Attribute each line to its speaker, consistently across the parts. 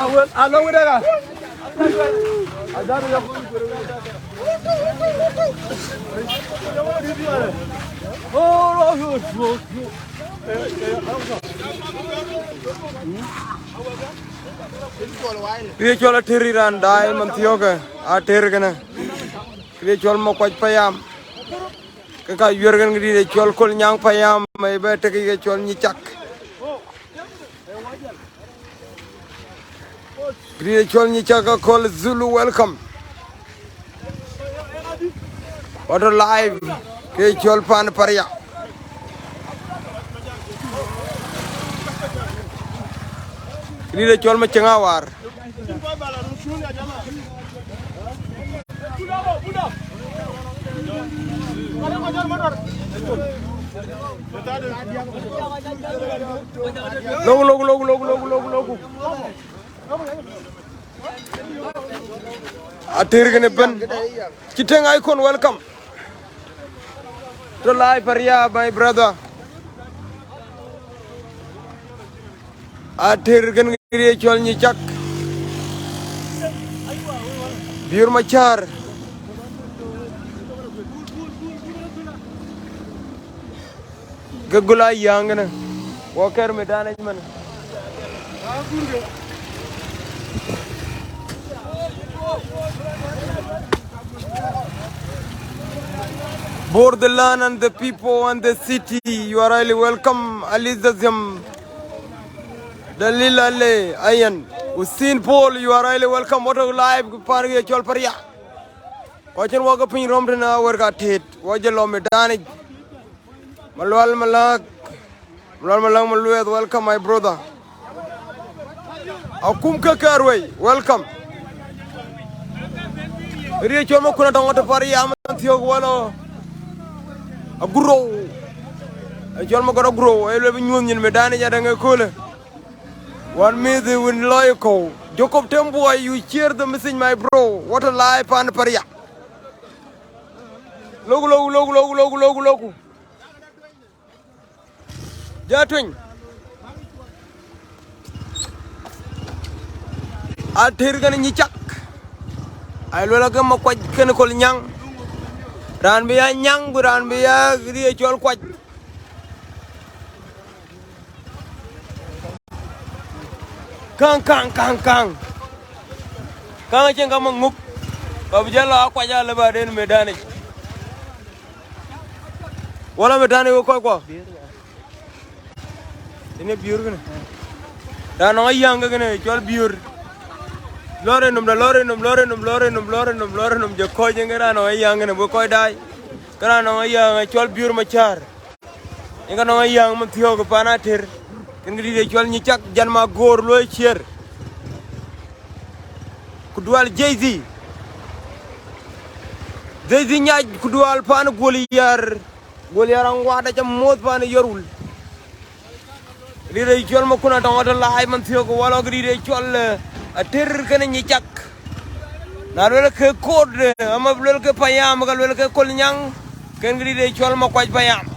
Speaker 1: Alo udah kan? Dia jual tiriran dai mantioga, atir kena. Dia jual mau kuat payam. Kaka yurgan dia jual kol nyang payam, mai bete dia jual nyicak. Dia jual nyicak call Zulu welcome. Water live, dia jual pan paria. Dia jual macam awar. Logo. Atir kene pen. Kita icon welcome. To live paria my brother. Atir kene dia jual nyicak. Biar macar. Gagula yang na. Walker medan aja mana. Both the land and the people and the city, you are really welcome. Alizazim, Dalil Ale, Ayan, Usin Paul, you are really welcome. What a live party at Cholparia. Watching walk up in Romdana, work at it. Watch a lomedanic. Malwal Malak, welcome, my brother. Akumka Karway, welcome. Reach your Mokuna to Paria, Amantio Walo. A grow. A John Mogoro grow, a living union, Medani and a cooler. 1 minute when loyal. Jacob Tembo, you cheer the missing, my bro. What a life and Paria. Logo. Jatwing. Atir kan nyicak. Ayo lagi mau kuat kena kol nyang. Ran biya nyang buran biya dia jual kuat. Kang. Kang aja nggak mengup. Kau berjalan aku aja lebar di medan ini. Wala medan ini kok. Ini biur kan? Dan orang yang kan jual biur. Lorenum, Joko jengeran orang yang kan bukan dai. Karena orang yang jual biur macar. Ini kan orang yang mentio ke panatir. Kan dia jual nyicak jangan magor loy share. Kudual Jay-Z nya kudual pan goliar orang wada jam mod pan yorul. Dia jual makuna tong ada live mentio ko wala dia jual atir kan nyicak. Naruh ke kode ama belul ke payam kalau ke kolnyang kan dia jual makwaj payam.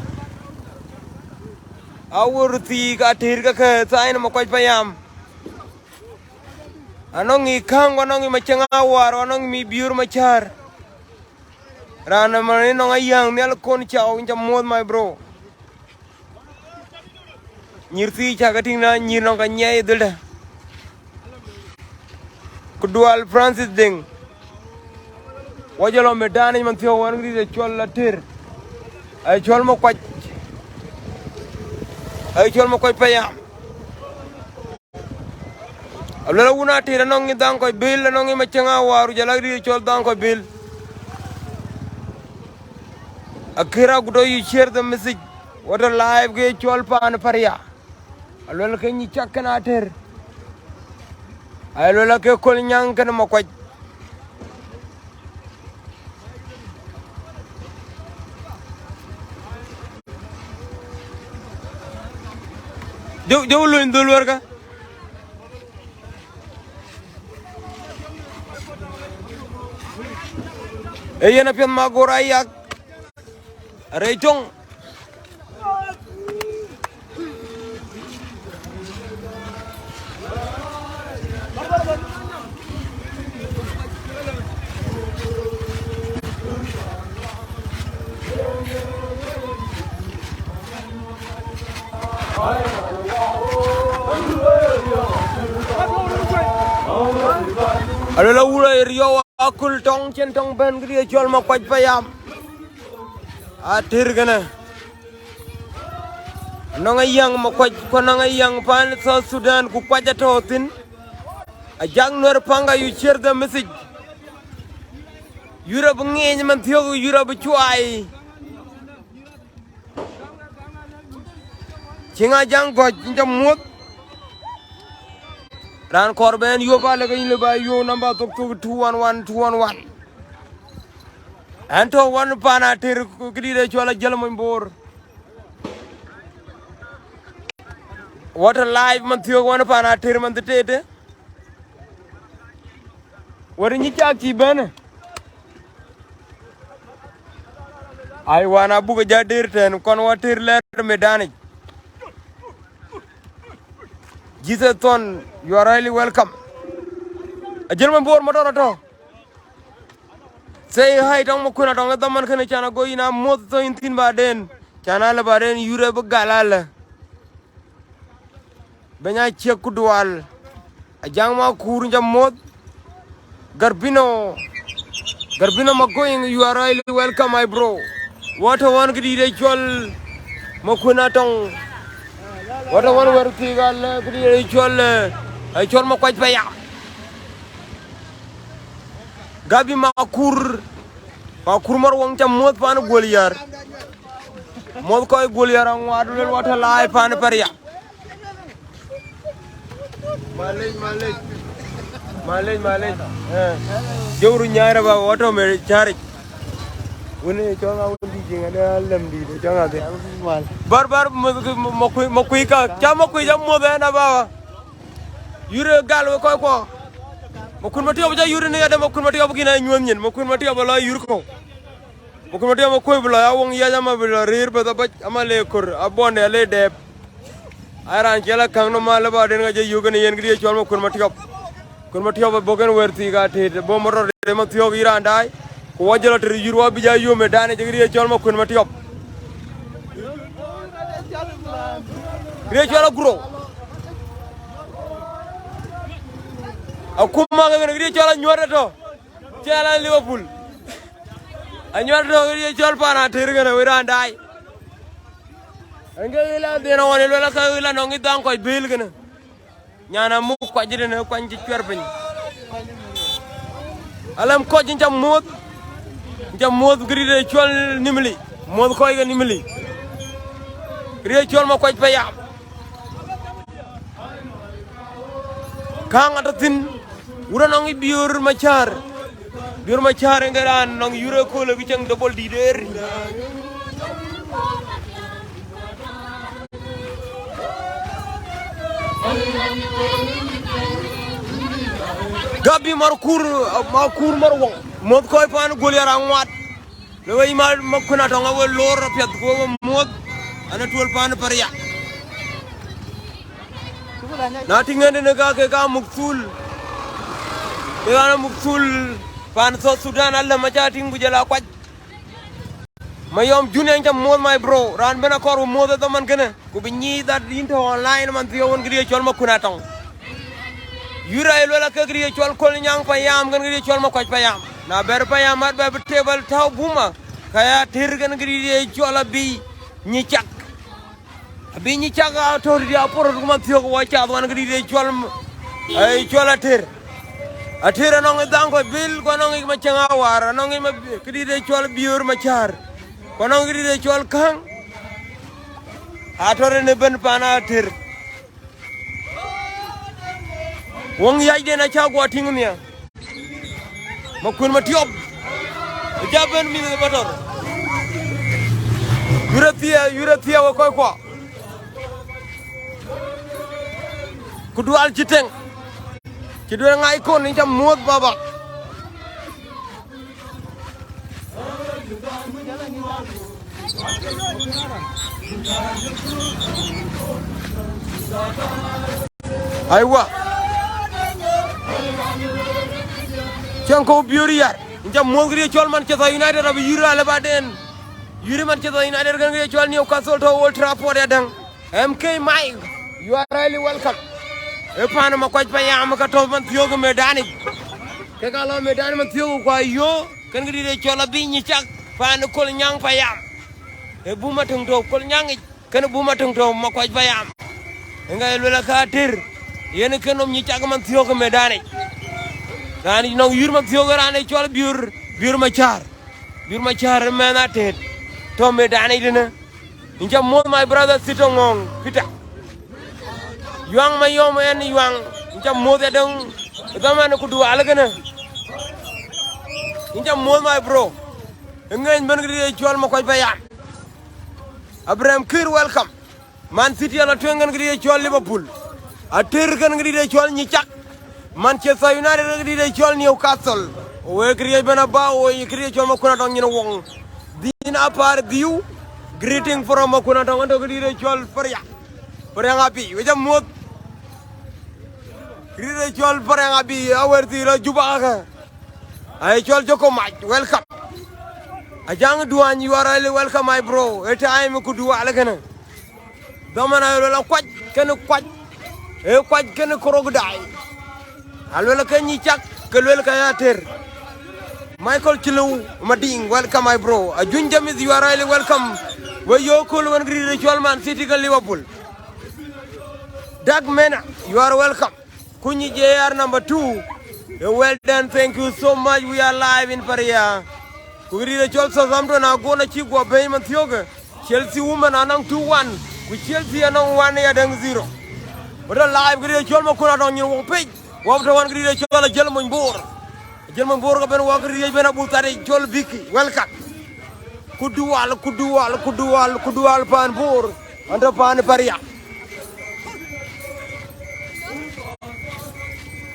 Speaker 1: Awurti ka atir ka sain makwaj payam. Anong ikang anong macang awar anong mi biur macar. Rana mane nong ayang ni alkon chao inca mod my bro. Nyirti cagating na nyir nong kanyai dulda. Kudual Francis Ding. Wajalo medani man tiyo wan gri de chol latir. Ay chol mo kwaj payam. Abla una tira nong dang ko bil nong macanga waru jalagri chol dang ko bil. Akira gudo you share the message. What a live ge chol pan paria. Alwala ke ni chakana atir. Alwala ke kol nyang kan mo kwaj. Jauh lu indul warga. Ayan na piyan magorayak. Rejong. Alola ula rio akul tong chen tong ben gri chol ma kwaj payam. Atir gana. Nonga yang ma kwaj ko nonga yang pan South Sudan ku kwaja totin. A jang nor panga you share the message. Yura bungi man thio yura buchuai. Chinga jang ko jam mut. Ran korben yo ba lagay leba yo number tok 211 211. Anto one pana tir kri de chola jalmo bor. What a live man thio one pana tir man tete. What ni chaki ben? I wanna buga jadir ten kon watir ler medani. Jesus Ton, you are really welcome. A gentleman board motor. Say hi, don't Mukuna, don't let the man can chana go in a moto in Tin Baden, Chanala Baden, Europe Galala. Benya Chekudual, a Jangma Kurja Mod, Garbino Magoing, you are really welcome, my bro. What a one ritual Mokuna Tong. What a one word ritual ma kwaj paya. Gabi makur mar wong cham mod pan goliar. Mod koy goliar ang wadul wata lay pan paria. Malej. Jawru nyaara ba wato me chari. Wone chonga wundi jinga da lamdi de chonga de. Bar mokui ka chama kui jam mod na ba. Yure gal ko mokun mati obaja yure ne ada mokun mati obagina nyuamnyen mokun mati obala yur ko mokun mati mokoy bla awong ya jama bla rir bada baj amale kur abonde le deb aran jela kangno mala ba den ga je yugane yen gri chol mokun mati ob bogen werti ga te bo motor de mati ob iran dai ko wajala ter yurwa bija yume dane je gri chol mokun mati ob gri chol gro Akuma ngene gri chola nyore to chala Liverpool anyor to gri chol pana tir ngene wirandai ngela de no wala la ka la no ngi dan ko bil ngene nyana mu ko jide ne ko nji chwerben alam ko jam mod gri de chol nimli mod ko ga nimli gri chol ma ko paya kang atatin ura nongi biur machar engeran nong yura ko le bichang double dider gabi markur marwong mod koy pan goliar angwat le way ma makuna to nga wel lor piat go mod ana tol pan paria natingene ne ga muksul Megana muksul pan South Sudan alla majating bujala kwaj mayom junior jam mod my bro ran bena kor mod da man kene ko bi nyi that into online man tiyo won gri chol makuna tong yura elo la ka gri chol kol nyang payam gan gri chol makwaj payam na ber payam mat ba table taw buma kaya tir gan gri chol bi nyi chak to ri apor ko man tiyo ko wacha wan gri chol ay chol atir Atira nong idang ko bil ko nong machanga war nong ma kri de chol biur machar ko nong kri de chol kang atore ne ben pana atir wong yai de na cha go tingumia makun matiop jaben mi de bator yuratia ko kudual jiteng Kidua ngai kon ni jam mod baba. Aywa. Jangan biuriar. Jam mod gri chol Manchester United abi yura le baden. Yuri Manchester United kan gri chol Newcastle to Old Trafford ya dang. MK Mike, you are really welcome. Epana makwaj pa yam ka to man tiyo medani. Ke kalo medani man tiyo kwa yo kan gidi de chola bi ni chak pa no kol nyang pa yam. E buma tung to kol nyang kan buma tung to makwaj pa yam. Nga lela ka tir. Yene kenom ni chak man tiyo medani. Dani no yur man tiyo rane chola biur machar. Biur machar mena tet. To medani dina. Inja mo my brother sitongong pita. Yuang mayom en yuang inja mo de dong zaman ku dua alagana. Inja mo my bro. Ngain ban gri chol ma koy bayam. Abraham Kir welcome. Man City ala tengan gri chol Liverpool. Atir kan gri chol Nyichak. Manchester United gri chol Newcastle. We gri bana ba o gri chol ma kuna dong ni wong. Dina par diu. Greeting from Makuna Tonga Gri Chol Paria. Parangapi, which a mood. Gri Chol Parangapi, our Tira Jubaga. I Chol Joko Mike, welcome. A young Duan, you are really welcome, my bro. A time you could do Alagana. Domana quite can a quite can a crocodile. Alwella can you chuck, Kalwell Michael Chilu Mading, welcome, my bro. A Junjamis, you are really welcome. Where you cool when greet Man City Liverpool. Doug Mena, you are welcome. Kunyi JR number 2. Well done, thank you so much. We are live in Paria. Greet Southampton now go to Chigua Payment Yoga. Chelsea woman anong 2-1. With Chelsea anong 1-0. But a live greet Makuna on your page. What the one greet German board. German board of Walker Benabutari Jol Vicky. Welcome. Kudual pan bor under pan paria.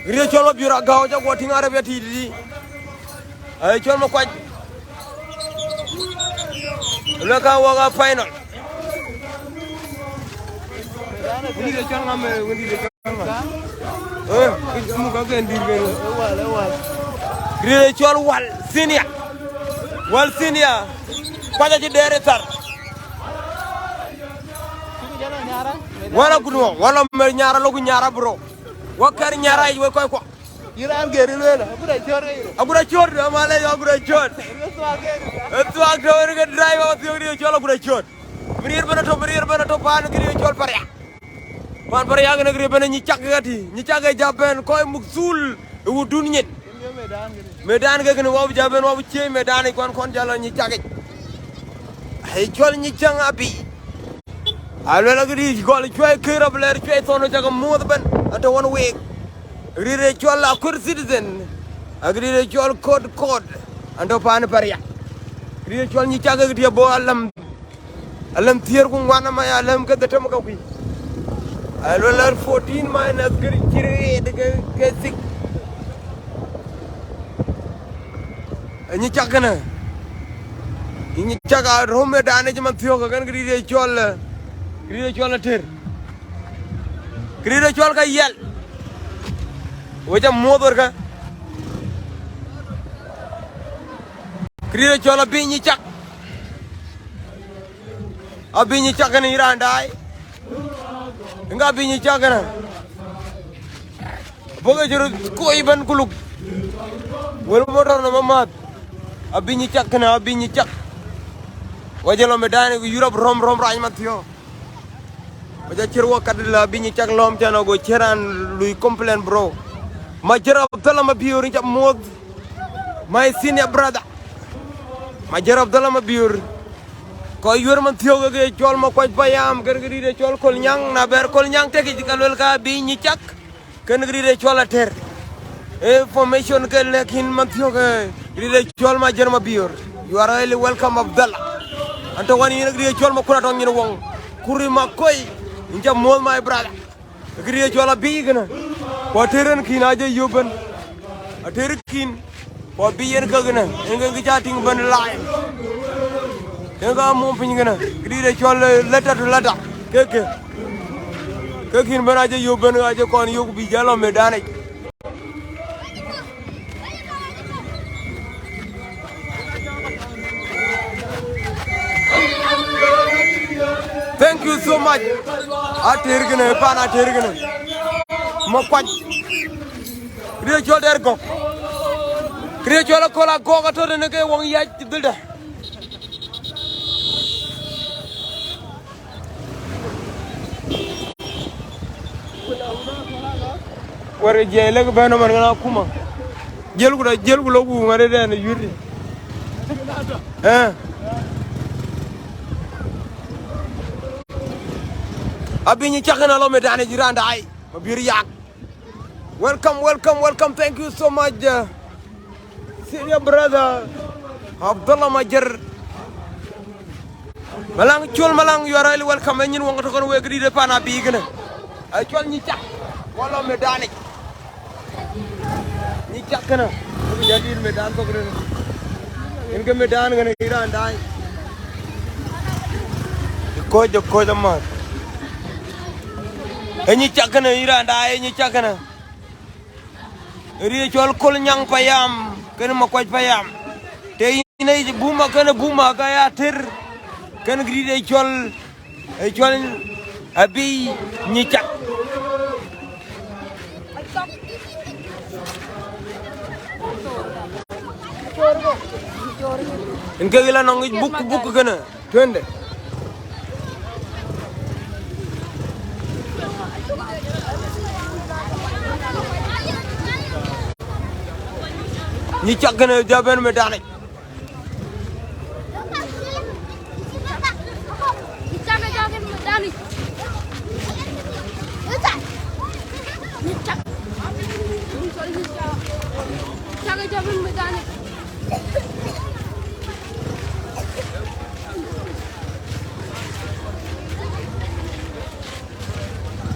Speaker 1: Gria cholo bira gauja watching Arabia TV. I cholo quite. Look how waga final. We need a channel. We need a channel. It's Mugagan. Gria cholo wal senior. Wal senior. Pada je director. Wala kuno, wala nyara logu nyara bro. Wakar nyara iwe koy ko. Iran geri lela, agura chor amale agura chor. Etu agdo ke drive out yori cholo agura chor. Mirir bana to pan giri chol parya. Pan parya ngene giri bana nyicak gati, nyicak jaben koy muksul udun nyet. Medan ke ngene wabu jaben wabu che medan kon jalo nyicak. Hey, Jolly Chang Abbey. I will agree, you call it Kira Blair, on a jug of more than at 1 week. Agree, you are a good citizen. Agree, you are code and a panaparia. Agree, you are Nichaga, dear boy, Alam Thirkum, one of my Alam get the Tomakawi. I will learn 14 minus get sick. And you chakana. Ini caga rumah dana cuma tiok kan kiri jual ter, kiri jual kayal, wajah motor kan, kiri jual abis nyicak kan Iran dai, enggak abis nyicak kan, pokoknya jurus koi ban kuluk, walaupun motor nama mat, abis nyicak. Wajah lo medan Europe rom raj matio. Wajah cerwa kadila bini cak lom chano go ceran lui complain bro. Majerab dalam biur incak mod. My senior brother. Majerab dalam biur. Ko yur matio ke chol ma kwaj bayam gergeri de chol kol nyang na ber kol nyang teki jikalwel ka bini cak ken geri de chol ater. Information ke lekin matio ke geri de chol ma jerma biur. You are really welcome Abdallah. Anto wani ina griya chol makuna tong ina wong kuri makoy inja mol my brother griya chola bi gana ko teren kin aja yoban ater kin ko bi yen ka gana inga ngi chatting ban line inga mo pin gana griya chol letter to letter ke kin ban aja yoban aja kon yoku bi jalo medane. Thank you so much. Atirgene, pan atirgene. Mokwaj. Kriya chol der go. Kriya chol kola go ka to ne ke wong yaj dilda. Wara jele ko beno man na kuma. Jel ko lo ku ngare den yuri. Abinyi chakana lo medane jiranda ai. Mabiri yak. Welcome. Thank you so much. Senior brother Abdullah Majer. Malang, you are really welcome. And you want to go agree the pana big. I told you, Walla medani. Ni chakana. Jadi medan to keren. Inke medan gane ira andai. Ko jamat. Ni chakana ira andai ni chakana. Ri chol kol nyang payam, ken makwaj payam. Te ina buma kaya tir. Ken gri chol abi ni chak. Inke gila nong buku kana twende. Ni chak kana jaban medani.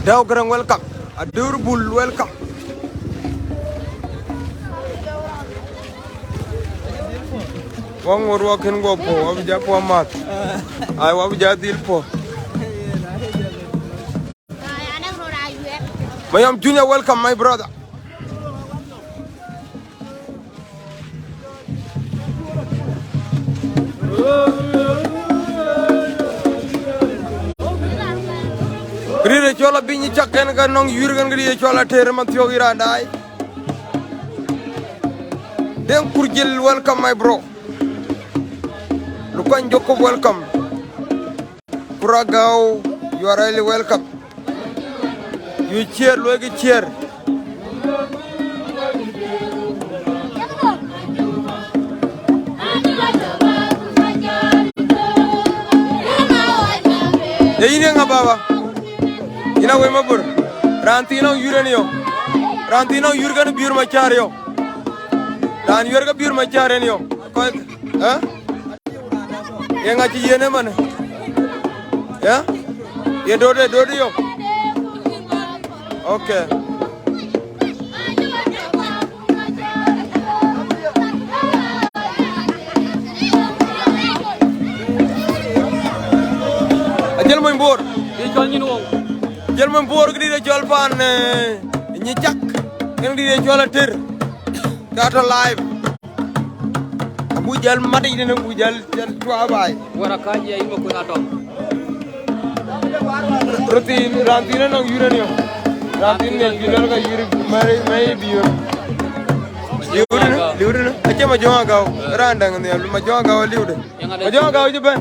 Speaker 1: Daw gerang welcome. Adurbul welcome. Wong worwakin go po, wabija po mat. Ay wabija dil po. Mayam Junior, welcome my brother. Gri chola binyi chakken kan nong yurgan gri chola tere matyo girandai. Den kurjil welcome my bro. Lukan Joko welcome. Kuragao, you are really welcome. You cheer, logi cheer. Ini nga baba. Ina we mabur. Rantino yurenio. Rantino yurgan biur machario. Dan yurga biur macharenio. Huh? Yang ngaji yene mana? Ya? Ya dode yo. Okay. Ajal mo imbor. Di jol ni wong. Jal mo imbor gdi de jol pan ni chak. Ngeng di de jol atir. Kato live. Bujal mati dina bujal tua bay.
Speaker 2: Wara kaji ay mo ko nato.
Speaker 1: Rantina nang yurenio. Rantina yuren ka yuri mai biur. Liurin. Acha ma jonga gaw. Randang ne ma jonga gaw liude. Ma jonga gaw je ben.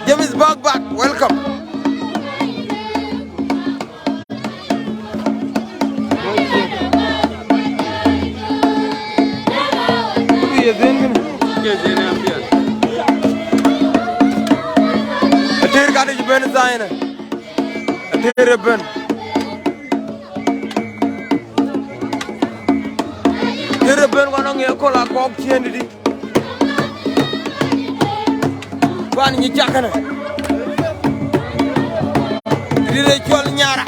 Speaker 1: James back. Welcome. Atir kade ben zaina. Atir ben. Atir ben wanong ya kola kok chendi di. Ban ni jakana. Dire chol nyara.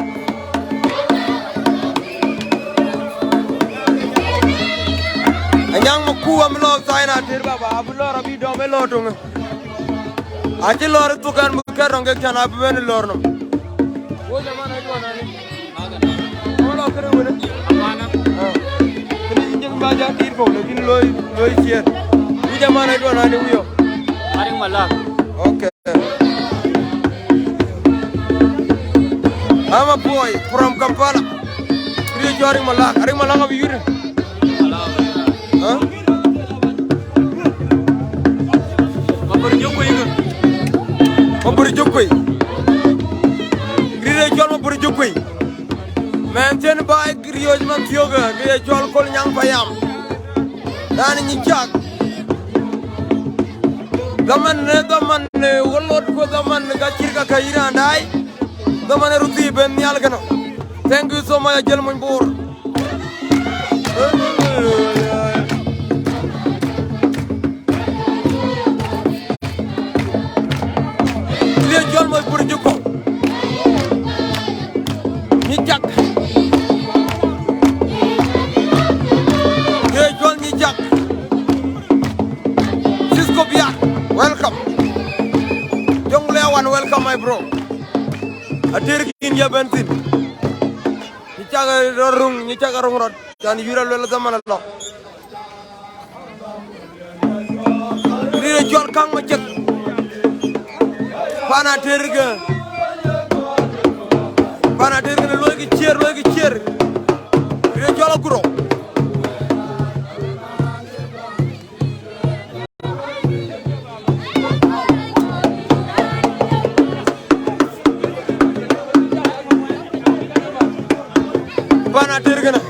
Speaker 1: Anyang maku amlo zaina atir baba abulo rabi do melo tunga. Aji lor tukan bukan rongga jana ben lor nom. Wo zaman itu anani. Kalau kere wena. Amana. Kini jeng baja tir ko lekin loy sier. Wo zaman itu anani uyo.
Speaker 2: Aring malak.
Speaker 1: Okay. I'm a boy from Kampala. Kriya jo Aring Malak abi yure. Huh? Maburi jokoi. Kriya jo maburi jokoi. Maintain by Kriya man yoga. Kriya jo kol nyang payam. Dani ni jak. Zaman walot ko zaman gachir ka kaira andai. Zaman ruti ben nyal gano. Thank you so much jel mon bor. Dia jol mo bur juko. Ni jak. Dia jol ni jak. Cisco Biak, welcome. Jong Lewan, welcome my bro. Adir kin ya bensin. Ni caga rung rod. Dan yura lo zaman lo. Ni jol kang macet. Pana dirga lo gi cier. Ni jol guro. Pana dirga na.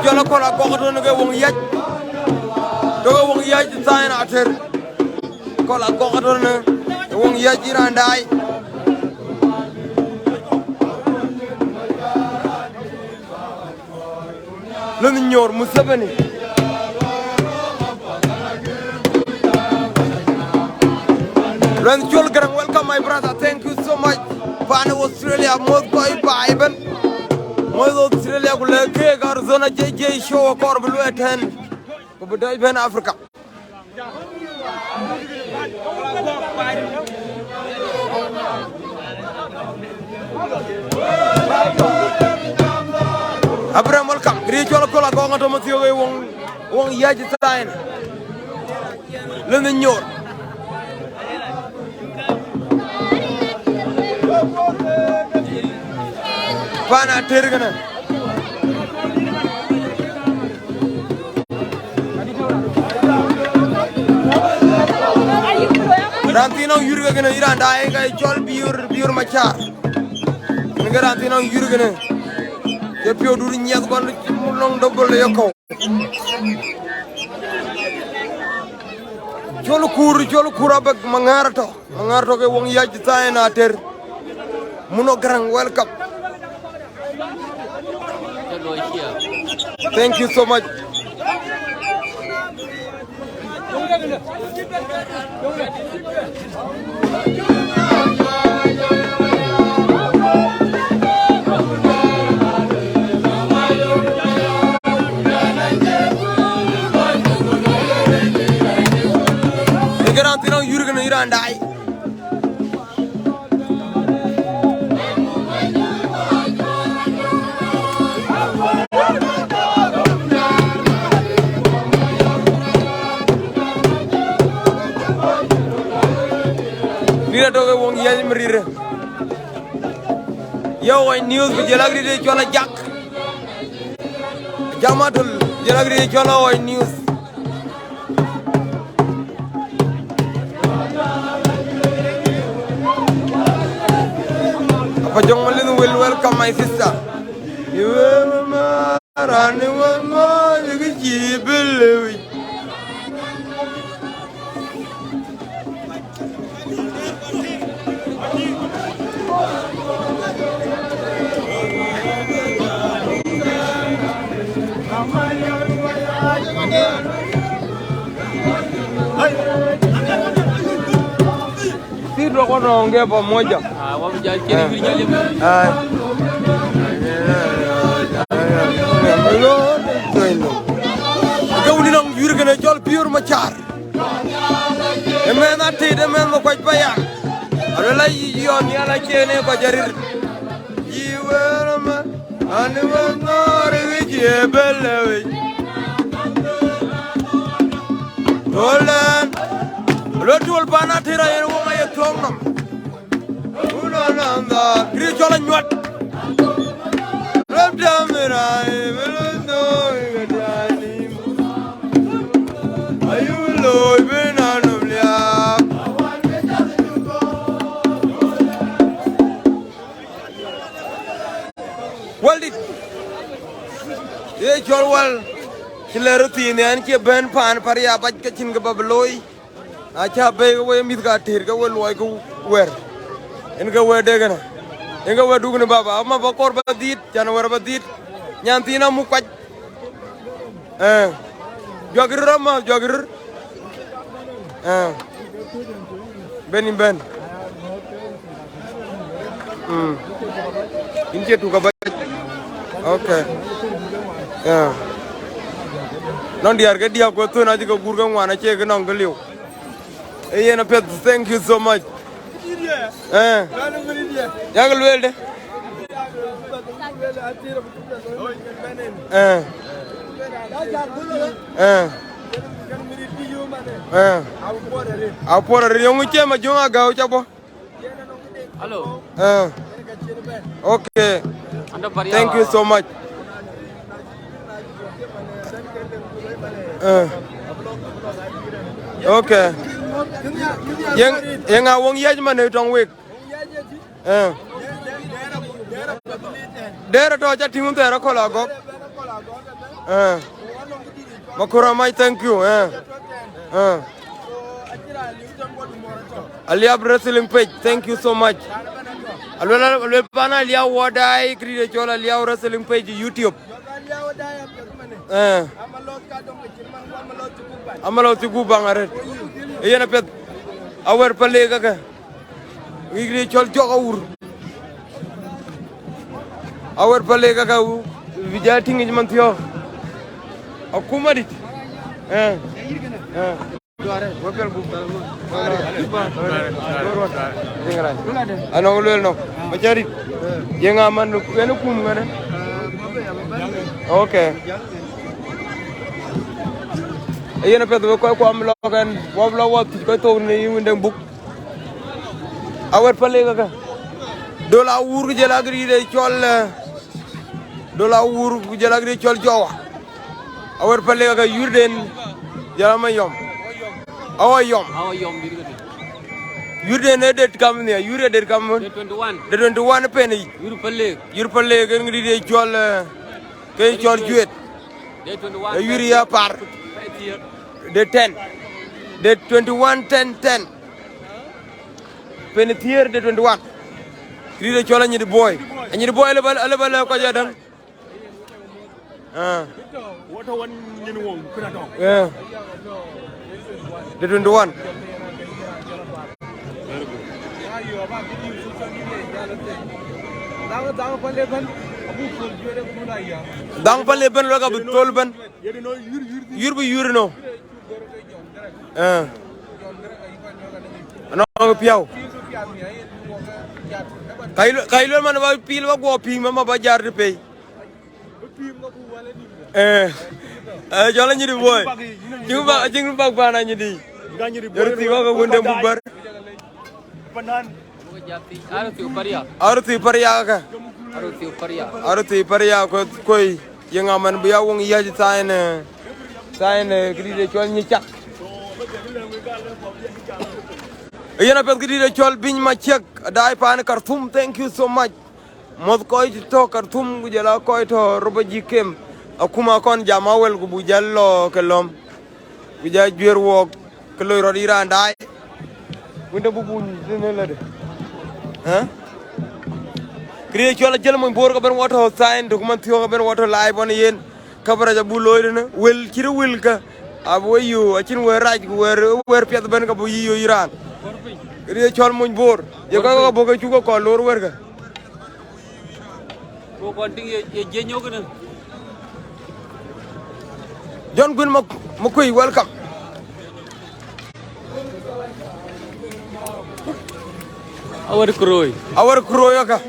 Speaker 1: Jolo ko la ko do nga wong yaj do wong yaj sayna ater ko la ko do na wong yaj irandai lu ñor Museveni Ren Jol Garang, welcome my brother, thank you so much. Pana Australia most boy baiben Moyo Australia ko leke Arizona JJ show ko bulu attend ko bedai ben Africa. Abraham welcome. Gri jolo ko la ko ngato mo tiyo wong yaji tain. Le ñor. Pana tergana. Rantino yurga gana iranda ay kay jol biur machar. Nga rantino yurga gana. Je pio duri ñak kon mu long dobol yoko. Jolu kur abak mangarto ke wong yaji tayna ter. Muno Garang, welcome. Thank you so much. Garantino yurgana irandai. Nira toge wong yaji merire. Yo way news bi jelagri de chola jak. Jamatul jelagri de chola way news. Apa jong malin will welcome my sister. You will ma rani wa ma jibelewi. Sisi kwa naongea pamoja. Kauli nang yurgana jol biur machar. Emena tide men mo kwaj baya. Ala yon ya la chene ko jarir. Yiwema anu nore wi jebelewi. Dolan. Lo dul bana tira yen wo ma yetong nam. Ulanda kri chola nyot. Rab damira melondo ngadiani. Ayu lo benanum lia. Waldi. Ye chol wal. Chilero tine an ke ben pan paria baj ke chin ga babloi. Acha be we mit ga tir ga we loy ga wer. En ga we de gana. En ga we dugna baba amma ba kor ba dit janwar ba dit. Nyantina mu kwaj. Jogir rama jogir. Benim ben. Inje tu ga ba. Okay. Non diar ga dia ko to na ji ga gurga wana che ga non ga liu. Yena pet thank you so much. Ya ga luelde. A pora yongu che ma jonga ga o chabo.
Speaker 2: Hello.
Speaker 1: Okay. Thank you so much. Okay. Yang awong yaj mane tong wik. Dera to acha tingun tera kola gok. Makura mai thank you. Aliab wrestling page, thank you so much. Alwala pana liya wadai kride chola liya wrestling page YouTube. Amalo tugu bangaret. Yena pet awer pale gaga. Igri chol jogaur. Awer pale gaga vijay tingi jmanthio. Akuma dit. Wapel bu. Ano lel no. Macari. Yenga man kenu kum ngare. Okay. Ayana pet ko am logan wabla wat ko to ni windeng buk. Awer pale gaga. Dola wur jelagri de chol dola wur jelagri chol jowa. Awer pale gaga yurden jalama yom. Awayom dirgati. Yurden edet kam ne yure det kam.
Speaker 2: Day 21.
Speaker 1: De 21 penny. Yur pale ngri de chol ke chol juet.
Speaker 2: Day 21.
Speaker 1: Yuri ya par. The 10, the 21, 10, 10. Penetier the 21. Kiri chola ni the boy. And the boy level ko jadan.
Speaker 3: What one you know?
Speaker 1: Yeah. The 21. Dang pale ben lo ka betul ben. Yur no. Ano piao. Kailo man ba pil ba go ping ma ba jar de pay. Jalan ni boy. Jing ba ba na ni di. Yarti wa ka wonde bubar.
Speaker 3: Panan.
Speaker 1: Arti pariya ka. Arti pariya ko koi yang aman biya wong iya ji sain kri de chol ni chak. Yana pet kri de chol bin ma chek dai pan Khartoum, thank you so much. Mod koy to Khartoum gujala koy to roba jikem akuma kon jamawel gu bujallo kelom guja juer wo kelo ro ira ndai winde bubun dene la de kri chola jel mo bor ko ben woto sign document yo ko ben woto live on yen kabara ja bu loyna wel ci wel ka aboyu acin we raj wer pet ben ko bu yiyo iran kri chol mo bor yo ko bo ko ci ko lor wer ga
Speaker 2: ko kon ting ye jenyo gëna
Speaker 1: John Gun Mukui, welcome.
Speaker 2: Our Kroy.
Speaker 1: Our Kroy, okay.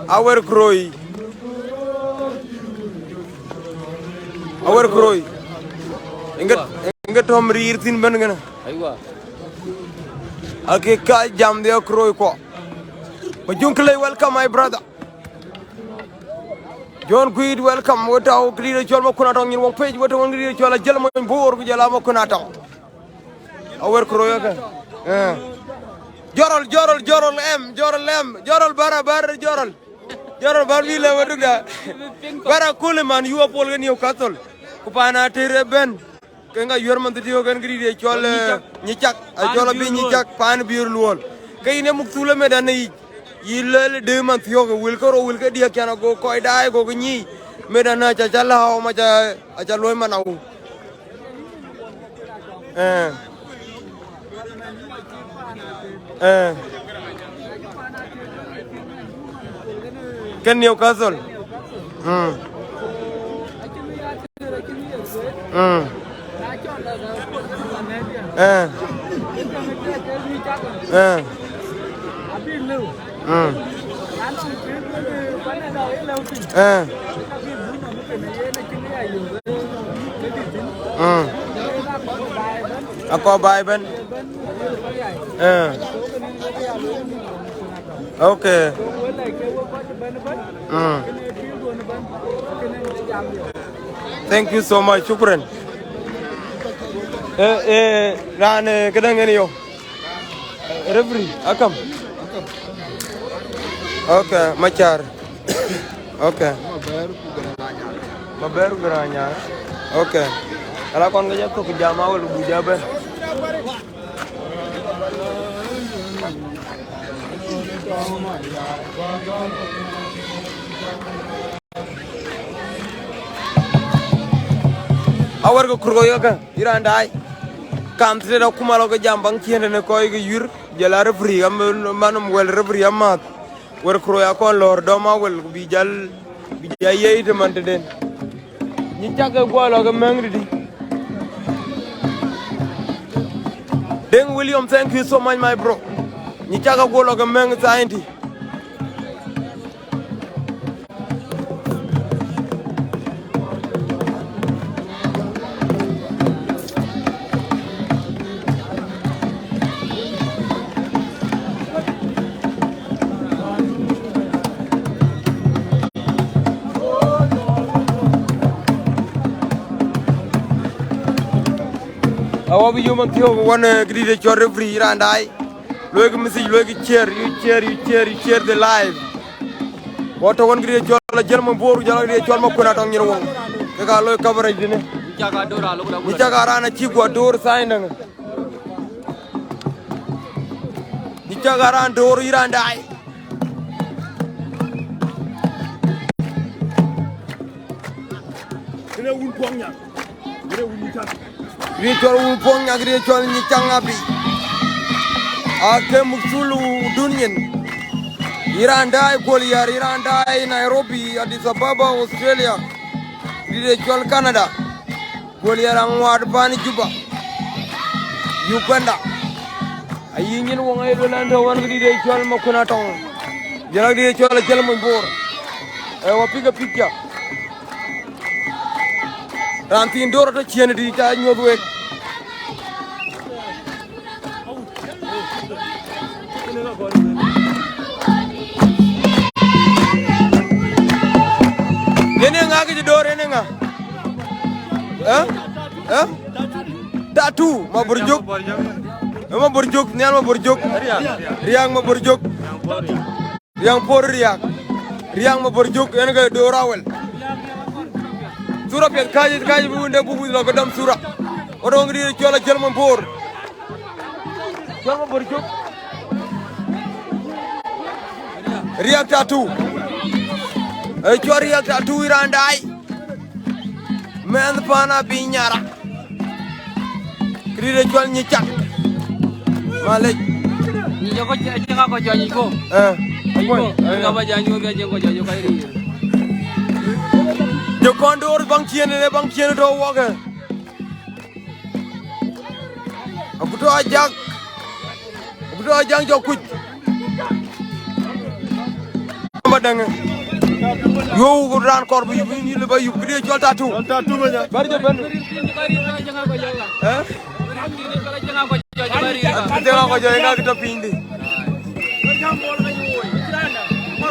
Speaker 1: Our Kroy. Our Kroy. Ingat nga tom rir tin ben ngana
Speaker 2: Aywa.
Speaker 1: ake ka jam de kroy ko ma junkle welcome my brother John Guid welcome wata o krire chol ma kuna tong won page wata won krire chol jel mo bor bu jela ma kuna tong awer kroy ka jorol bara jorol bar wi le waduga bara kuleman yu apol gan yu katol ku pana tere ben kenga yorman dio gan krire chol nyicak a chol bi nyicak pan biur luol kayine muktule medan yilele de man thioga wil ka dia kana go koy dai go ni medana cha chala o ma cha acha loy manau Ken Newcastle Ako bai ben okay thank you so much shukran ran kadang ni yo referee akam okay machar okay maberu geranya okay kalau kon ngajak to jama wal bu jabe awar ko kurgo yoga irandai kam tere da kuma lo ga jambang tiende ne koy ga yur jala refri am manum wel refri amat war kro ya kon lor do ma wel bi jal bi jaye de man den ni taga go lo ga mangri di Deng William, thank you so much my bro ni taga go lo ga mang sainti awabi human thio one gride chore free randai logi message logi share the live wato one gride chore jelmo boru jala gride chore ma kuna tong nyirwon ka loy coverage dine
Speaker 2: Jaga dora lo
Speaker 1: ni jaga rana ci gwa dor sai nang ni jaga ran dor irandai
Speaker 3: Kena wun kuangnya. Kena wun nyicak.
Speaker 1: Ritual upong yang ritual nyicang api. Ake muksulu dunyen. Irandai Goliar, Irandai Nairobi, Addis Ababa, Australia. Ritual Canada. Goliar angwad pani Juba. Uganda. Ayingin wong ay lolanda wan ritual makuna tong. Jalan ritual jalan membor. Wapiga pikya. Ranti indoro to chien di ta nyodwe yene nga gi dore ne nga tatu ma burjuk nyal ma burjuk riang ma burjuk riang por riang ma burjuk ene ga dorawel sura pet kaji bu nde bubu lo ko dam sura o do ngri chola jelmo bor jok riak tatu ay chori riak tatu irandai men pana binyara kri de chol ni chak male
Speaker 2: ni joko chenga ko janyi ko ko ba janyi ko jengo janyi ko ri
Speaker 1: de kondor bang chien do woga abuto ajang jo kuj badang Yo ran kor bi ni le ba yu kri chol tatu.
Speaker 3: Tatu banya.
Speaker 1: Bari je ben. Eh? Jangan ko joy nga kita pindi.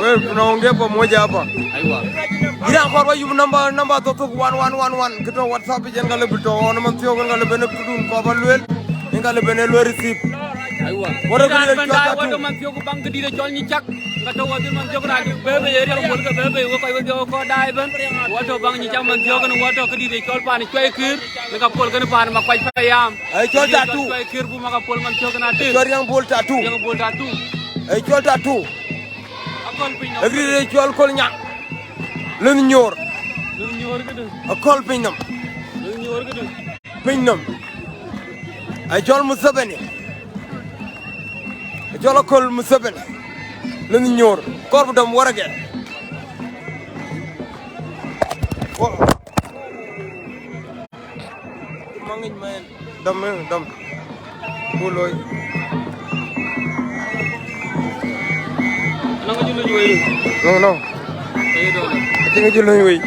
Speaker 1: Wewe tunaongea pamoja hapa.
Speaker 2: Aiwa.
Speaker 1: Ila kor ba yu namba to 1111 kita WhatsApp jenga le bito on man tiyo nga le ben kudun ko ba luel. Nga le ben lo receive.
Speaker 2: Aiwa.
Speaker 1: Wara ko le
Speaker 2: banda wado man tiyo ko bang di de chol ni chak. Nga to wado man tiyo ko ra bebe yeri ko mol ko bebe ko dai ben. Wado bang ni chak man tiyo ko wado ko di de chol pa ni choy kir. Nga pol ko pa ma kwai payam.
Speaker 1: Ay chol tatu.
Speaker 2: Choy kir bu ma ka pol man tiyo ko na te.
Speaker 1: Chol yang bol tatu.
Speaker 2: Yang bol tatu.
Speaker 1: Ay chol tatu.
Speaker 2: Akol pinyam.
Speaker 1: Agri de chol kol nya. Len ñor.
Speaker 2: Lu ñor ko de.
Speaker 1: Akol pinyam.
Speaker 2: Lu ñor ko de.
Speaker 1: Pinyam. Ay chol musabani. Ay chol kol musabani. Len ñor. Kor bu dam wara ge. Mangin man. Dam. Buloy.
Speaker 2: Nang ju lu ñoy.
Speaker 1: No.
Speaker 2: Ay do.
Speaker 1: Tinga ju loy wey.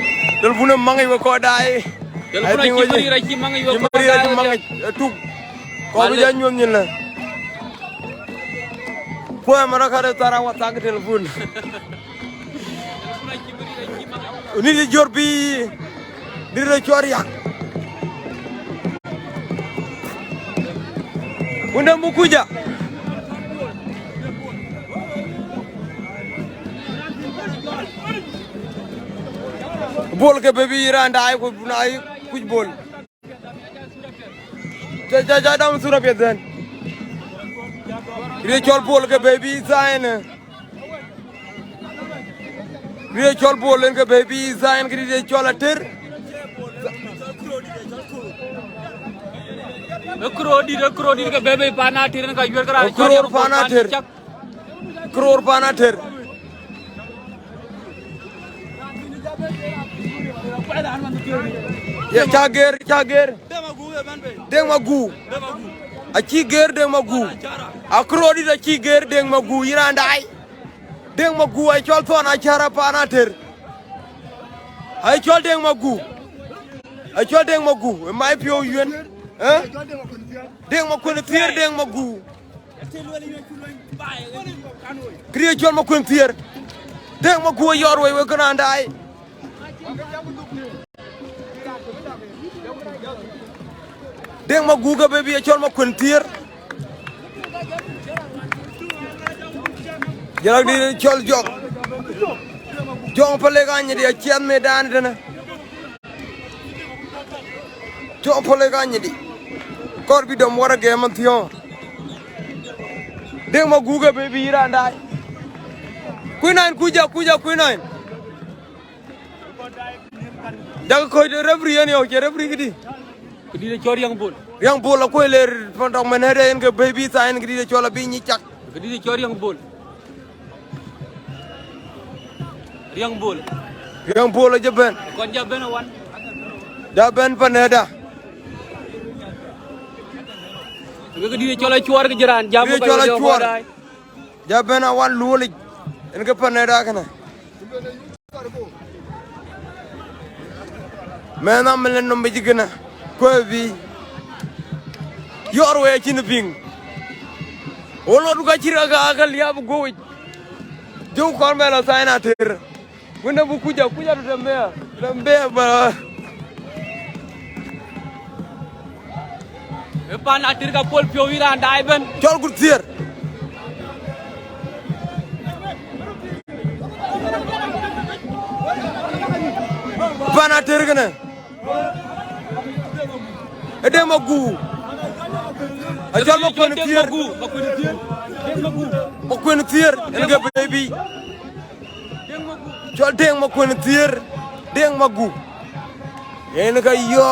Speaker 1: Dal bu ne mangay wa ko daay.
Speaker 2: Del bu na ci bari ra ci mangay yo ko
Speaker 1: daay. Mangay tu. Ko bu ja ñom ñin la. Fo ma rakare tara wa tag telefon. Ni di jor bi di re choria. Unda mukuja. Bol ke baby iranda ay ko bunay kuj bol. Ja dam sura pedan. Ire chol bol ke baby zain. Ire chol bol ke baby zain ire chol ater.
Speaker 2: Krodi ke bebe pana tiren ka yer kara.
Speaker 1: Kror pana ter. Ya cager. Deng magu. A ciger deng magu. A krodi da ciger deng magu irandai. Deng magu ay chol ton acara panater. Ay chol deng magu. Ay chol deng magu. Mai pio yuen. Hein? Deng magu ne tier deng magu. Kriye chol magu tier. Deng magu yor we grandai. Deng ma guga baby e chol ma kuntir jarak di chol jong pale ganye di chien medan dana jong pale ganye di kor bi dom wara ge man tion deng ma guga baby ira ndai kuinain kuja kuinain jaga ko de refri en yo je refri gidi
Speaker 2: Di de chor yang bol.
Speaker 1: Yang bol ko ler pondok menere en ke baby sign gidi de chola bi ni chak.
Speaker 2: Di de chor yang bol. Yang bol.
Speaker 1: Yang bol aja ben.
Speaker 2: Kon jaben wan.
Speaker 1: Da ben paneda.
Speaker 2: Ke di de chola chuar ke jaran jam
Speaker 1: ko chola chuar. Ja ben awan lulik en ke paneda kana. Mena melen no bi gina. Ko bi yor we ci nbing wolo du ga ci raga agal ya bu gowi jow ko mela sayna ter wona bu kuja du dembe ba
Speaker 2: e pan atir ka pol pio wira ndai ben
Speaker 1: chol gur tier pan atir gana ede magu ajal ma kun tier ma kun tier en ga baby chol deng ma kun tier deng magu en ga yo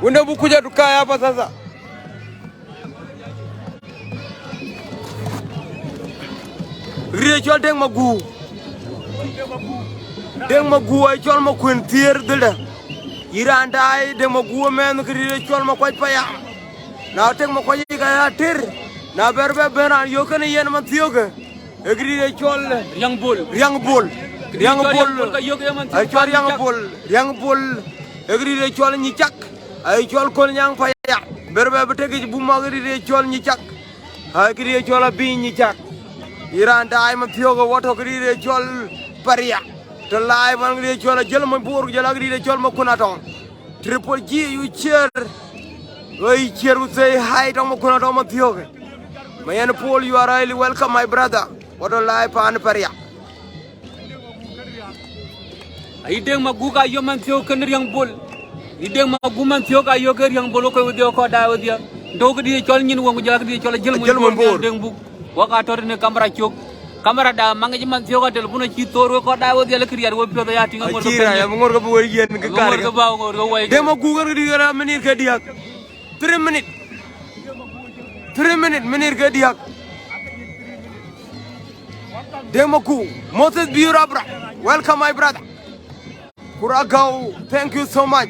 Speaker 1: wanda bu kuja du kaya apa sasa rie chol deng magu deng magu ay chol ma kun tier dela iranda ay deng magu men kri chol ma koy payam na tek ma koy ga ya tir na berbe beran yo kan yen man tiyoga Egri de chol
Speaker 2: Riang bol.
Speaker 1: Riang bol. Riang bol.
Speaker 2: Ka yoga man
Speaker 1: Ay chol riang bol. Riang bol. Egri de chol ni chak. Ay chol kol nyang pa ya. Berbe betegi bu ma egri de chol ni chak. Ay egri de chol bi ni chak. Iran da ay ma thiogo woto egri de chol paria. To live man egri de chol jel ma bor jel egri de chol ma kunaton. Triple G you cheer. We cheer we say hi to ma kunaton ma thiogo. Mayan Paul, you are really welcome, my brother. What a life and paria.
Speaker 2: Ideng maguga yo man thio kan riang bol. Ideng maguman thio ka yo kan riang bol ko video ko da wadia. Dog di chol nyin wongu jala di chol jel mo bor deng bu. Waka tor ne kamera chok. Kamera da mangi man thio ka telephone chi tor ko da wadia le kriya wo pyo ya tinga ngor ko.
Speaker 1: Chira ya ngor ko bo yen ka kar.
Speaker 2: Ngor ko ba ngor ko way.
Speaker 1: Dem maguga di gara menir ka diak. 3 minutes. 3 minutes menir ka diak. Demaku, Moses Biurabra, welcome my brother. Kuragao, thank you so much.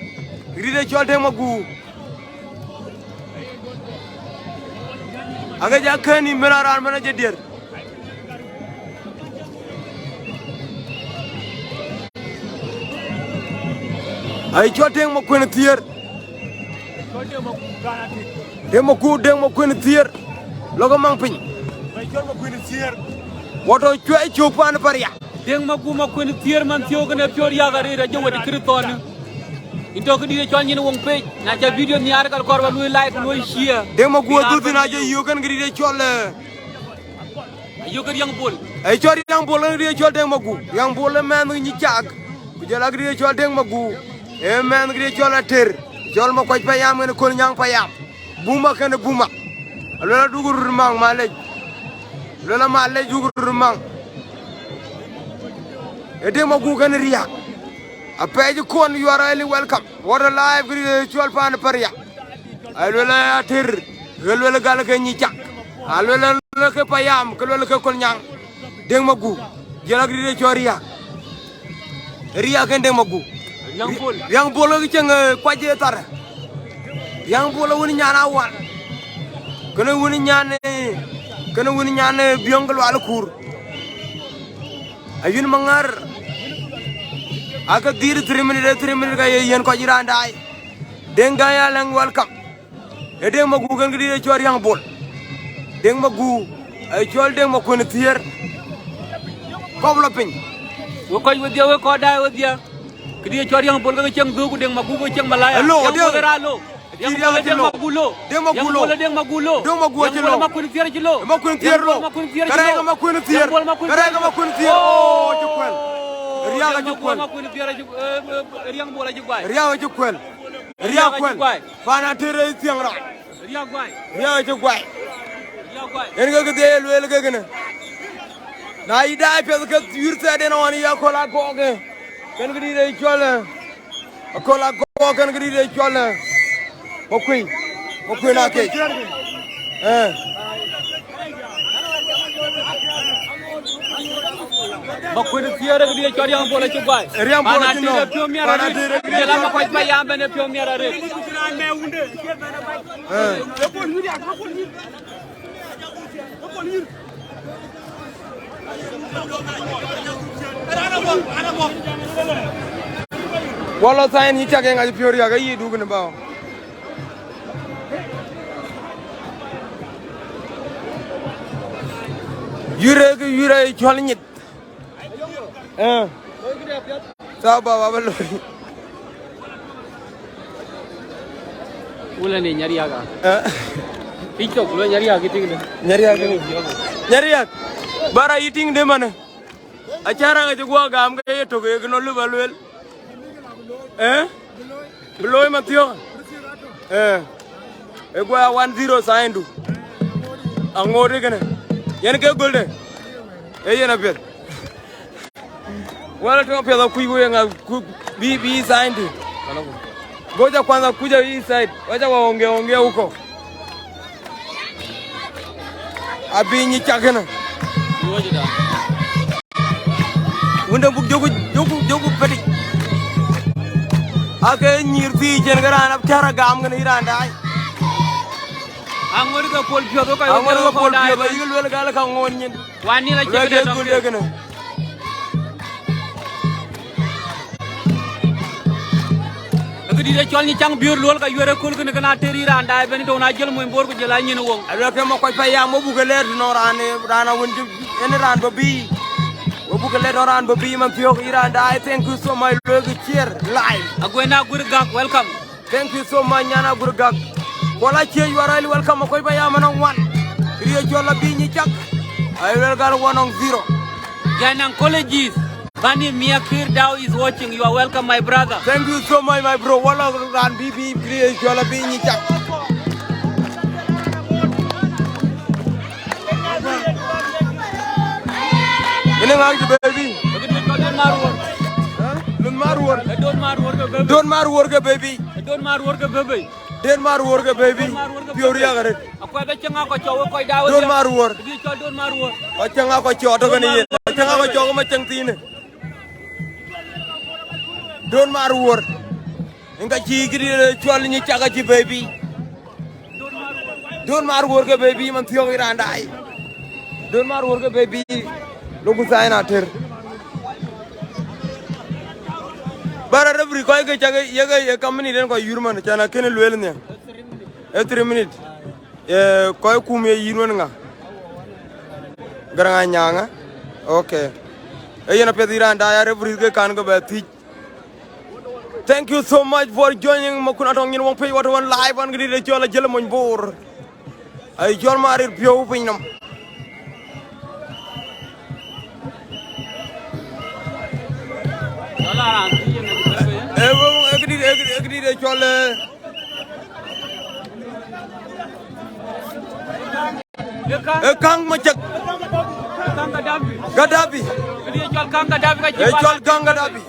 Speaker 1: Ride chol Demaku. Aga jakani menaran manager dear. Ay chol Demaku in tier. Demaku in tier. Logo mangpin.
Speaker 3: Ay chol Demaku in tier.
Speaker 1: Wato chwe chupan paria.
Speaker 2: Deng maguma ko ni tier man thio kan pyo ya ga re jo wadi kriton. Into ko di chol nyin wong pe. Na ja video ni ar kal korba lu like lu share.
Speaker 1: Demaku duti na je yukan gri chol.
Speaker 2: Yo kan yang bol.
Speaker 1: Ay chol yang bol gri chol Demaku. Yang bol man ni chak. Kujala gri chol Demaku. E man gri chol ater. Chol ma kwaj payam ne kol nyang payam. Buma kan buma. Alola dugur mang malej. Lola malle jugur mang. Ede magu kan riya. A page kon you are really welcome. What a live ritual pan paria. Alola atir. Lola gal ke ni chak. Alola ke payam, lola ke kol nyang. Deng magu. Jela gri choria. Riya kan deng magu.
Speaker 2: Yang bol.
Speaker 1: Yang bolo ke ceng kwaje tar. Yang bolo woni nyana wan. Kono woni nyane kana woni nyane biyongal wala kur ayun mangar aka dir 3 minutes ga yen ko jira ndai denga ya lang welcome e deng magu gan gidi chor yang bol deng magu ay chol deng magu ne tier koblo pin
Speaker 2: Wo ko wadia wo ko da wadia. Kidi chor yang bol ga ceng du deng magu go ceng malaya. Yang bol ra lo. Yang bola deng magulo. Yang bola deng magulo.
Speaker 1: Deng magu
Speaker 2: Yang bola makun tier jilo.
Speaker 1: Makun tier lo. Karega makun tier. Karega makun tier. Oh, jukwel. Ria ga jukwel.
Speaker 2: Makun tier yang bola jukwai.
Speaker 1: Ria ga jukwel. Ria kwel. Bana tere tiang ra.
Speaker 2: Ria gwai.
Speaker 1: Ria ga jukwai.
Speaker 2: Ria gwai.
Speaker 1: En ga de lo ga gene. Na ida pe ga yurta de no ani ya kola ko ge. Kan gidi de chola. Kola ko kan gidi de chola. Mokui na ke.
Speaker 2: Makun tier ga dia chor yang bola jukwai.
Speaker 1: Riang bola
Speaker 2: chino. Pana dire jela ma ko pa yam bene pyo miara re.
Speaker 1: Wala sain ni chake ngaji piori aga yi dugne bawo. Yure chol nyit. Sa ba ba lo.
Speaker 2: Ula ni nyari aga. TikTok lo nyari aga ting de.
Speaker 1: Nyari aga. Bara eating de mana. Acara ga gua gam ga yeto ga no lu balwel. Beloy matio. E gua 10 saindu. Angore gane. Yen ke golde. E yena pet. Wala to pet ku ibo nga bi saindu. Ngoja kwanza kuja hii side. Wacha waongee huko. Abinyi chakena.
Speaker 2: Ngoja da.
Speaker 1: Wunda buk jogu pedi. Ake nyirti jen garan ab cara gam ngene iranda ay.
Speaker 2: Angori ga pol pio do kay
Speaker 1: Angori ga pol pio ba yigel wel gala ka ngon nyen.
Speaker 2: Wani la
Speaker 1: Lege
Speaker 2: cek
Speaker 1: gul lege ne.
Speaker 2: Gidi de chol ni chang biur lol ka yore kul kene kana teri randa ben do na jël moy mbor ko jëla ñene wong
Speaker 1: Lege ma koy fay ya mo bu leer no rana wonju en ran ba bi. Wo bu leer no ran ba bi man fiyo iranda. I thank you so much lege cheer live.
Speaker 2: agwena gur gak welcome
Speaker 1: Thank you so much nyana gurgak. Kola che you are really welcome koy fay ya manong 1. Kriye jola bi ñi chak. I will gal 1-0.
Speaker 2: Ganang colleges Bani Miakir Dao is watching. You are welcome, my brother.
Speaker 1: Thank you so much, my bro. Wala ran bibi kriye jola bi ñi chak. Ine ngi baby.
Speaker 2: Don't marwor.
Speaker 1: Lun marwor.
Speaker 2: Don't marwor ke bebe.
Speaker 1: Don't marwor ke baby.
Speaker 2: Don't marwor ke bebe.
Speaker 1: Den marwor ke baby. Piori ya gare.
Speaker 2: Akoy be cenga ko ciow koy dawo.
Speaker 1: Don't marwor.
Speaker 2: Di ciow don't marwor.
Speaker 1: O cenga ko cio to gani ye. O cenga ko cio ma cengtine. Don't marwor. Inga ci gidi ciol ñi ciaga ci baby. Don't marwor ke baby man tiyo iranda ay. Don't marwor ke baby. Logu sayna ter. Bara rebri koy ke ciaga ye company den ko yurman cana kene luel ne. 3 minutes. Koy kumye yirwen nga. Garanga nyanga. Okay. Yena pedira nda ya rebri ke kan ko beti. Thank you so much for joining makuna tong ngin wong pay wato one live on gidi de jola jele moñ bor. Ay jol marir pio pinam.
Speaker 2: Wala ran ti yene
Speaker 1: Gidi de jola kang macak
Speaker 2: Kang
Speaker 1: Gadabi.
Speaker 2: Gidi ciow kang Gadafi ka ci
Speaker 1: Jol kang Gadabi.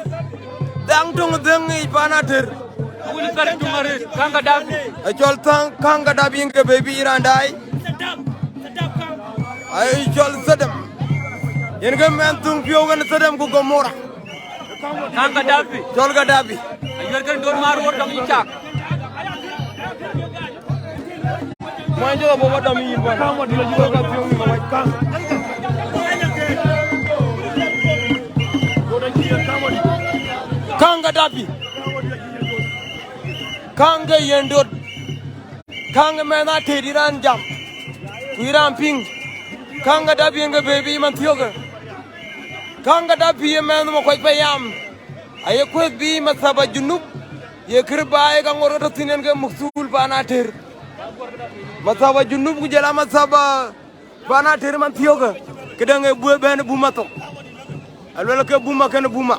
Speaker 1: Dang tung deng panater.
Speaker 2: wuli kar dumare kang Gadafi.
Speaker 1: Jol kang Gadabi nge baby irandai. Ay jol sadam. Yen ga men tung pio gan sadam ko gomora.
Speaker 2: Kang Gadafi.
Speaker 1: Jol Gadabi.
Speaker 2: Yor kan don marwor dam ni cak.
Speaker 1: Moy joga bo wadam yi bon. Kang mo dila joga ka pio mi ma kang. Kang Gadabi. Kang ga yendot. Kang mena tediran jam. Kuiran ping. Kang Gadabi nge baby man tiyoga. Kang Gadabi men mo koy payam. Ay ko bi masaba junub. Ye kirbaay ga ngoro tinen ga muksul banater. Masaba junub ku jela masaba banater man tiyoga. Kedange bu ben bu mato. Alwala ke buma ken buma.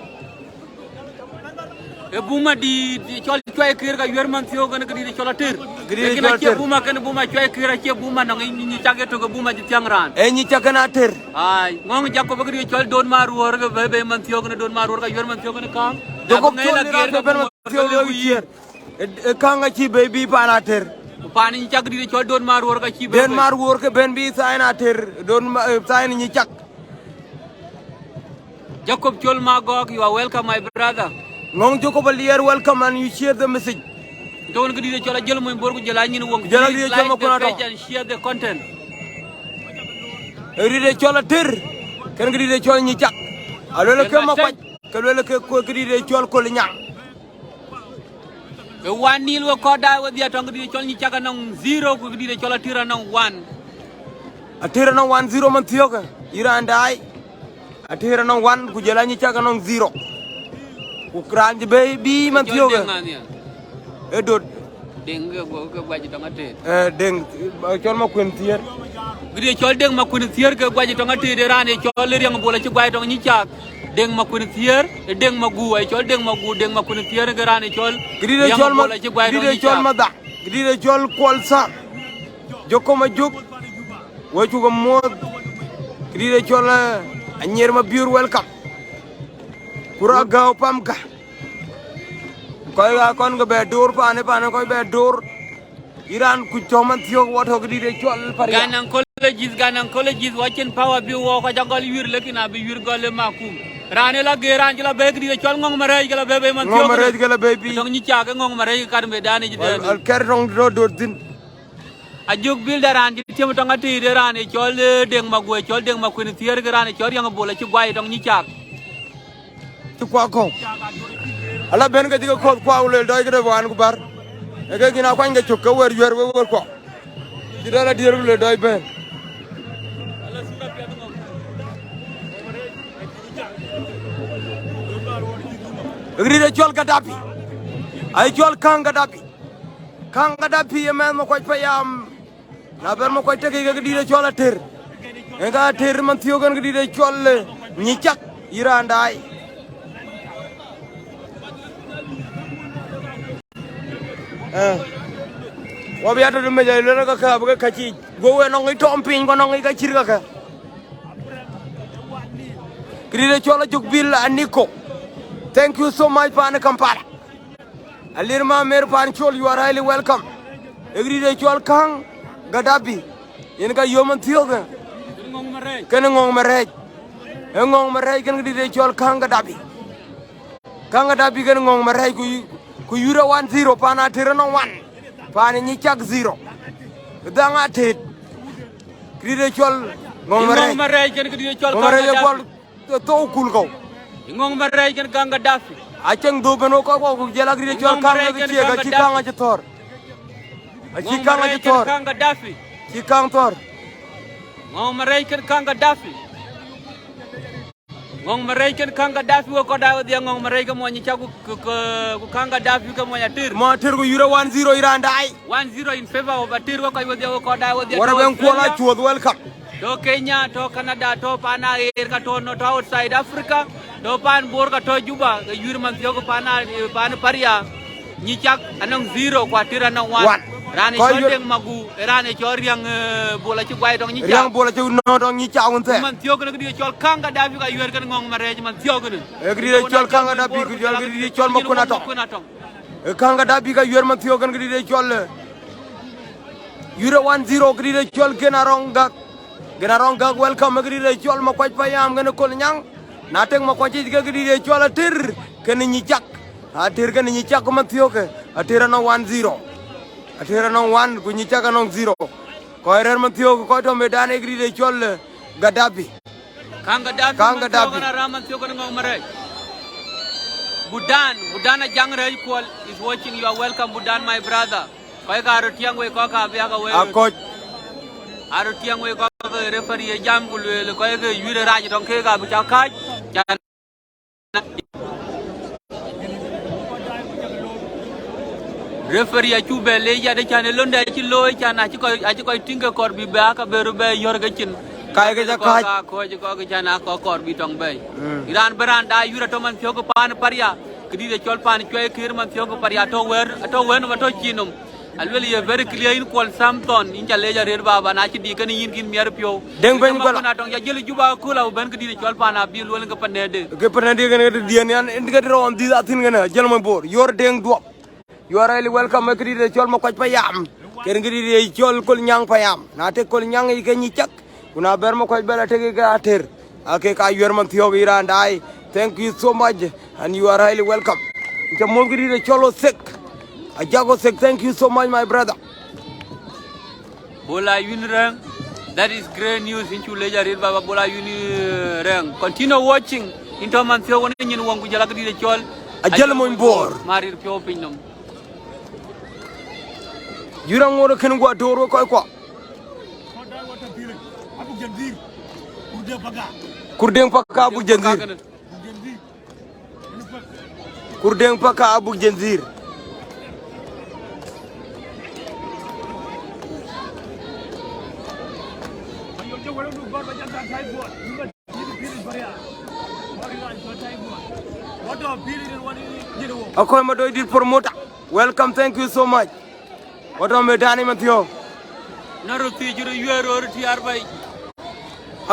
Speaker 2: E buma di ciow coy kir ka yor man tiyo gën gidi ciow la ter.
Speaker 1: Gidi
Speaker 2: Kina
Speaker 1: ciow
Speaker 2: ci
Speaker 1: ter.
Speaker 2: buma kan buma coy kir ci buma nang ñi ciage to ko buma ci tiangran.
Speaker 1: E ñi cakana ter.
Speaker 2: Ay ngong jakko ba gidi ciow don mar wor ga bebe man tiyo gën don mar wor ka yor man tiyo gën kam.
Speaker 1: Doko tolira ben man tiyo lo yer. E kanga ci baby banater.
Speaker 2: Pani ñi ciag di ciow don mar wor ka ci bebe.
Speaker 1: Den mar wor ke ben bi sayna ter don sayna ñi cak.
Speaker 2: Jacob Chol Magog, you are welcome, my brother.
Speaker 1: Ngong joko ba lier welcome and you share the message.
Speaker 2: Don't get the chola jel mo borgo jela ñi wong.
Speaker 1: Jela di
Speaker 2: Like
Speaker 1: jama
Speaker 2: the
Speaker 1: ko
Speaker 2: page and share the content.
Speaker 1: Eri de chola ter. Ken gidi de chol ñi cak. Alo le ke ma ko ke le ke ko gidi de chol ko li ñang.
Speaker 2: E wan nil wo ko da wo dia tong di chol ñi ciaga nang 0 ko di chola tira nang 1.
Speaker 1: Atira nang 1-0 man tiyo ka. Ira andai. Atira nang 1 ku jela ñi cak nang 0. Ku kranj baby man tiyo ka. E dot
Speaker 2: Deng go gwaji tong ate.
Speaker 1: deng chol ma kwen tier.
Speaker 2: Gidi chol deng ma kun tier ke gwaji tong ate de rane chol le yang bola ci gwaji tong ñi ciak. Deng ma kun tier e deng ma gu ay chol deng ma gu deng ma kun tier ke rane chol.
Speaker 1: Gidi de chol ma gidi de chol ma da. Gidi de chol kol sa. Joko ma juk. Wachu ko mod. Gidi de chol anyer ma biur welcome. Kura gaw pam ka. Koy ga kon ga be dor pane koy be dor. Iran ku choman thiyo wato gidi de chol pari.
Speaker 2: Ganang colleges watching power bi wo ko jangal wir lekina bi wir gole makum. Rane la geran la be gidi de chol ngong maray la bebe man
Speaker 1: Ngom rej gala baby.
Speaker 2: Tong ñi ciaga ngong maray kar me dane ji de.
Speaker 1: Al ker rong do din.
Speaker 2: ajuk bil daran ji tiam tong ati daran e chol deng magwe chol deng makwin tier garan e chol yang bola ci gwai tong ni chak
Speaker 1: ci kwa ko ala ben ga diga ko kwa ule doy ga wan ku bar e ga gina kwa nga chukka wer wer wer ko di dala di wer doy ben agri de chol Gaddafi ay chol kan Gaddafi e men mo ko payam na ber mo ko tege ga di de chol ater e ga ater man tiyo gan ga di de chol ni chak irandai wa biya to me jay le ka ka ba ka ci go we no ngi tom pin ko no ngi ka cir ka gri de chol juk bil aniko. Thank you so much, Pan Kampala. Alirma Mer Panchol, you are highly welcome. Every day, you Kang Gaddafi. In a human theater. Kenong Maray. Engong Maray can get the Kang Gaddafi. Kang Gaddafi can go Maray. Kuyura 1-0, Pana Tirano 1. Panichak 0. Danga Tate. Gridachol Maray can get the Tokulgo.
Speaker 2: ngong maray kan Kang Gaddafi
Speaker 1: aceng do beno ko jela gri ci Kang ga ci Kang ci tor ci Kang ci tor
Speaker 2: Kang Gaddafi
Speaker 1: ci Kang tor
Speaker 2: ngong maray kan Kang Gaddafi ngong maray kan Kang Gaddafi ko dawo dia ngong maray ko mo ni cagu ko Kang Gaddafi ko mo ya tir
Speaker 1: mo tir ko yura 1-0 iranda ay
Speaker 2: 1-0 in favor of tir ko ko dawo dia
Speaker 1: wara ben ko la chuod welcome
Speaker 2: to Kenya to Canada to pana air ka to no to outside Africa to pan bor ka to Juba ga yur man tiyo ko pana paria ni chak anong 0 kwa tira na 1 rani chodeng magu rani choriang bola ci gwai dong ni chak
Speaker 1: yang bola ci no dong ni chak wonte
Speaker 2: man tiyo ko ngi chol Kang Gaddafi ka yur kan ngong marej man tiyo ko
Speaker 1: e gri chol Kang Gaddafi ko gri chol makko na tong e Kang Gaddafi ka yur man tiyo kan gri chol yura 1-0 gri chol Genarong gag welcome agri de chol ma kwaj payam gane kol nyang nateng ma kwaj gag di de chol atir ken ni chak atir ken ni chak ma tiyo ke atir no 1-0 atir no 1 ku ni chak no 0 ko erer ma tiyo ko to medan agri de chol Gaddafi
Speaker 2: Kang Gaddafi na raman tiyo ko ngong mare Budan jang rej kol is watching. You are welcome Budan my brother ko ga ro tiang we ko ka bia ga we
Speaker 1: akoj
Speaker 2: aro tiang we ko referee jam ko le ko ga yure raji don ke ga bu cha ka referee chu be le ya de chane londe ci loy chana ci ko tinga kor bi ba ka beru be yor ga cin
Speaker 1: kay ga ka
Speaker 2: ko ga chana ko kor bi tong be iran beran da yure to man thio ko pan paria kidi de chol pan choy kir man thio ko paria to wer no to chinum alweli ye very clear in call Samton in chaleja red baba na ci di kan yin kin mier pio
Speaker 1: deng ben ko
Speaker 2: na tong ya jeli juba ko la ben kidi de chol pan abi lo nga panede
Speaker 1: ke panede gane de dian yan indiga ro on di atin gane jel mo bor yor deng do you are really welcome kidi de chol mo ko payam ken kidi de chol kol nyang payam na te kol nyang yi ke ni chak kuna ber mo ko bela te ga ater ake ka yor man thio iran dai thank you so much and you are really welcome ke mo kidi de cholo sek Ajago sek thank you so much my brother
Speaker 2: bola yunrang that is great news in chuleja red baba bola yunrang continue watching into man thio wona nyin wongu jala kidi de chol
Speaker 1: ajal mo bor
Speaker 2: marir pio pinom
Speaker 1: yurang wona ken gwa doro ko kurdeng paka abu jenzir kurdeng paka abu jenzir akoy ma doy dir promoter welcome thank you so much wato me dani man thio
Speaker 2: naro ti juro yero ti arbay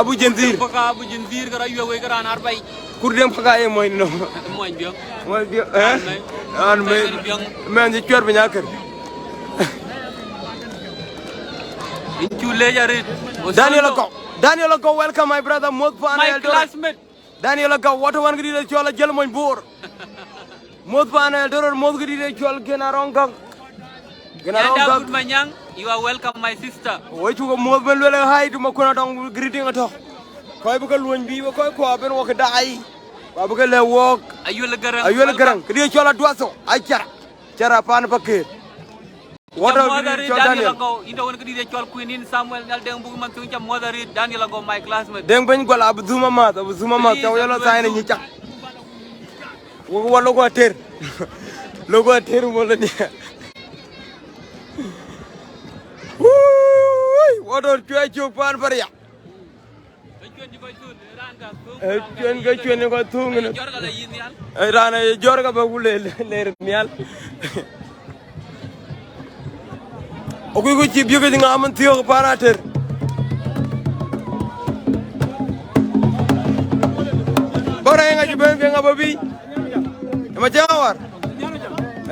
Speaker 1: abu jenzir
Speaker 2: paka abu jenzir gara yewe gara arbay
Speaker 1: kurdem paka e moy no
Speaker 2: moy bio
Speaker 1: an me men di kër bi ñaker
Speaker 2: in chuleja red
Speaker 1: Daniel go welcome my brother Mod Pan
Speaker 2: my classmate
Speaker 1: Daniel go wato wan gidi de chola jël moy bor Mod Pan Eldorado Mod gidi de chol genarong
Speaker 2: Yanda good manyang, you are welcome my sister.
Speaker 1: Wai chuko mo ben lele hai tu makuna dong greeting ato. Koi buka luan bi koi ko ben wo kedai. Ko buka le wok.
Speaker 2: Ayu le garang.
Speaker 1: Kedi chola duaso. Ai cara pan pakai. What are you Daniel?
Speaker 2: Indo won kedi chol Queen in Samuel nal deng bu man tun jam modari Daniel ago my classmate.
Speaker 1: Deng ben gol Abu Zuma mat taw yalo sayne ni cak. Wo logo ater. Logo ater mo la ni. What are you pan paria? Cuan ko tung. Rana jorga ba wule leer mial. Oku ko ci biyo nga am tiyo parater bora nga ci ben nga babi ma jawar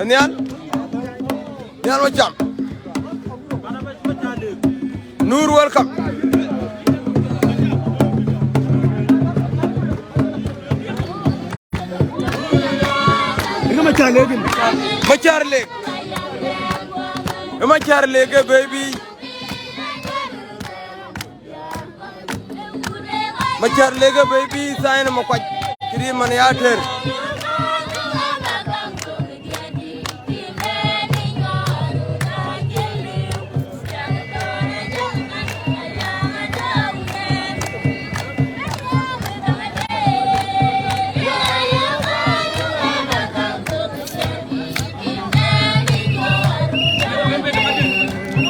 Speaker 1: nyal ma jam Nur welcome nga ma charle Am I Charlie, baby? My Charlie, baby, sign of a cream on the altar.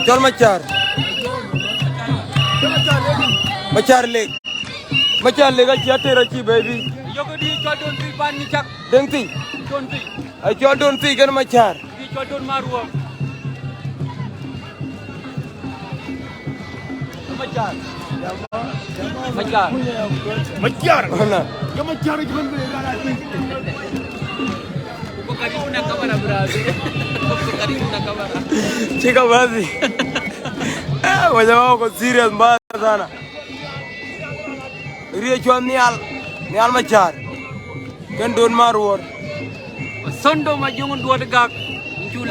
Speaker 1: Chol machar leg achi atera chi baby
Speaker 2: Yogo di chol don fi pan ni chak
Speaker 1: deng ti
Speaker 2: don fi
Speaker 1: ai chol don ti gan machar
Speaker 2: di chol don maruo machar
Speaker 1: mana
Speaker 3: Ya machar ki ban
Speaker 2: ko kari una kamera bravo ko kari una kamera
Speaker 1: chica basi wajama ko serious mbaya sana rie chol nial machar ken don marwor
Speaker 2: sondo ma jongon do de gak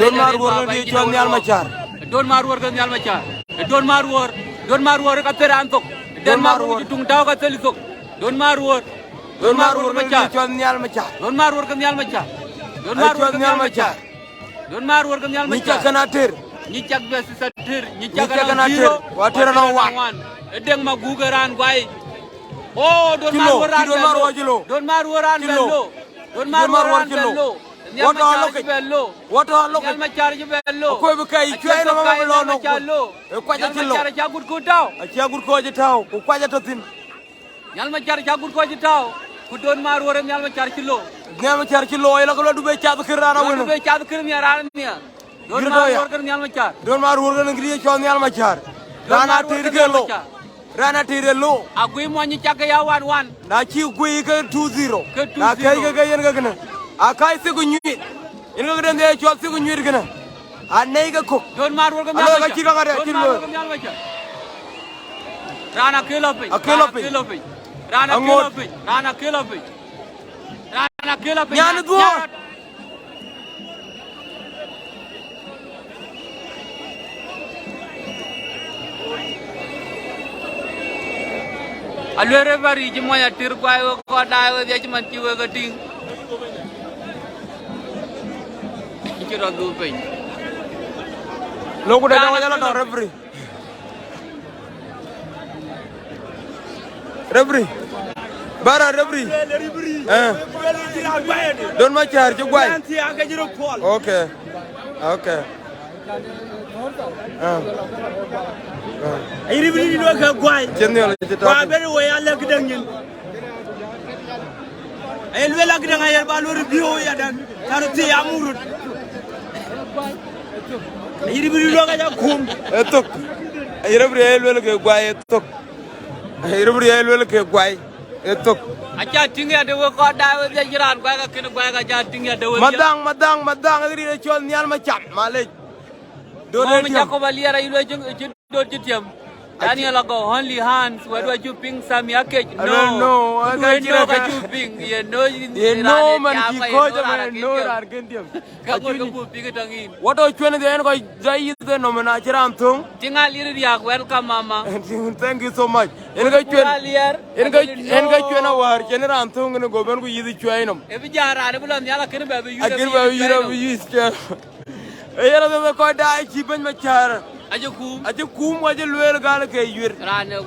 Speaker 1: don marwor rie chol nial machar
Speaker 2: don marwor kan nial machar don marwor ka tere antok den marwor tung taw ka teli sok don marwor
Speaker 1: machar chol nial machar
Speaker 2: don marwor kan nial machar don marwor kan nial machar don marwor kan nial machar
Speaker 1: kanater
Speaker 2: ni cak be sa tir ni cak
Speaker 1: kanater water no wan
Speaker 2: edeng ma gugeran gwai oh don marwor bello don marwor bello don marwor bello
Speaker 1: What are look
Speaker 2: Nyal machar ji bello
Speaker 1: ko be kay cuey na ma lo no ko kwaja tillo
Speaker 2: machar jagur ko taw
Speaker 1: a jagur ko je taw ko kwaja to tin
Speaker 2: nyal machar jagur ko je taw ku don marwor nyal machar ci lo
Speaker 1: ila ko du be caab kirana wona
Speaker 2: du be caab kir mi ran mi don marwor kan nyal machar
Speaker 1: don marwor kan ngri ci nyal machar rana tire lo
Speaker 2: agui mo ni ciaga ya wan
Speaker 1: na ci gui ka 2-0 na kay ga yen ga gna akai sigu nyuit ina ga den de chol sigu nyuit gna anay ga ko
Speaker 2: don marwor kan nyal machar don marwor kan nyal machar rana kilo pe rana kilo pe
Speaker 1: nyana go
Speaker 2: alwere bari ji moya tir kwai ko dai we ji man ci we ga ting ci ro du pe
Speaker 1: loku de dawa jala to refri bara refri don ma char ci gwai okay
Speaker 3: Ay ribri do ka gwai
Speaker 1: jenno la ci taw
Speaker 3: wa beri wo yalla gidan ngin ay lwela gidan ay ba lo biyo ya dan tarti amurut ay ribri do ka ja kum
Speaker 1: etok ay refri ay lwela ke gwai etok ay refri ay lwela ke gwai etok
Speaker 2: acha tinga de wo ko da we jiran gwai ga kin gwai ga ja tinga de wo
Speaker 1: madang ri de chol nyal ma chat malej
Speaker 2: do ne ko ba liara yulo ci do ci tiam Daniel go only hands. Where do you ping Sam Yakech?
Speaker 1: I don't know. I
Speaker 2: You know
Speaker 1: can't
Speaker 2: that you ping. You
Speaker 1: know man kikoja man no Argentinian.
Speaker 2: Kago ping it angin.
Speaker 1: What are you the end go jai the nomina chiram tung?
Speaker 2: Tinga liria welcome mama.
Speaker 1: Thank you so much. Enga chuen war generam tung no go ben go yidi chuainum.
Speaker 2: Ebi jara ne bulan yala kene baby you.
Speaker 1: Agir ba yira use cha. Ayara the ko dai chiben machar. Aje kum aje luel gal ke yir.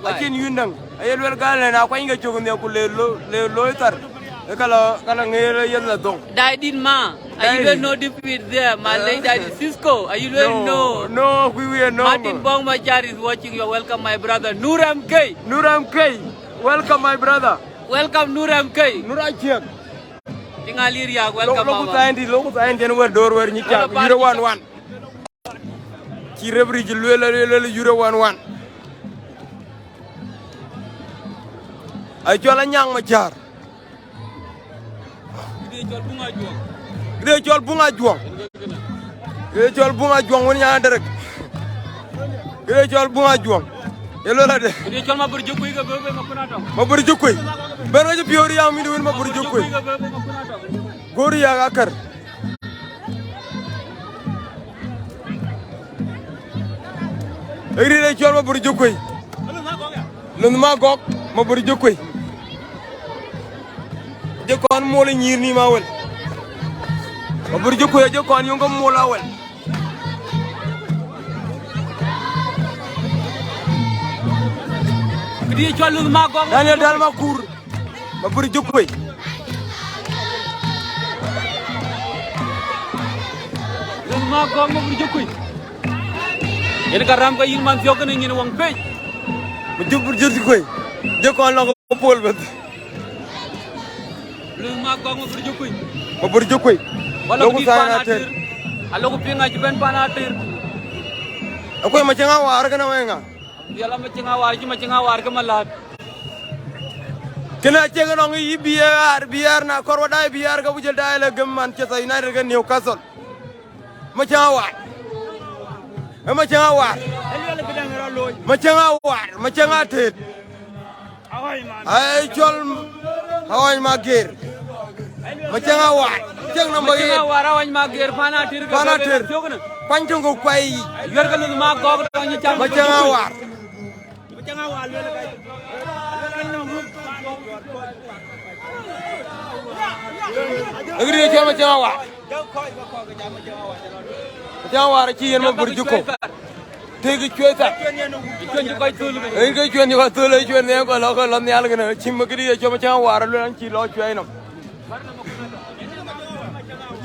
Speaker 1: Akin yundang. Aye luel gal na kwa inga chogun ne ku le loitar. Kala ngere yella dong.
Speaker 2: Died in ma. Are you no defeat there? Malay died Cisco. Are you no?
Speaker 1: No, we were no.
Speaker 2: Martin Bong Machar is watching you. Welcome my brother Nuram K.
Speaker 1: Welcome my brother.
Speaker 2: Welcome Nuram K.
Speaker 1: Nurachek.
Speaker 2: Tingaliria welcome mama.
Speaker 1: Loku taindi en wer door wer nyika. Euro 11. Ki rebri ji lele Euro 11. Ay jola nyang Machar. Gede jol bunga juang woni nyaande rek. Gede jol bunga juang. Yelo la de.
Speaker 2: Gede jol ma bur jokkoy ga bebe makuna taw.
Speaker 1: Ma bur jokkoy. Ben nga biori ya mi woni ma bur jokkoy. Gori ya akar. Gede jol ma bur jokkoy. Lu ma gok ma bur jokkoy. Je kon mo la ñir ni ma wel. Ma bur jokkoy je kon yo ngam mo la wel.
Speaker 2: Gede jol lu ma gok.
Speaker 1: Daniel dal ma cour. Ma bur jokkoy.
Speaker 2: Lu ma gok ma bur jokkoy. Yen garam ko yin man jokk na ñene wong pej.
Speaker 1: Ma jubur jokkoy. Je kon la ko pol bet.
Speaker 2: Lu ma gok ma bur jokkoy.
Speaker 1: Ma bur jokkoy.
Speaker 2: Wala ko panatir. Alo ko pinga ci ben panatir.
Speaker 1: Akoy ma nga war ga na wenga.
Speaker 2: Yalla ma ci nga war ga malat.
Speaker 1: Kena cega no ngi biar na korwa dai biar ga bujel dai la gem Manchester United ga Newcastle. Ma nga war. Ma nga war. Ma nga tet. Ay chol hawai ma ger. Ma nga war. Ceng na mbagi.
Speaker 2: Nga war hawai ma ger panatir ga.
Speaker 1: Panatir. Panchongo kwai.
Speaker 2: Yer ga lu ma gok to ñu cham.
Speaker 1: Ma nga war. Agri ci ma nga war. Ma war ci yeen ma bur juko. Tegi cueta.
Speaker 2: Ñu koy tulu.
Speaker 1: Ay ga cuen ko tulu cuen ne ko lo ko lon yal ga ci ma gri ci ma war lu lan ci lo cuenam.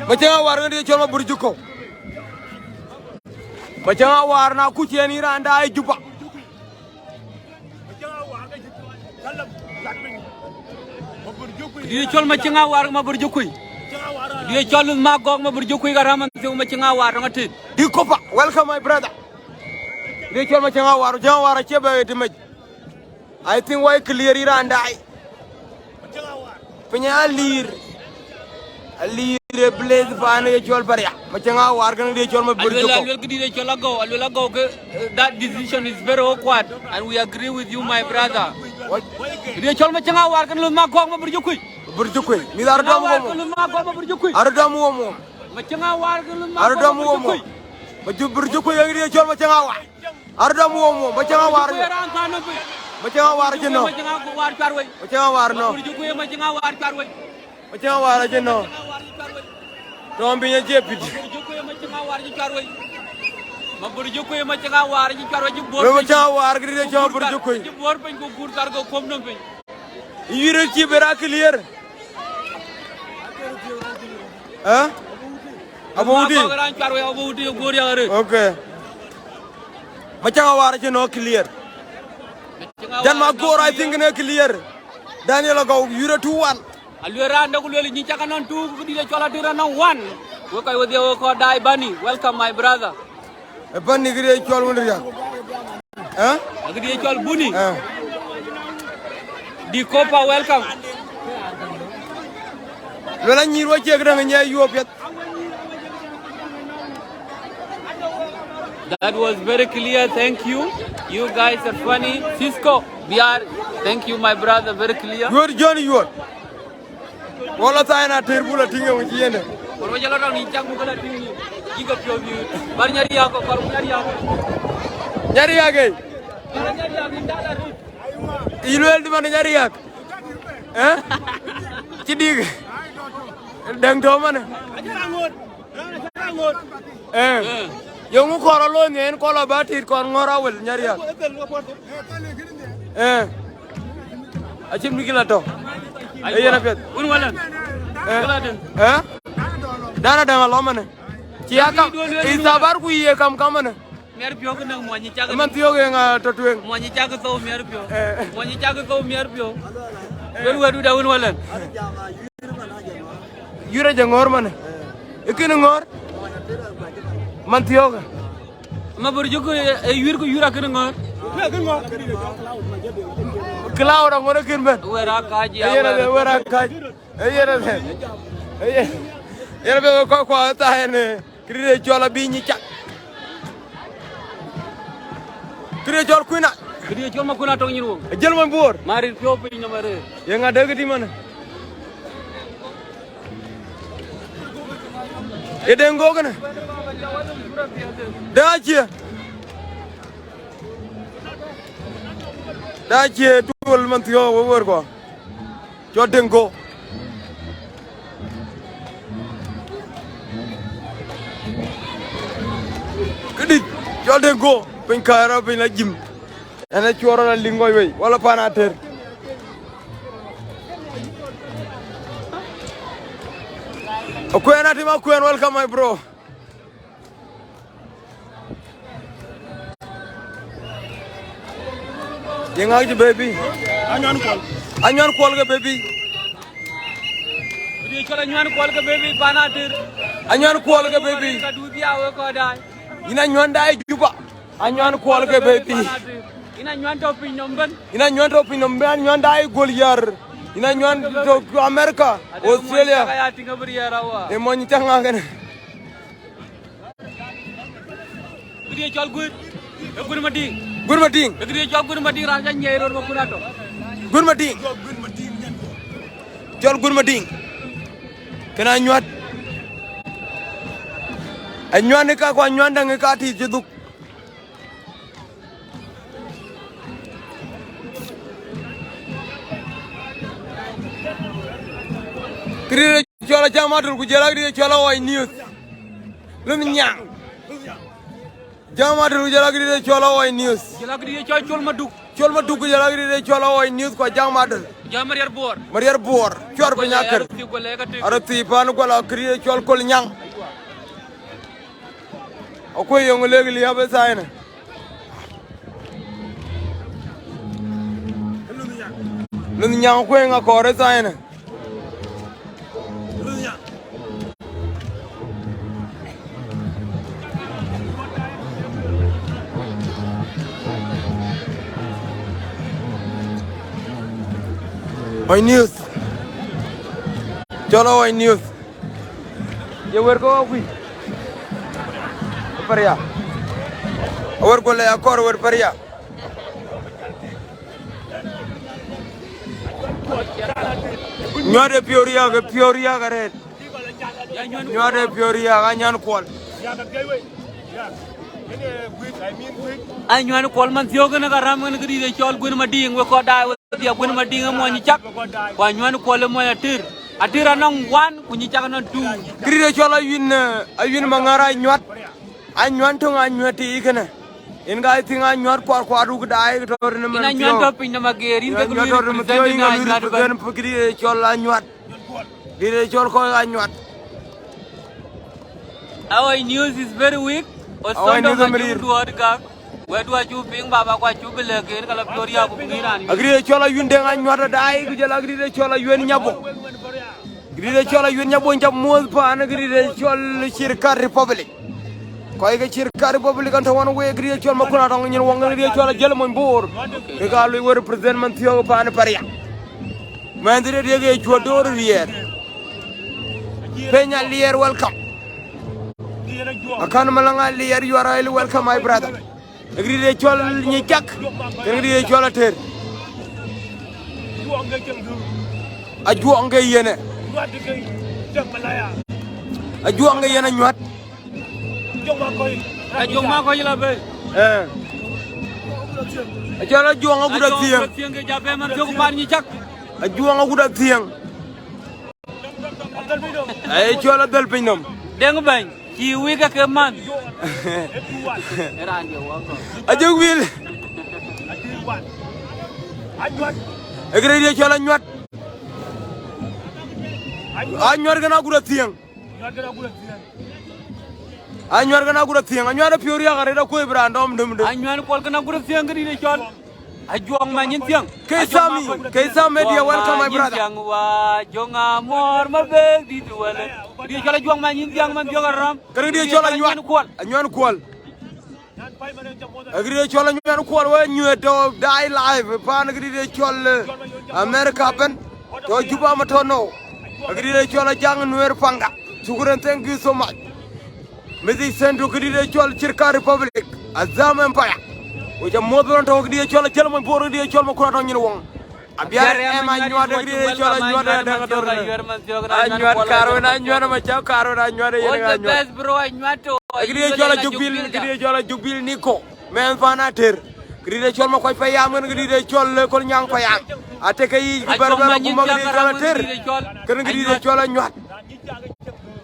Speaker 1: Ma nga war nga ci ma bur juko. Ma nga war na ku ci ni randa ay juba.
Speaker 2: Di chol ma ci nga war ma bur jokkoy. Di chol ma gok ma bur jokkoy ga raman te ma ci nga war nga tit.
Speaker 1: Di kopa, welcome my brother. Di chol ma ci nga war ci be di maj. I think why clear ira ndai. Penya lir blaze bana ye chol bariya. Ma ci nga war ga di chol ma bur joko.
Speaker 2: Alwel di chol go that decision is very awkward and we agree with you my brother. Di chol ma ci nga war ga lu ma gok ma bur jokkoy.
Speaker 1: Bur jokkoy. Mi dar dam mo.
Speaker 2: Lu ma gok ma bur jokkoy.
Speaker 1: Ar dam mo.
Speaker 2: Ma ci nga war ga lu ma
Speaker 1: Ar dam mo. Ma ju bur jokkoy nga di chol ma ci nga war. Ar dam mo. Ma ci nga war. Ma ci nga war ci no.
Speaker 2: Ma ci nga war car way.
Speaker 1: Ma ci nga war no.
Speaker 2: Bur jokkoy ma ci nga war car way.
Speaker 1: Ma ci nga war ci no. Dom bi ñu jeppi.
Speaker 2: Bur jokkoy ma ci nga war ci car way. Ma bur jokkoy ma ci nga war ci car way ci bor.
Speaker 1: Ma ci nga war gi di ci bur jokkoy.
Speaker 2: Ci bor bañ ko gur tar go kom no bañ.
Speaker 1: Yire ci bera clear. Hein? Abudi. Okay. Macam awar je no clear. Dan ma gor I think no clear. Daniel go yure 2-1.
Speaker 2: Alwera ndaku leli ñi ca kanon tu ko di chola tira na 1. Wo kay wodi ko dai bani. Welcome my brother.
Speaker 1: E bani gide chol wondir ya. Hein?
Speaker 2: Gide chol buni. Di Copa welcome.
Speaker 1: Lola ñiro ci ga nga ñay yopet.
Speaker 2: That was very clear, thank you. You guys are funny. Cisco, we are. Thank you, my brother. Very clear.
Speaker 1: You are Johnny, you are. Wala tayo na terbula tinggal mo siya na.
Speaker 2: Kalau jalan orang ni cak bukan tinggi. Jika pio view. Baru nyari aku, baru nyari aku.
Speaker 1: Nyari agay.
Speaker 2: Baru nyari aku, tak ada.
Speaker 1: Iluel di mana nyari ag? Eh? Cidik. Dang do mana? Yung mo koralo ngayon kola batir kon ngorawel nyari ag. Acim mikila to. Ayo na pet.
Speaker 2: Unwalan.
Speaker 1: Dana danga lo mana? Ciakam isabar ku iye kam mana?
Speaker 2: Mer pio kena mau nyicak.
Speaker 1: Man tiyo nga totueng.
Speaker 2: Mau nyicak tu mer pio. Mau nyicak tu mer pio. Baru dah unwalan.
Speaker 1: Yura jangor mana? Ikin ngor? Man tiyo ga.
Speaker 2: Ma berjuku yura kena ngor.
Speaker 1: Klau orang ngor kin ben.
Speaker 2: Wera kaji.
Speaker 1: Wera kaji. Yera be ko ta hene. Kride jola bi nyicak. Kride jol kuina.
Speaker 2: Kride jol ma kuna tong nyiru.
Speaker 1: Jel man bor.
Speaker 2: Mari pio pe nyamare.
Speaker 1: Yang ada di mana? Edengo kana. Dacie tuol man tiyo wor ko. Jo dengo. Kedi jo dengo pen kara pen la jim. Ana choro la lingoy wey wala panater. Okwen atima kwen, welcome my bro. Yang aja baby. Anyan kual ke baby.
Speaker 2: Dia kalau anyan kual ke baby panatir.
Speaker 1: Anyan kual ke baby.
Speaker 2: Kadu dia awe ko dai.
Speaker 1: Ina nyon dai juba. Anyan kual ke baby.
Speaker 2: Ina nyon topi nyomben.
Speaker 1: Ina nyon topi nyomben nyon dai Goliar. Ina nyon to America, Australia.
Speaker 2: Kaya tinggal beriarawa.
Speaker 1: Emon tanga kan.
Speaker 2: Dia jual gur. Gur mati.
Speaker 1: Gur mati.
Speaker 2: Dia jual gur mati raja nyairor makuna to.
Speaker 1: Gur mati. Jual gur mati. Kena nyuat. Anyuan ni ka ko anyuan dang ka ti jeduk. Kiri chola jamatul ku jala kiri chola wai news. Lum nyang. Jamatul ku jala kiri chola wai news.
Speaker 2: Jala kiri chol maduk.
Speaker 1: Chol maduk ku jala kiri chola wai news ko jamatul.
Speaker 2: Jam Mariar Bor.
Speaker 1: Mariar Bor. Chor penyakir. Arti panu ko la kiri chol kol nyang. Ako yung legi liya be sayna. Lum nyang ko nga kore sayna. Wai news. Cholo wai news. Ye wer ko api. Paria. Wer ko le akor wer paria. Nyade Pioria ga red. Nyade Pioria ga nyan kwal.
Speaker 2: Anyuan kol man tiyo kana karam kana kiri de chol gun mading we ko dai we dia gun mading mo nyicak ko anyuan kol mo atir anong 1 ku nyicak non 2
Speaker 1: Kiri de chol ayun mangara nyuat anyuan to anyuati kana in ga tinga nyuat kwar kwaru dai to ne man
Speaker 2: anyuan to pin na magerin ka gulu
Speaker 1: president na kiri de chol anyuat kiri de chol ko anyuat.
Speaker 2: Our news is very weak.
Speaker 1: Our news is very
Speaker 2: weak. Where do I ping Baba Quachu Belakin, Calabria, Bungiran?
Speaker 1: Agree de chola yun deng anyuat dai ku jala agree de chola yun nyabo. Agree de chola yun nyabo nyab mol pa an agree de chol Shirka Republic. Koi ke Shirka Republic kan tawan we agree de chol makuna tong nyin wong agree de chola jel mon bor. Ke ga lu we represent man tiyo pa an paria. Mandire de ge chodor rier. Penya lier welcome. Akan malanga lier you are highly welcome my brother. agri de chol ñi jak agri de chol ter aju nga yene aju nga yene ñuat
Speaker 2: aju ma ko la be
Speaker 1: ajala aju nga guda tiang
Speaker 2: tiang ge jabe man jogu pan ñi jak
Speaker 1: aju nga guda tiang ay chola dal pinom
Speaker 2: deng bañ ci wi ga ke man era ande wa ko
Speaker 1: aju wil agri de chola ñuat anyuar gana guda tiang anyuar gana guda tiang anyuar piori ya gare da ko ibrandom dum
Speaker 2: anyuar pol gana guda tiang gari de chol ajuang ma ñin tiang
Speaker 1: kay sam media welcome my brother
Speaker 2: tiang wa jonga mor ma be di duwale di chol ajuang ma ñin tiang man jogaram
Speaker 1: kare di chol anyuar kwal agri de chol anyuar kwal wa ñu do die live pan agri de chol america ben to juba ma to no agri de chol jang nuer panga sukuren thank you so much mezi sendo agri de chol cirka republic azam empire oja modon to agri de chol jël mo boro de chol mo ko to ñu won abiar ema ñu de agri de chol ñu de da do ñu karo na ñu ma cha karo na ñu de yene ñu
Speaker 2: best bro ñu
Speaker 1: agri de chol jubil niko men fana ter agri de chol mo koy fay yam agri de chol ko ñang fay yam ate kay barbar bu mag di chol ter ken agri de chol ñu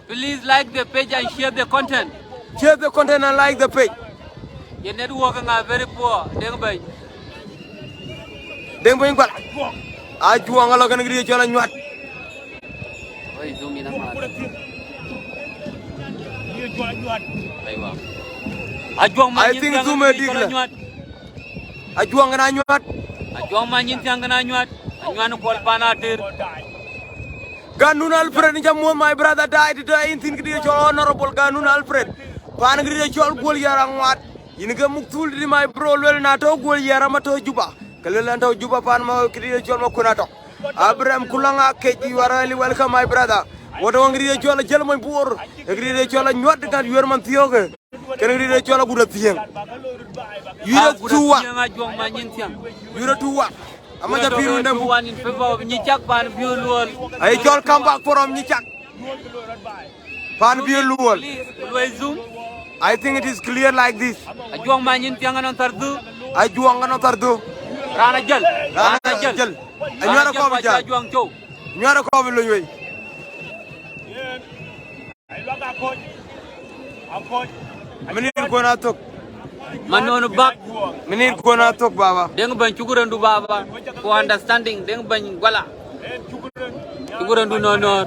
Speaker 2: please like the page and share the content
Speaker 1: and like the page
Speaker 2: your network nga very poor
Speaker 1: deng bay ngol aju nga la ken agri de chol ñu
Speaker 2: oy zoom ina ma aywa ajuang ma ñin tiang
Speaker 1: zoom digla aju nga na ñuat
Speaker 2: ajuang ma ñin tiang na ñuat anyuan pol panatir
Speaker 1: Ganun Alfred jam my brother died today in think the honorable Ganun Alfred pan gri chol gol yarang wat in ga muktul di my bro wel na to gol yarama to juba kalelan to juba pan ma gri chol ma kunato Abraham kulanga keji warali welcome my brother wodo gri chol jel moy bor gri chol nyot kan yor man tiyoge ken gri chol guda tiyeng yura tuwa yura tuwa amaja piru ndam
Speaker 2: one in favor of ñi ciak pan biu lol
Speaker 1: ay chol comeback from ñi ciak pan biu lol
Speaker 2: zoom
Speaker 1: I think it is clear like this
Speaker 2: ajuang ma ñin tiang non tardu
Speaker 1: ajuang no tardo
Speaker 2: rana jël
Speaker 1: anyara ko bi jall
Speaker 2: ajuang ciow
Speaker 1: ñara ko bi lu ñoy minir ko na tok
Speaker 2: manonu bak
Speaker 1: minir ko na tok baba
Speaker 2: deng ban cukurandu baba for understanding deng ban wala cukurandu nonor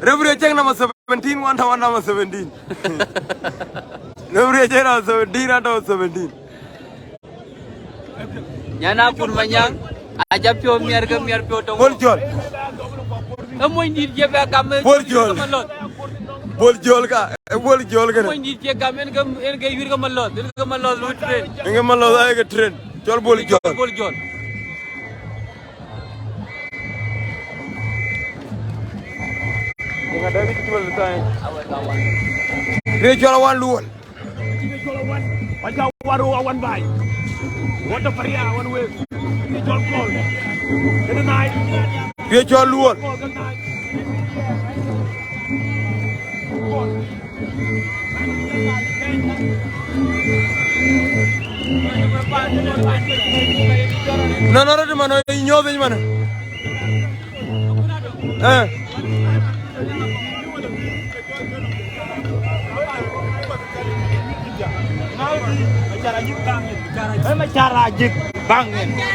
Speaker 1: rebre check number 17 one number 17 rebre check number 17 and 17
Speaker 2: nyana pun manyang aja pio miar pio tong
Speaker 1: bol jol
Speaker 2: amoy ndir jebe kam
Speaker 1: bol jol ka bol jol ka
Speaker 2: amoy ndir je kam en ga wir ga malot lu train
Speaker 1: nga malot ay ga train jol bol jol nga dawi ci wal tay re jol wan lu wol
Speaker 3: waja waru awan bay wota faria wan we jol kol ene nay
Speaker 1: re jol lu wol non non de mano ñobe mana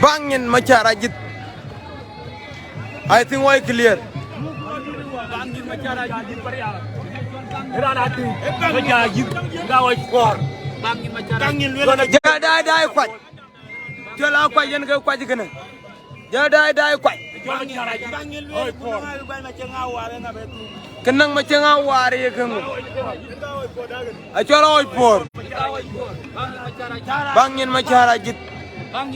Speaker 1: bangin macara jit I think why clear
Speaker 3: bangin macara jit pariala era ati macara jit gawai skor bangin macara
Speaker 1: ja dai kwaj jola kwaj yen ga kwaj gëna ja dai kwaj kenang ma cenga ware ye kengo a jola oy por bangin macara jit
Speaker 2: man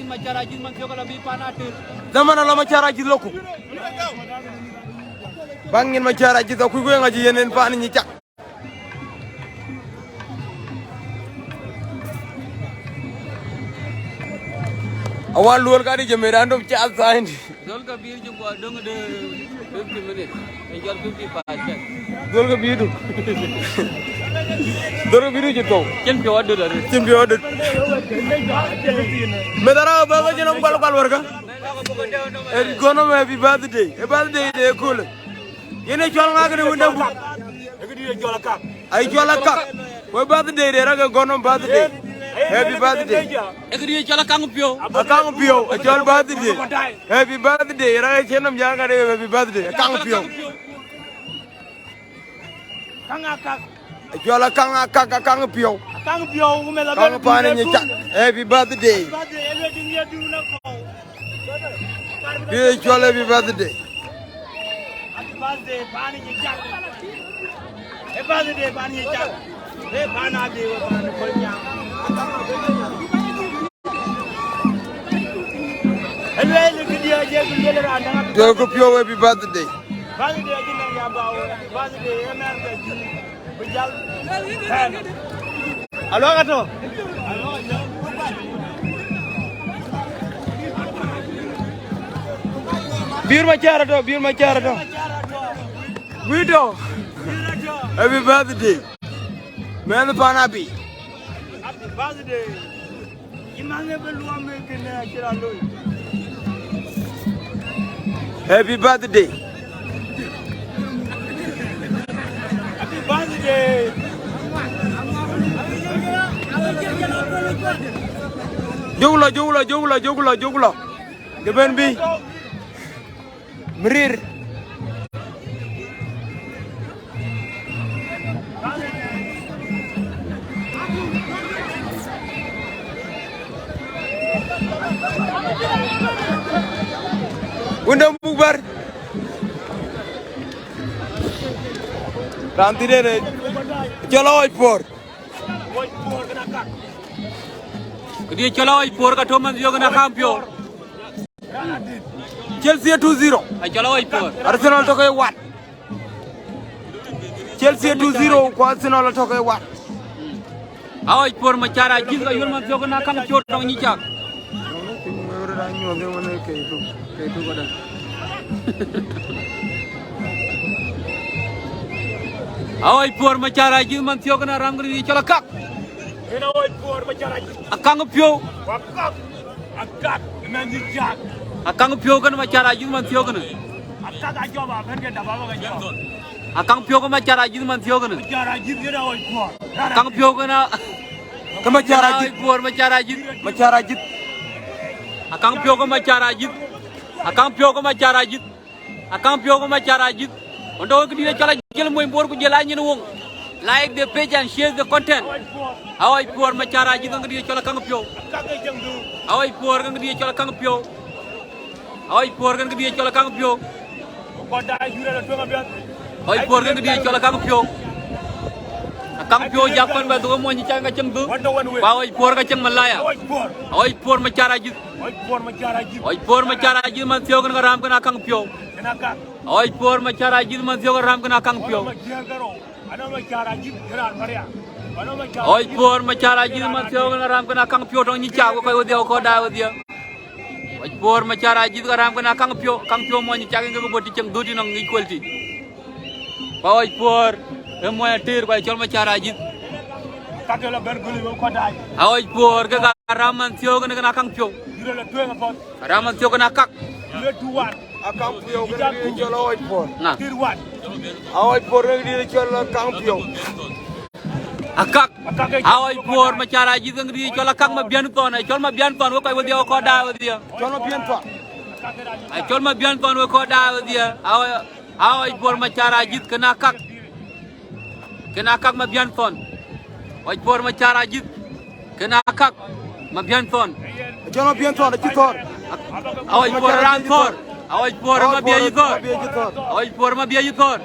Speaker 2: joga la bi panatir
Speaker 1: zamana la macara jit loko bangin macara jit ko ko ngaji yenen pan ñi cak Awan luar kali je merandom chat sign.
Speaker 2: Dol ka bir ju ko dong de 50 minutes. Enjoy 50%.
Speaker 1: Dol ka biru. Dol ka biru je to.
Speaker 2: Ken pyo adu da.
Speaker 1: Tim bi odut. Medara baba je nam bal bal warga. Gono me happy birthday. Happy birthday de cool. Yene chol nga ne wunda bu. Ay chola kak. Happy birthday de raga gono birthday. Happy birthday.
Speaker 2: Ekri chala kang pyo.
Speaker 1: Akang pio, chol birthday. Happy birthday. Raga chenam janga de happy birthday. Akang pio. Chola kang pio. Kang pane ni chak. Happy birthday. Be chola happy birthday. Joko pio happy birthday.
Speaker 3: Halo kato.
Speaker 1: Bir macara to. Guido. Happy birthday. Man panabi.
Speaker 3: Happy birthday. Imane belua me kene akira loy.
Speaker 1: Happy birthday.
Speaker 3: Happy birthday.
Speaker 1: Jogula. Geben bi. Mrir. Undang bubar. Ranti deh. Joloi por.
Speaker 2: Kedi chala oi por ka thoman yo na kampyo.
Speaker 1: Chelsea 2-0.
Speaker 2: Ay chala oi por.
Speaker 1: Arsenal toke 1. Chelsea 2-0 ko Arsenal toke 1.
Speaker 2: Ay por macara jin ka yul man yo na kang chot tong ni chak. Ay por macara jin man yo na ram gri chala kak.
Speaker 3: Ina oi por macara.
Speaker 2: Akang pyo.
Speaker 3: Akak. Nanti jak.
Speaker 2: Akang pyo kan macara jin man yo kana.
Speaker 3: Akak aja ba ben ke daba ba ga.
Speaker 2: Akang pyo ko macara jin man yo kana.
Speaker 3: Macara jib ina oi por.
Speaker 2: Akang pyo kana.
Speaker 1: Kemacara
Speaker 2: Ay
Speaker 1: jit.
Speaker 2: por macara jin.
Speaker 1: Macara jit.
Speaker 2: Akang pyo ko macara jit. Akang pyo ko macara jit. Akang pyo ko macara jit. Ondo ko dina chala jel moy bor ko jela ñi wong. Like the page and share the content. Awai por macara jit nga dina chala kang pyo.
Speaker 3: Akak jeng du.
Speaker 2: Awai por nga dina chala kang pyo. Awai por nga dina chala kang pyo.
Speaker 3: Ko da jure la to ngabiat.
Speaker 2: Awai por nga dina chala kang pyo. Akang pyo japan ba do mo ñi nga ceng du. Ba awai por ga ceng malaya.
Speaker 3: Oi por.
Speaker 2: Awai por macara jit.
Speaker 3: Oi por macara jib.
Speaker 2: Awai por macara jit man pyo nga ram kana kang pyo.
Speaker 3: Kena kak.
Speaker 2: Awai por macara jit man pyo ram kana kang pyo.
Speaker 3: Ano macara jib geran maria. Ano macara.
Speaker 2: Oi por macara jil man seo na ram kana kang pyo tong ni cha ko ko de ko da dia. Oi por macara jil ka ram kana kang pyo mo ni cha ke ko boti ceng dudi nang equality. Ba oi por e mo ya tir ko chol macara jil.
Speaker 3: Kake la ber guli ko dai.
Speaker 2: Oi por ka ram man seo kana kang pyo.
Speaker 3: Jure la to ngapot.
Speaker 2: Ram man seo kana kak.
Speaker 3: Jure tuwan.
Speaker 1: Akang pio kan dia joloi por.
Speaker 2: Na.
Speaker 3: Tirwan.
Speaker 1: Awai por dia jola kang pio.
Speaker 2: Akak. Oi por macara jil ngri chol kak ma bian ton ai chol ma bian ton ko ko de ko da dia.
Speaker 1: Jono bien pa.
Speaker 2: Ai chol ma bian ton ko da dia. Oi por macara jil kana kak. Kena kak ma bian ton. Oi por macara jil. Kena kak ma bian ton.
Speaker 1: Jono bien to tor.
Speaker 2: Oi por ran tor. Oi por ma bia yitor. Oi por ma bia yitor.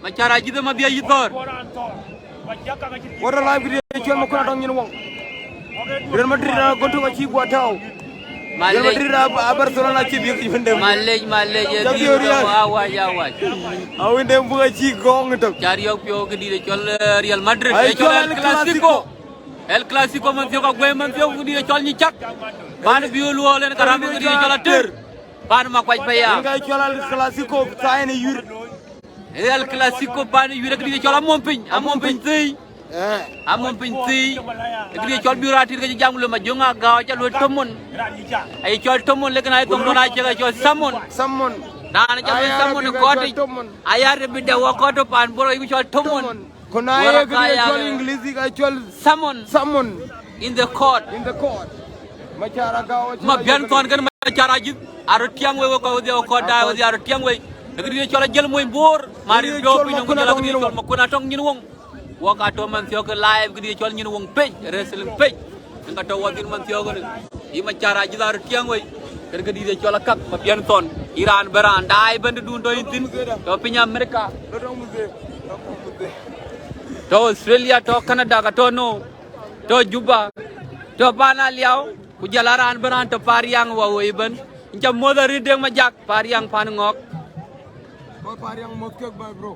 Speaker 2: Macara jil ma bia yitor.
Speaker 1: Wara live dia chol ma kuna dong ñin wong. Real Madrid na gontu ma ci bo taw. Real Madrid na Barcelona ci bi ci bende.
Speaker 2: Malej ya di awa.
Speaker 1: Awin dem bu ci gong tok.
Speaker 2: Cari yo pio ke di chol Real Madrid e chol El Clasico. El Clasico man tiyo ka gwe man tiyo gudi chol ni chak. Pan biu luo len karam gudi chol ter. Pan ma kwaj paya.
Speaker 1: Ngay chol El Clasico tay ni yur.
Speaker 2: El Clasico pan yur gudi chol amon pin tey. Amon pin tey. Gudi chol biu ratir ka jam lu ma jonga gaw ca lu tomon. Ay chol tomon le kana tom na ca chol samon. Nana ca samon ko ti. Ayar bi de wo ko to pan boro ibu chol tomon.
Speaker 1: Kona ye gudi chol English ka chol samon
Speaker 2: in the court.
Speaker 1: Machara gaw
Speaker 2: Ma bian ton kan machara jit aro tiang we ko de ko da we aro tiang we gudi chol jel moy bor mari do pi nyong jela gudi chol makuna tong nyin wong wo ka to man thio ke live gudi chol nyin wong pej wrestling pej nga to wadin man thio ko i machara jit aro tiang we gudi chol kak ma bian ton Iran beran dai band dun do intin to pinya America to Australia to Canada ka to no to Juba to bana liao ku jalaran beran to pariang wa iban inca modari deng majak pariang pan ngok
Speaker 1: pariang motkek ba bro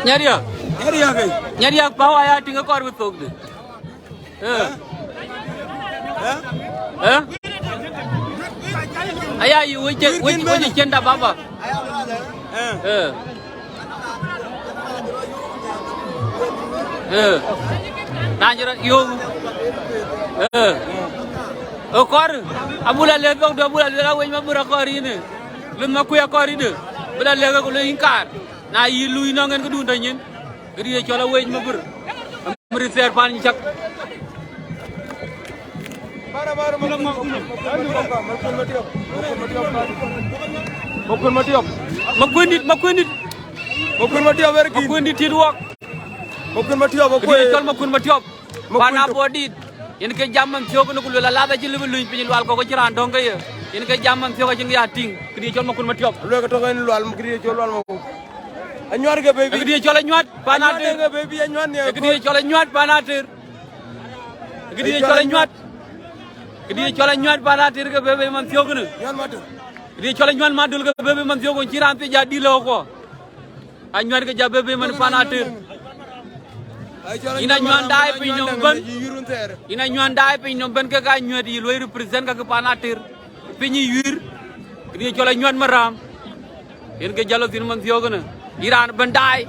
Speaker 2: nyari
Speaker 1: kay
Speaker 2: nyari bawa ya tinga kor betok de aya yu wajek cenda baba Nanjara yo kor abula le bok do abula le wen ma bura kor ini lu ma ku ya kor ini bula le ko lu inkar na yi lu ino ngen ko dun tanyin gedi chola wen ma bur amri ser pan chak
Speaker 1: Mokul matiop
Speaker 2: makunit
Speaker 1: werki
Speaker 2: makunit tidwok
Speaker 1: mokul matiop ko
Speaker 2: gedi chol makun matiop pana bodit yen ke jamam thiogo no kula la da ci libu luñ piñu wal ko ci ran donc ye yen ke jamam thiogo ci ya ting gedi chol makun matiop
Speaker 1: lo ko to ngeen wal gedi chol wal mako anyuat ga baby
Speaker 2: gedi chol anyuat panater
Speaker 1: ga baby anyuat ne
Speaker 2: gedi chol anyuat panater gedi chol anyuat panater ga bebe man thiogo no
Speaker 1: yan matu
Speaker 2: gedi chol anyuat madul ga bebe man thiogo ci ran ja di lo ko anyuat ga ja bebe man panater ina nyandai pinyong ben ina nyandai pinyong ben ka nyuat yi loy represent ka panatir pinyi yur kidi chola nyuat maram yen ke jalo tin man thiogana Iran bandai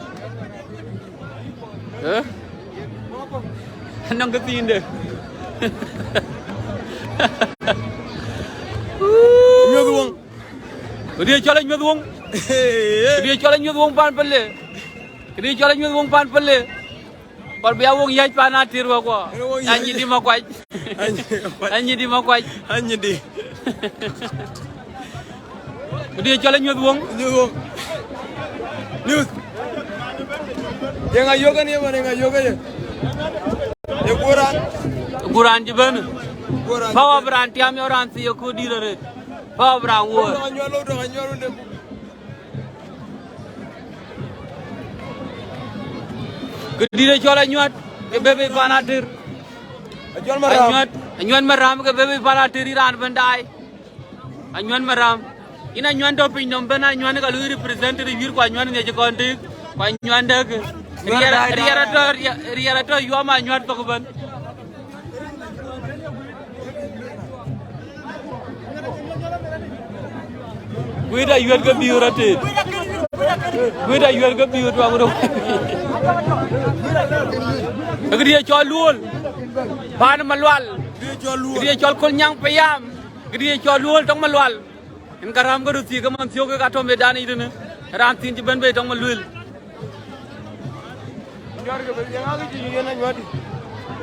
Speaker 2: nang ka tin de
Speaker 1: nyodu wong
Speaker 2: kidi chola nyuat wong kidi chola nyuat wong pan pelle kidi chola nyuat wong pan pelle par biya wong yaj panatir wa ko anyi di makwaj
Speaker 1: anyi di
Speaker 2: dia chola nyuat wong
Speaker 1: news yang ayoga ni mana yang ayoga ya
Speaker 2: guran ji ben bawa beranti am orang si ko direre bawa berang wo Gede chola nyuat ke bebe panatir anyuan maram ke bebe panatir Iran bandai anyuan maram ina nyuan do pin nom bena nyuan ka lu represent review ko nyuan ne je kontik ko nyuan de riara to yo ma nyuat to ban Guida yuan ke biurate Guida yuan ke biur to amro Gede chol lul pan malwal gede chol kol nyang payam gede chol lul tong malwal en karam ko ruti ka man thio ka to medan ide ne ram tin ji ben be tong malul
Speaker 1: Nyuat ga yang agi ji ngena nyuati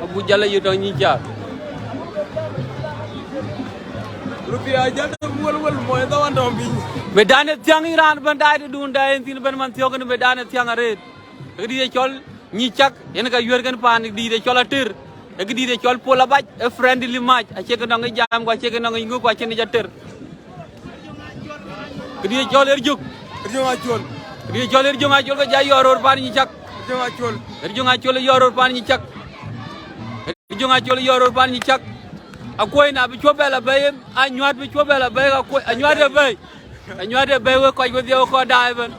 Speaker 2: abu jala yu tong ni ja
Speaker 1: ruti aja to wal moy da wan dom bi
Speaker 2: medan tiang Iran bandai de dun dai tin ben man thio ka medan tiang are gede chol ni chak yen ka yor gan pan di de chol atir gede de chol pola baj a friendly match a che ka nang jam ko che ka nang ngu ko che ni jatir gede chol erjuk gede chol erjuk a chol ka jay yoror pan ni chak erjuk a chol yoror pan ni chak erjuk a chol yoror pan ni chak a koy na bi chobela bay a nyuat bi chobela bay a koy a nyuat bay Anyuat bewe ko yo ko daiben.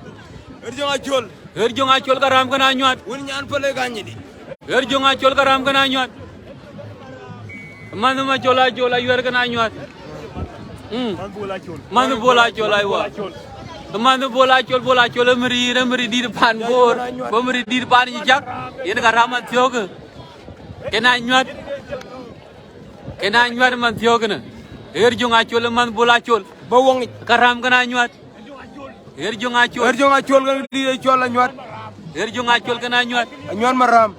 Speaker 1: Erjonga chol.
Speaker 2: Erjonga chol karam kana anyuat.
Speaker 1: Woni nyan pele ganyi di.
Speaker 2: Erjonga chol karam kana anyuat. Manu ma chola yer kana anyuat. Manu bola chol aywa. Manu bola chol meri di depan bor. Meri di depan jak. Yen karaman tioge. Kena anyuat man tioge na. Erjonga chol man bola chol.
Speaker 1: Ba wongi.
Speaker 2: Karam kana anyuat. Erjonga
Speaker 1: chol kan di chol anyuat.
Speaker 2: Erjonga chol kana anyuat.
Speaker 1: Anyuat maram.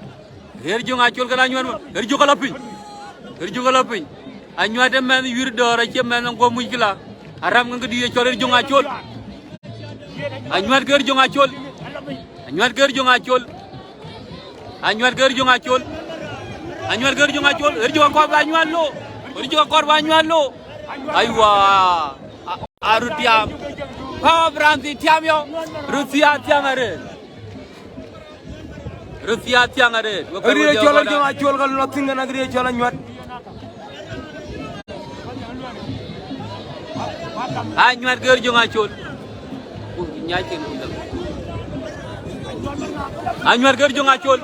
Speaker 2: Erjonga chol kana anyuat. Erjonga lapi. Anyuat men yur dora che men ko mujila. Aram nga di chol erjonga chol. Anyuat erjonga chol. Erjonga ko ba anyuat lo. Aywa. Arutiam. Pa branti tiam yo. Rusia tiang are.
Speaker 1: Agri chol erjonga chol kan nothing kan agri chol anyuat.
Speaker 2: Anyuat erjonga chol. Nyakin. Anyuat erjonga chol.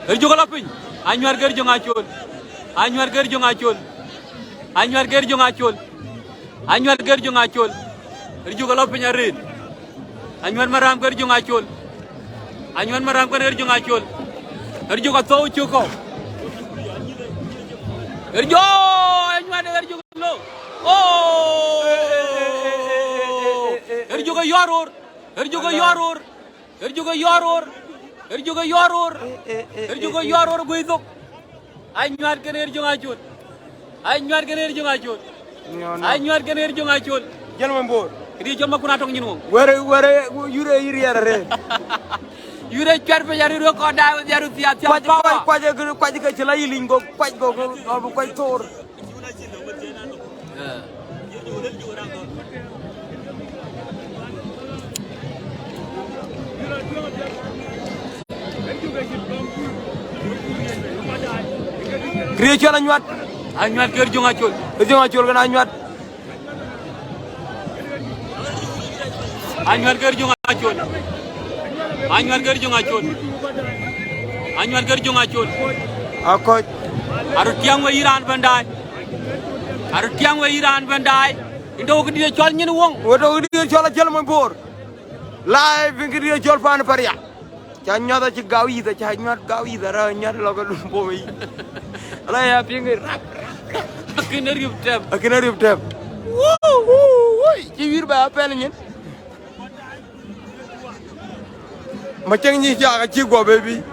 Speaker 2: Erjonga lapin. Anyuat erjonga chol. Erjonga lapin arin. Anyuat maram erjonga chol. Erjonga tau chuko. Anyuat erjonga lo. Oh. Erjonga yoror guidok. Anyuat kan erjonga chol.
Speaker 1: Jalma mbor.
Speaker 2: Kidi joma kuna tong nyinwo.
Speaker 1: Were yure yiriare.
Speaker 2: Yure charpe yari ro ko da yaru tia
Speaker 1: Kwaje ke chela yilingo kwaj go kwaj tor. Kriye chol anyuat.
Speaker 2: Anyuat erjonga chol.
Speaker 1: Erjonga chol kan anyuat.
Speaker 2: Anyuat erjonga chol.
Speaker 1: Akoj.
Speaker 2: Arutiang wa Iran bandai. Indo ko di chol nyin wong.
Speaker 1: Wodo di chol jalma mbor. Live ngiri chol pan paria. Chanyada ci gawi da chanyat gawi da ra nyat lo ko lumbo mi. Ala ya pingir. Akinari uptem. Woo. Ci wir ba apel nyin. Macang ni jaga ci go baby.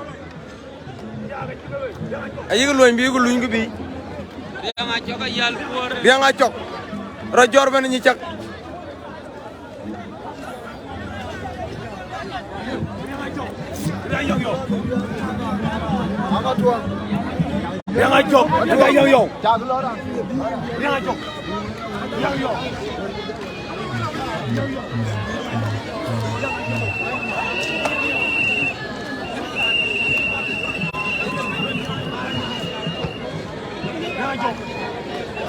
Speaker 1: Ayi ko loñ bi ko luñ ko bi. Biang acok. Rajor ben ni cak. Biang acok. Yang. Biang acok. Yang.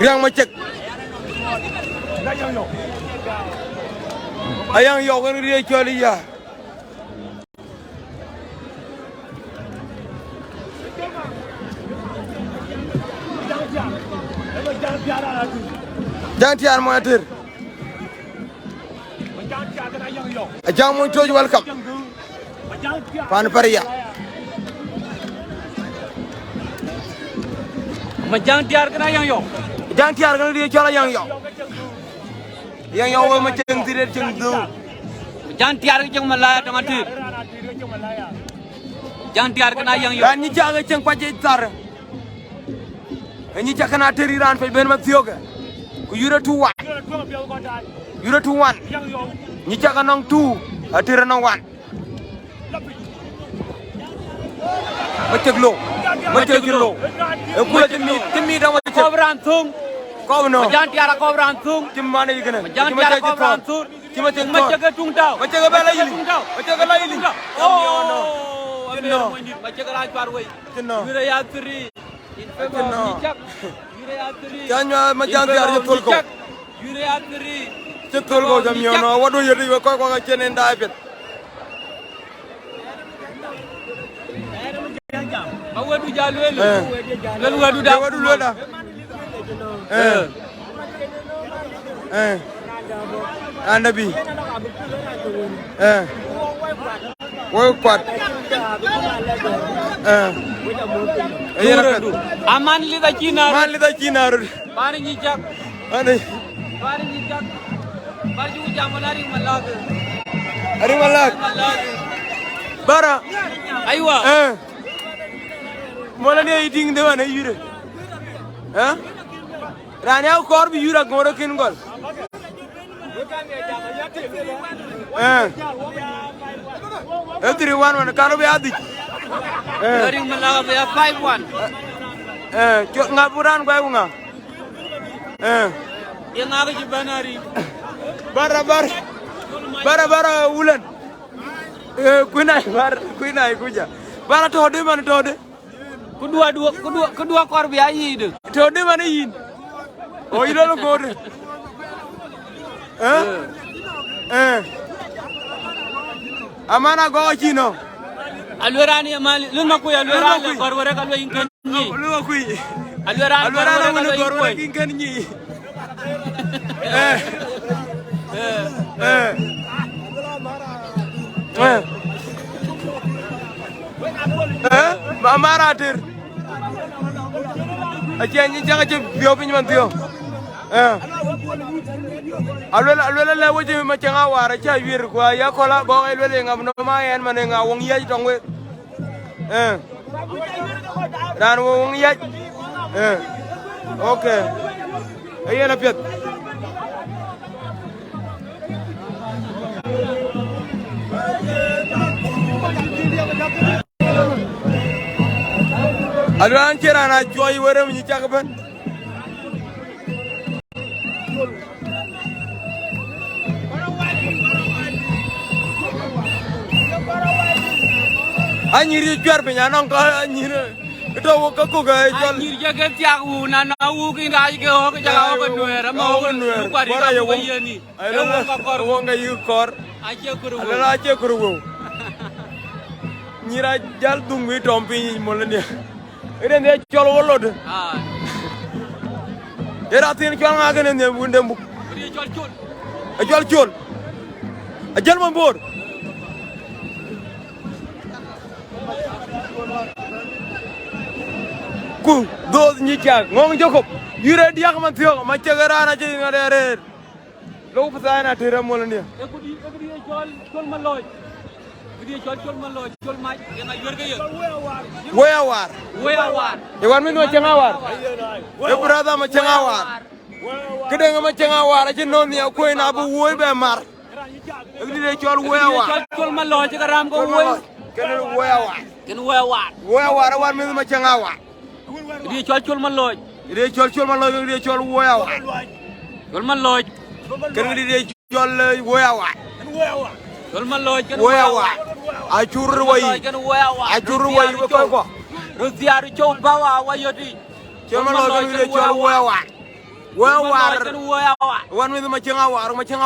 Speaker 1: Riang macek. Ayang yo kan dia choli ya. Jangan tiar mo atir. Ajang mo toj welcome. Pan paria.
Speaker 2: Majang tiar kana yang yo.
Speaker 1: Jangan tiar kan dia chola yang yo. Yang yo wo maceng tiret ceng du.
Speaker 2: Jangan tiar jeung malaya dong atir. Jangan tiar kana yang yo.
Speaker 1: Dan ni jaga ceng paje tar. Ni jaga na teri ran pe ben ma thioga. Ku yura tu wan. Ni jaga nong tu atira nong wan. Macek lo. Kula timi da macek.
Speaker 2: Ko berantung.
Speaker 1: Kau no.
Speaker 2: Jangan tiara ko berantung.
Speaker 1: Cimane ikana.
Speaker 2: Jangan tiara ko berantung. Macek tung tau.
Speaker 1: Macek bela yili. Macek la yili.
Speaker 2: Oh. Macek la par we. Yure ya tri. Yure ya tri.
Speaker 1: Jangan macam tiara tol ko.
Speaker 2: Yure ya tri.
Speaker 1: Cetul ko jam yono wadu yedi ko ko cenen da pet.
Speaker 2: Ba wadu jalwel. Lan wadu da.
Speaker 1: Wadu lo da. Anabi. Woy kwat.
Speaker 2: Aman li da China.
Speaker 1: Man li da China.
Speaker 2: Bani ñi jak.
Speaker 1: Ani.
Speaker 2: Bani ñi jak. Bari ju jamalari malag.
Speaker 1: Ari malak. Bara.
Speaker 2: Aywa.
Speaker 1: Mola ne eating de wana yure. Rani au kor bi yura ngoro kin gol. Every one karo be adi.
Speaker 2: Dari malag be 5-1.
Speaker 1: Ngapuran ko nga.
Speaker 2: Yang nga ci banari.
Speaker 1: Bara ulan. Kuinai kuja. Bara tode man tode.
Speaker 2: Kedua kor bi ayi de.
Speaker 1: Tode man yin. Oh ilo lo gode. Amana go chino.
Speaker 2: Alwerani amali lunga ku alwerani kor wore kalwe inken ni.
Speaker 1: Lunga ku.
Speaker 2: Alwerani
Speaker 1: kor wore inken ni. Maratir. Aja ni jangan je bio pinjaman tio. Alwela le woje ma changa wara cha wir kwa ya kola bo alwela ngam no ma en mane nga wong ya tongwe. Dan wong ya. Okay. Ayana piat. Alwan kira na joy wore mu ci ban. Anyiri juar be nyanong ko anyiri ito wo ka ko ga jol
Speaker 2: anyiri jaga tiak wu na wu ki nda ke ho ke jaga ko nuer ma ho nu ko ri ka ko yeni
Speaker 1: ay lo ka kor wo nga yu kor
Speaker 2: ache ko ru
Speaker 1: ala ache ko ru nyira jal dungi tompi mo le ne ire ne jol wolo de era tin jol nga gene ne bu ndembu
Speaker 2: ri jol jol
Speaker 1: a jol mo bor ku do ni kya ngong jokop yure dia man tiyo ma cegara na je ngare lo pasa na tira mo le ne
Speaker 2: e ku di jol ma loy Gidi jol ma loy jol ma nga yor ga yor
Speaker 1: Woya war. E wan mi no changa war. E brother ma changa war. Kede nga ma changa war ci non ya koy na bu woy be mar. E di chol woya war.
Speaker 2: Jol ma loy ci garam ko woy.
Speaker 1: Kede woya war.
Speaker 2: Ken woya war.
Speaker 1: Woya war wan mi ma changa war.
Speaker 2: Gidi jol ma loy.
Speaker 1: Di chol ma loy di chol woya war.
Speaker 2: Jol ma loy.
Speaker 1: Kede di chol woya war.
Speaker 2: Jol ma loy ken
Speaker 1: woya war. Acur way. Acur way ko.
Speaker 2: Ruziaru chow bawa wayodi.
Speaker 1: Chol ma loy di chol woya war. Woya war.
Speaker 2: Woya war.
Speaker 1: Wan mi ma changa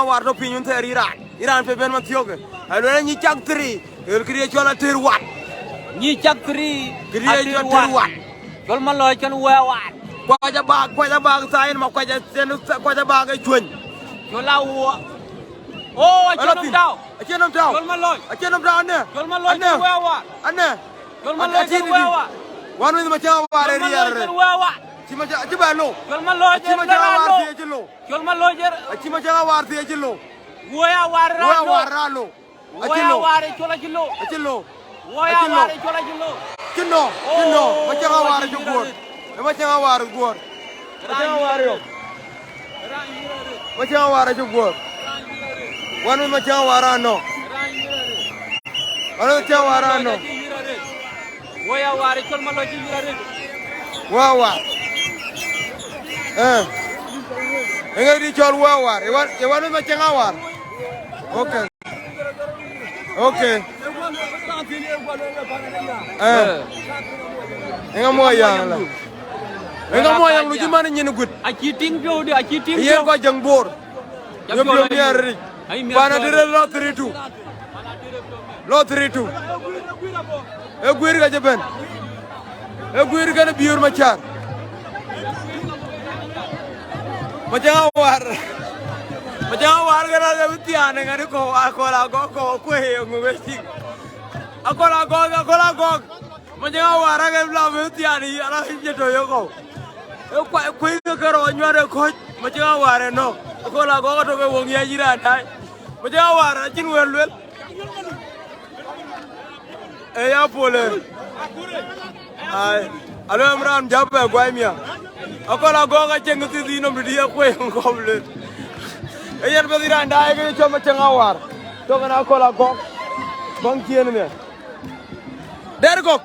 Speaker 1: war to pinyun ter Iran pe ben ma tiyoge. Alo ni chak 3. El kriye chol atir wat.
Speaker 2: Ni chak 3.
Speaker 1: Kriye chol wat.
Speaker 2: Jol ma loy ken woya war.
Speaker 1: Kwaja bag sain ma kwaja sen kwaja bag e chwen.
Speaker 2: Jola wo. Oh, achenom daw. Jol ma loy.
Speaker 1: Achenom daw ane.
Speaker 2: Jol ma loy ken woya war.
Speaker 1: Ane.
Speaker 2: Jol ma loy ken woya war.
Speaker 1: Wan mi ma changa war e rier. Ci ma ci ba lo.
Speaker 2: Jol ma loy
Speaker 1: ci ma changa war ti ci lo.
Speaker 2: Jol ma loy jer.
Speaker 1: Ci ma changa war ti ci lo.
Speaker 2: Woya war ra lo.
Speaker 1: Woya war ra lo.
Speaker 2: Woya war e chola ci lo.
Speaker 1: Ci lo.
Speaker 2: Woya war e chola ci lo.
Speaker 1: Ci no. Ma changa war ci góor. Ma changa war góor. Ma changa war yo. Ma changa war ci góor. Wan mi ma changa war no. Wan mi changa war no.
Speaker 2: Woya war e chol ma loy ci yirare.
Speaker 1: Wawa. Enggak dicol wawar. Ewan ma changa war. Okay. Enggak mau yang lah. Enggak mau yang lu gimana nyen gut.
Speaker 2: Aci ting pio de aci ting.
Speaker 1: Iya ko jang bor. Yo premier ri. Pana dire lottery tu. E guir ga jaben. E guir ga na biur machar. Macam war ga na bitiane ngani ko akola ko he ngwesti. Akola go. Macam war ga bla bitiane ala jeto yo ko. E ko ga ro nyare ko macam war no. Akola go to be wong ya jira dai. Macam war jin welwel. Ya pole. Ay, alo Imran jabe gwaimia. Akola goga chenguti dino bidia kwe ngoble. Eyan bedira ndai ke choma changawar. To kana akola gog bang kien me. Dergo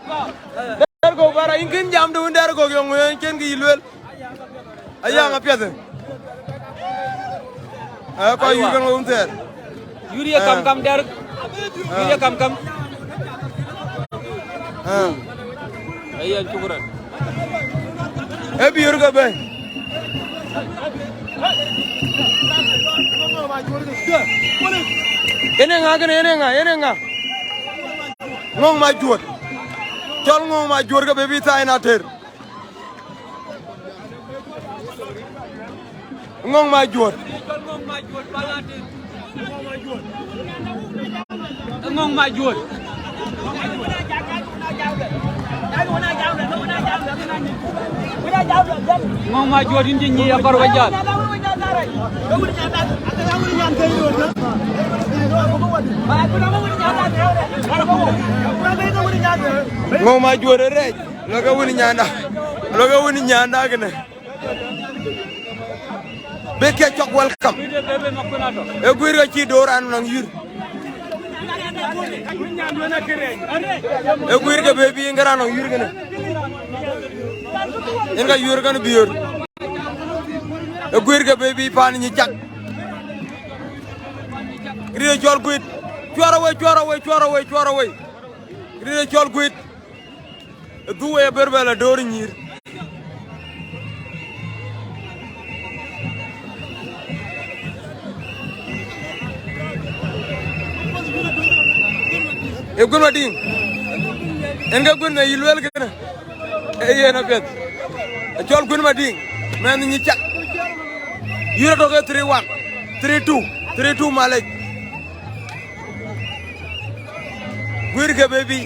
Speaker 1: bara ingin jam du dergo yo ngoyen ken gi lwel. Aya ngapiade. Ko yugan unter.
Speaker 2: Yuri kam der. Yuri kam. Ayan syukuran.
Speaker 1: Biar ke be. Ini nga. Ngong majuat. Chol ngong majuat ke baby tay nater. Ngong majuat.
Speaker 2: Ngong majuat. Ngong majuat ini nyi akar wajar.
Speaker 1: Ngong majuat rej. Loga wuni nyanda kene. Beke chok welcome. E guira ci doran nang yur. E guir ke baby ngara nang yur kene. Enga yur kan biur. E guir ke baby pan ni jak. Gri jol guit. Chuara way. Gri jol guit. Duwe berbela dor nyir. E gun wading. Enga gun na yilwel kene. E yena pet. Jol gun mading. Men ni chak. Yura doge 3-1. 3-2 malek. Guir ke baby.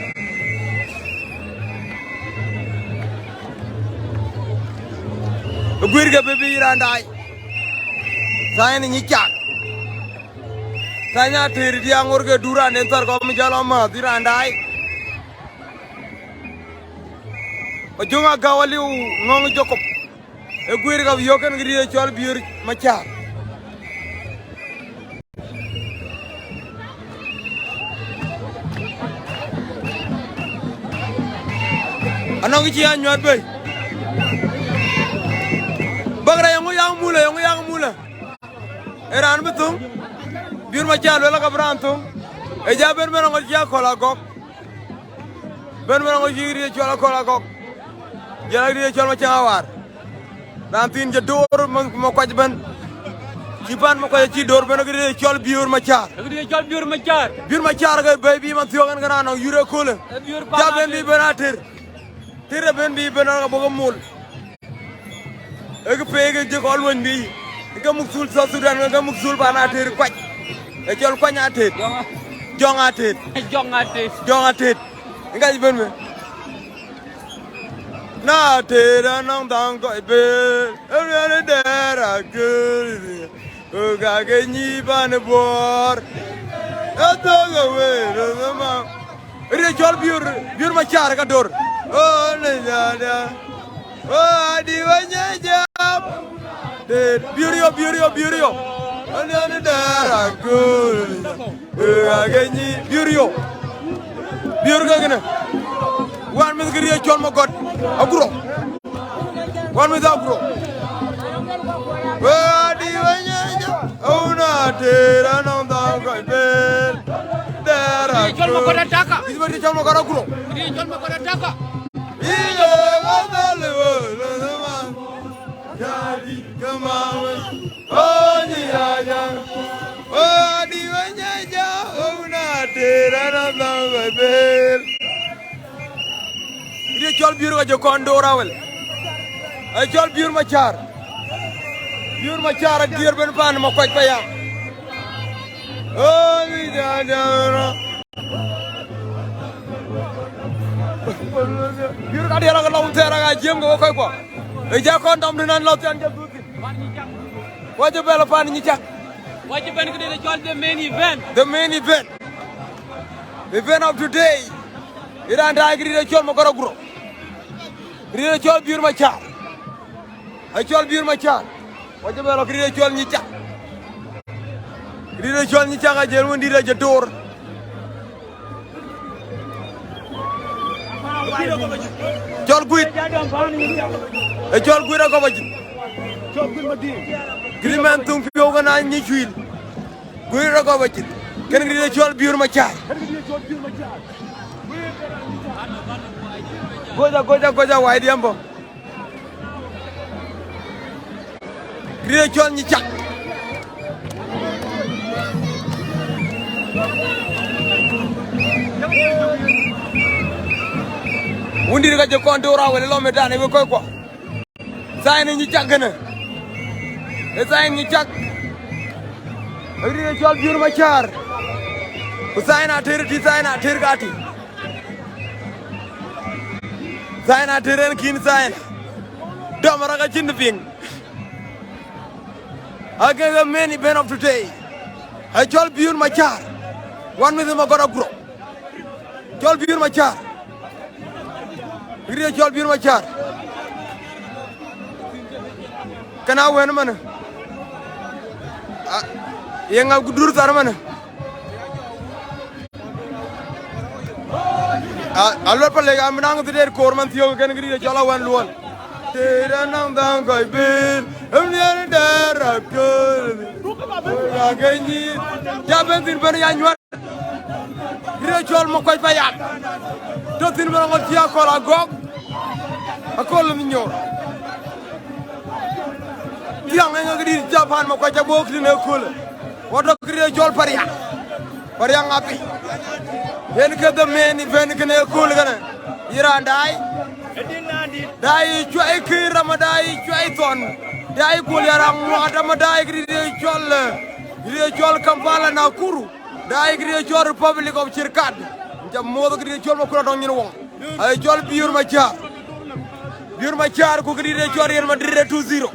Speaker 1: Guir ke baby randai. Saya ni chak. Saya tiri dia ngur ke duran entar kau menjalan mah dirandai. Ojunga gawali ngong jokop. E guir ka yokan gri chol biur machar. Anong chi anyot be. Bagra yang mula. Eran betung. Biur machar wala ka brantung. E jaber menong ja kola gok. Ben menong gri chol kola gok. Jangan dia jual macam awar. Nanti jador mau kajiban. Jiban mau kaji dor benar dia jual biur macar.
Speaker 2: Dia jual biur macar.
Speaker 1: Biur macar ke baby mantiukan kerana yure kule. Jaben bi benatir. Tira ben bi benar ka bogamul. Ek pege je kolwen bi. Ika muksul sasudan ka muksul banatir kwaj. E jual kwanyatir. Jongatir. Enggak jiban me. Na tera nang dang ko be ere dera gul ga ge ni ban bor ato go we ma ere jol biur ma char ka dor o ne da o di wanya jam de biur yo ere dera gul ga ge ni biur ga gena wan mi gri jol ma god agro wan mi agro wadi wanya ona tera nang da ko bel dera
Speaker 2: jol ma god taka
Speaker 1: isbari jol ma god agro
Speaker 2: jol ma god taka
Speaker 1: ile wadale wala ma jadi kamawe oni aja bel ri chol biur ga jokon do rawel ay chol biur ma char ak dier ben pan ma koy paya oh mi da biur ga dia la law tera ga jem ga koy ko e ja ko ndam dinan law tan ja duti wajo bela pan ñi cak
Speaker 2: wajo ben ko de chol the main event
Speaker 1: the event of today ira nda gri de chol ma goro gro gri de chol biur ma char ay chol biur ma char wajo bela gri de chol ñi cak gri de chol ñi cak a jel wondi de jador chol guit e chol guit ko bajit chol guit ma di gri man tum fi yoga na ñi chuil guit ko bajit ken gri de chol biur ma char goja way diambo gri de chol ñi cak wundiri ga je konto rawele lo medane be koy ko sayni ñi ciagana e sayni ñi ciag ri ne jol biur ma char sayna terti sayna tergati sayna teren kin sayna domara ga cind ping aga the main event of today I jol biur ma char one with ma gora gro jol biur ma char Gri chol biur ma char kana wen man yenga gudur tar man alor pale ga amnang der kor man thiyo ken gri chola wan luon tera nang dang kai bil amner dara kol ya gani jaben din ban ya nywa gri chol mo koy payat to tin ban ngol tiya ko la gok akol mi ñor tiang nga gri japan mo ko ja bok ni ko la wodo gri chol paria ngapi yen ke the main event ke ne ko la gana ira ndai dai choy ki ramadai choy ton dai ko yara mo ramadai gri chol kampala na kuru dai gri chol republic of chirkad jam modo gri chol mo ko don ñu won ay chol biur ma char ko gri chol Real Madrid 2-0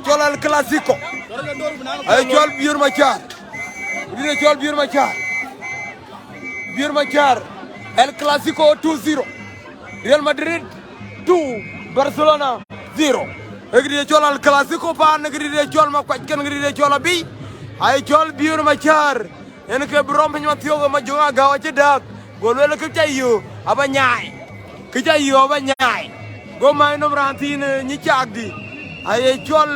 Speaker 1: chol al clasico ay chol biur ma char gri chol biur ma char el clasico 2-0 Real Madrid 2 Barcelona 0 gri chol al clasico pa gri chol ma kwaj ken gri chol bi ay chol biur ma char en ke brom ma tiyo ma jonga gawa ci dak golwel ke tayo aba nyaay go may no rantin ñi ciagdi ay chol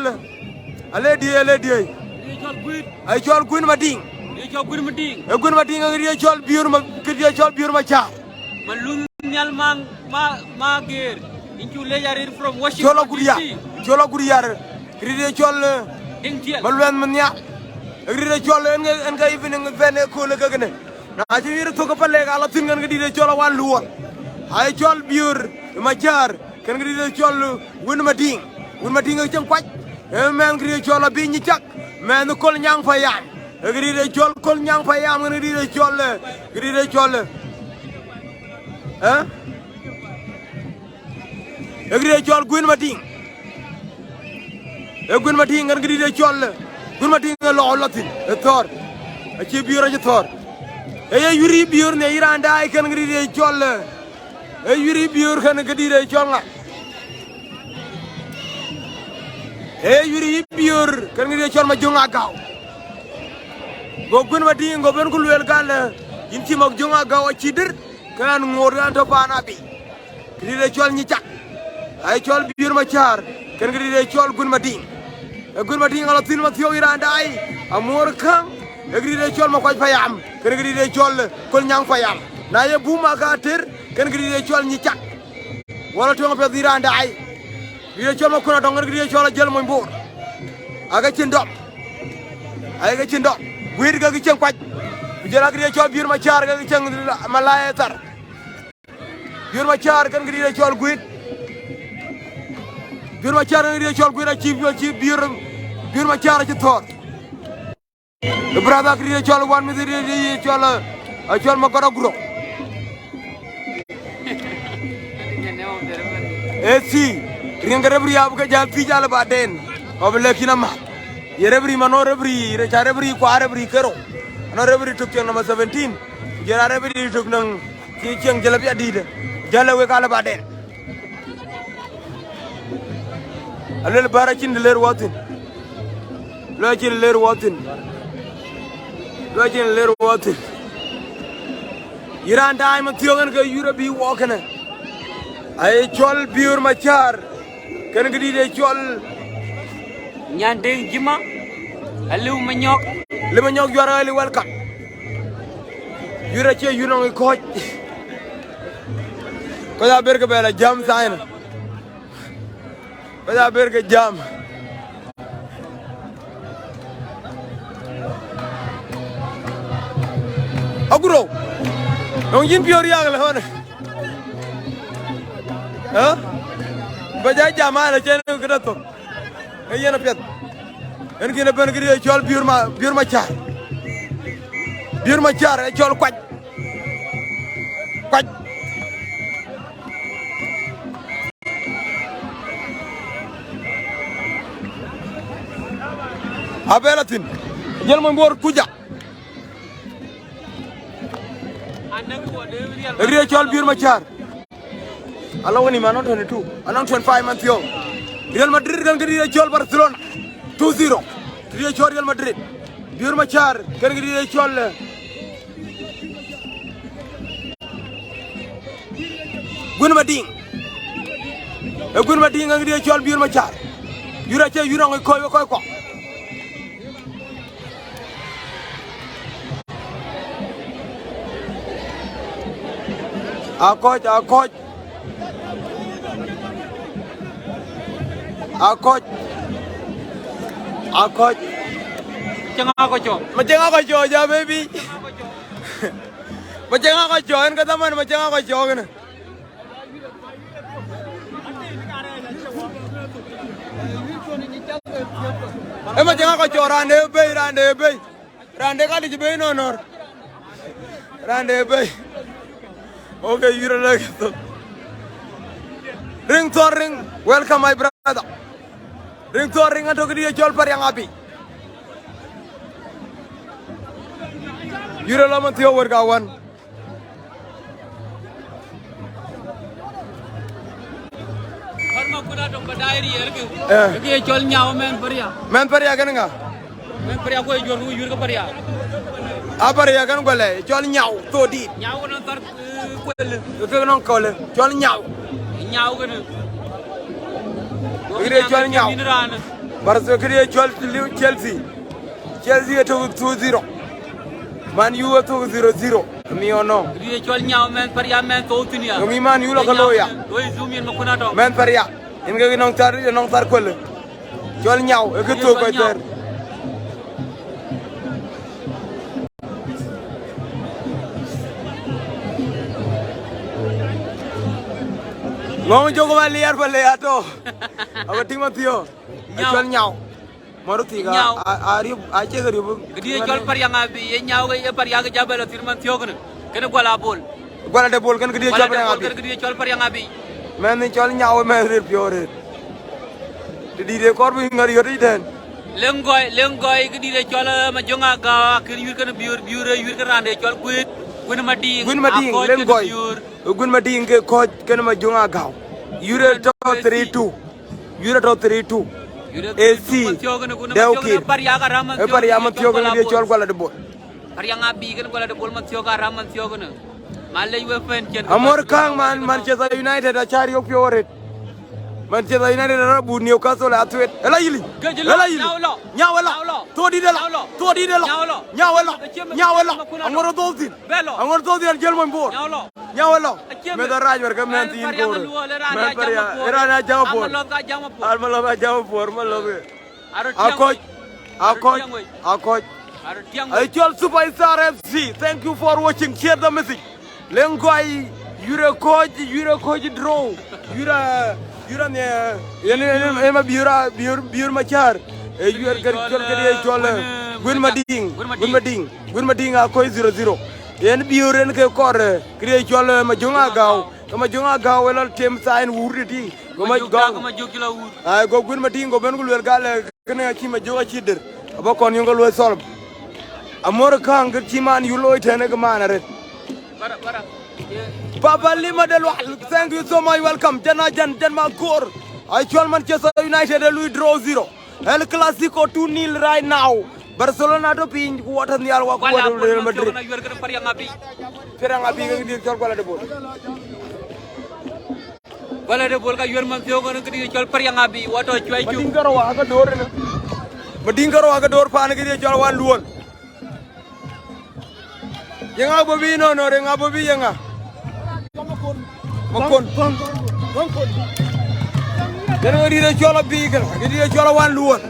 Speaker 1: ale di ay chol guin ma ding e guin ma ding ngi chol biur ma cha
Speaker 2: man lu ñal ma ger inju le yarir from Washington
Speaker 1: cholo guriyar gri chol
Speaker 2: ding tiel
Speaker 1: balwen man ya gri chol en nga even nga fene ko le gane na ci wir to ko pale ga la tin nga di chol wan luwon ay chol biur ma char ken gri chol win ma ding ci kwaj men gri chol bi ñi cak men kol ñang fa yam gri chol kol ñang fa yam nga gri chol hein gri chol gwin ma ding nga gri chol gwin ma ding lo latin tor ci biur ci tor yuri biur ne iranda ay ken gri chol yuri biur kan gadi de chol nga yuri biur kan gadi chol ma jonga gaw go gun ma di go ben ko lel gal inti mak jonga gaw ci dir kan ngor gan to bana bi gadi de chol ñi cak ay chol biur ma char kan gadi de chol gun ma di ngala tin ma thiyo iranda ay amor kan gadi de chol ma ko fayam kan gadi de chol kol ñang fayam na ye buma ga ter ken gri chol ñi cak wala to ngop diranda ay gri chol ma ko do gri chol jël moy mbor aga ci ndom ay ga ci ndom wir ga ci kwaj Jala gidi chol biur machar ga chang malaya tar. Biur machar kan gidi chol guit. Biur machar gidi chol guit chi biur machar chi thor. The brother gidi chol wan mi gidi chol makara gro. Esi ring rebri ab ka jal pi jal baden. Oble kinama. Yerebri mano rebri rebri kwa rebri kero. No rebri tuk yang number 17. Jara rebri tuk nang yang jalabi adida. Jala we kala baden. Alel barakin de ler watin. Lojin ler watin. Lojin ler watin. Iran time tiyogan ka Europe walking. Ay chol biur machar. Kan gidi de chol
Speaker 2: Nyandeng jima. Alu menyok.
Speaker 1: Lima nyok you are really welcome. Yura che you know coach. Kada berke bela jam sign. Kada berke jam. Aguro. Nong jin piori agla hone. Huh? Baja jama la chen kada to. Ayana pet. En kina ben gidi chol biur machar. Biur machar chol kwaj. Kwaj. Abelatin. Jel mo mbor kuja. Gidi chol biur machar. Allah woni manon 22. Anong 25 months yo. Real Madrid kan gidi chol Barcelona. 2-0. Gidi chol Real Madrid. Biur machar kan gidi chol Gun Mading. Gun Mading kan gidi chol biur machar. Yura che yura ngoy koy ko. Akoj.
Speaker 2: Jangan aku cok.
Speaker 1: Macam aku cok aja baby. Macam aku cok kan kata mana macam aku cok kan. Macam aku cok rande bay. Rande kali jebay nonor. Rande bay. Okay, you're like it. Ring to ring. Welcome my brother. Ring to ring atau dia jual yang api. You're lama tiaw kawan.
Speaker 2: Harma kuda dong badairi ergu. Dia jual nyawa men peria.
Speaker 1: Men peria kan enggak?
Speaker 2: Men peria aku jual ke peria.
Speaker 1: Apa peria kan gue le? Jual nyawa tuh di.
Speaker 2: Nyawa nontar kuel.
Speaker 1: Itu kan kau le. Jual nyawa.
Speaker 2: Nyawa kan.
Speaker 1: Dia jual nyawa. Baru dia jual Chelsea. Chelsea itu 2-0. Man U itu 0-0. Mi ono.
Speaker 2: Dia jual nyawa men peria men tuh tunia.
Speaker 1: Mi Man U lo kalau ya.
Speaker 2: Doi zoom yang makuna dong.
Speaker 1: Men peria. Ini kan nong tar kuel. Jual nyawa. Itu kau ter. Ngomong jogo liar balik atau apa tinggal tio? Jual nyau, maru tiga. Ari aja keribu.
Speaker 2: Dia jual pariang abi, nyau ke pariang ke jabal firman tio kan? Kena gua labol.
Speaker 1: Gua ada bol kan dia jual pariang abi.
Speaker 2: Dia jual pariang abi.
Speaker 1: Mana jual nyau mana piore. Jadi dia korban ngari ngari dan.
Speaker 2: Lenggoi ke dia jual macam aga kiri kan biur kan ande jual kuit. Gun mading
Speaker 1: lenggoi. Gun mading ke coach kan macam aga. Euro top 3-2. AC. Deukir. Pariaman tio kan dia jual gua ada bol.
Speaker 2: Pariang abi kan gua ada bol matio ka raman tio kan. Malay wefen chen.
Speaker 1: Amor kang Manchester United cari ok piore. Manchester United ada bu Newcastle atwet. Ela yili. Nyawala. To di dela. Nyawala. Angoro doltin. Angoro doltin gel mo mbor. Nyawala. Meda raj mereka nanti impor. Era na jawab por. Almalo ba jawab por malo be. Akoj. I told Superstar FC, thank you for watching. Share the message. Lengwai, you're a coach draw. You're machar. You are Gun Mading, a koi 0-0. Yen biuren ke kor create chol majunga gao well team sign wuriti go I go Gun Mading go bengul gal kene chi majoga chider abo kon yungo lo solve amor kang chiman yulo itene manare Papa Lima del thank you so much, welcome Jana Jan Makor I told Manchester United Louis draw 0 El Clasico 2-0 right now Barcelona to pin what on the Alwa Real Madrid. Perang api di tol Kuala de Bol.
Speaker 2: Kuala de Bol ka yor man tio kan di tol perang api wato cuai cu.
Speaker 1: Madingaro aga dor pan di tol wan luon. Yang abobi no yang abobi yang Makon. Jangan di tol api kan di tol wan luon.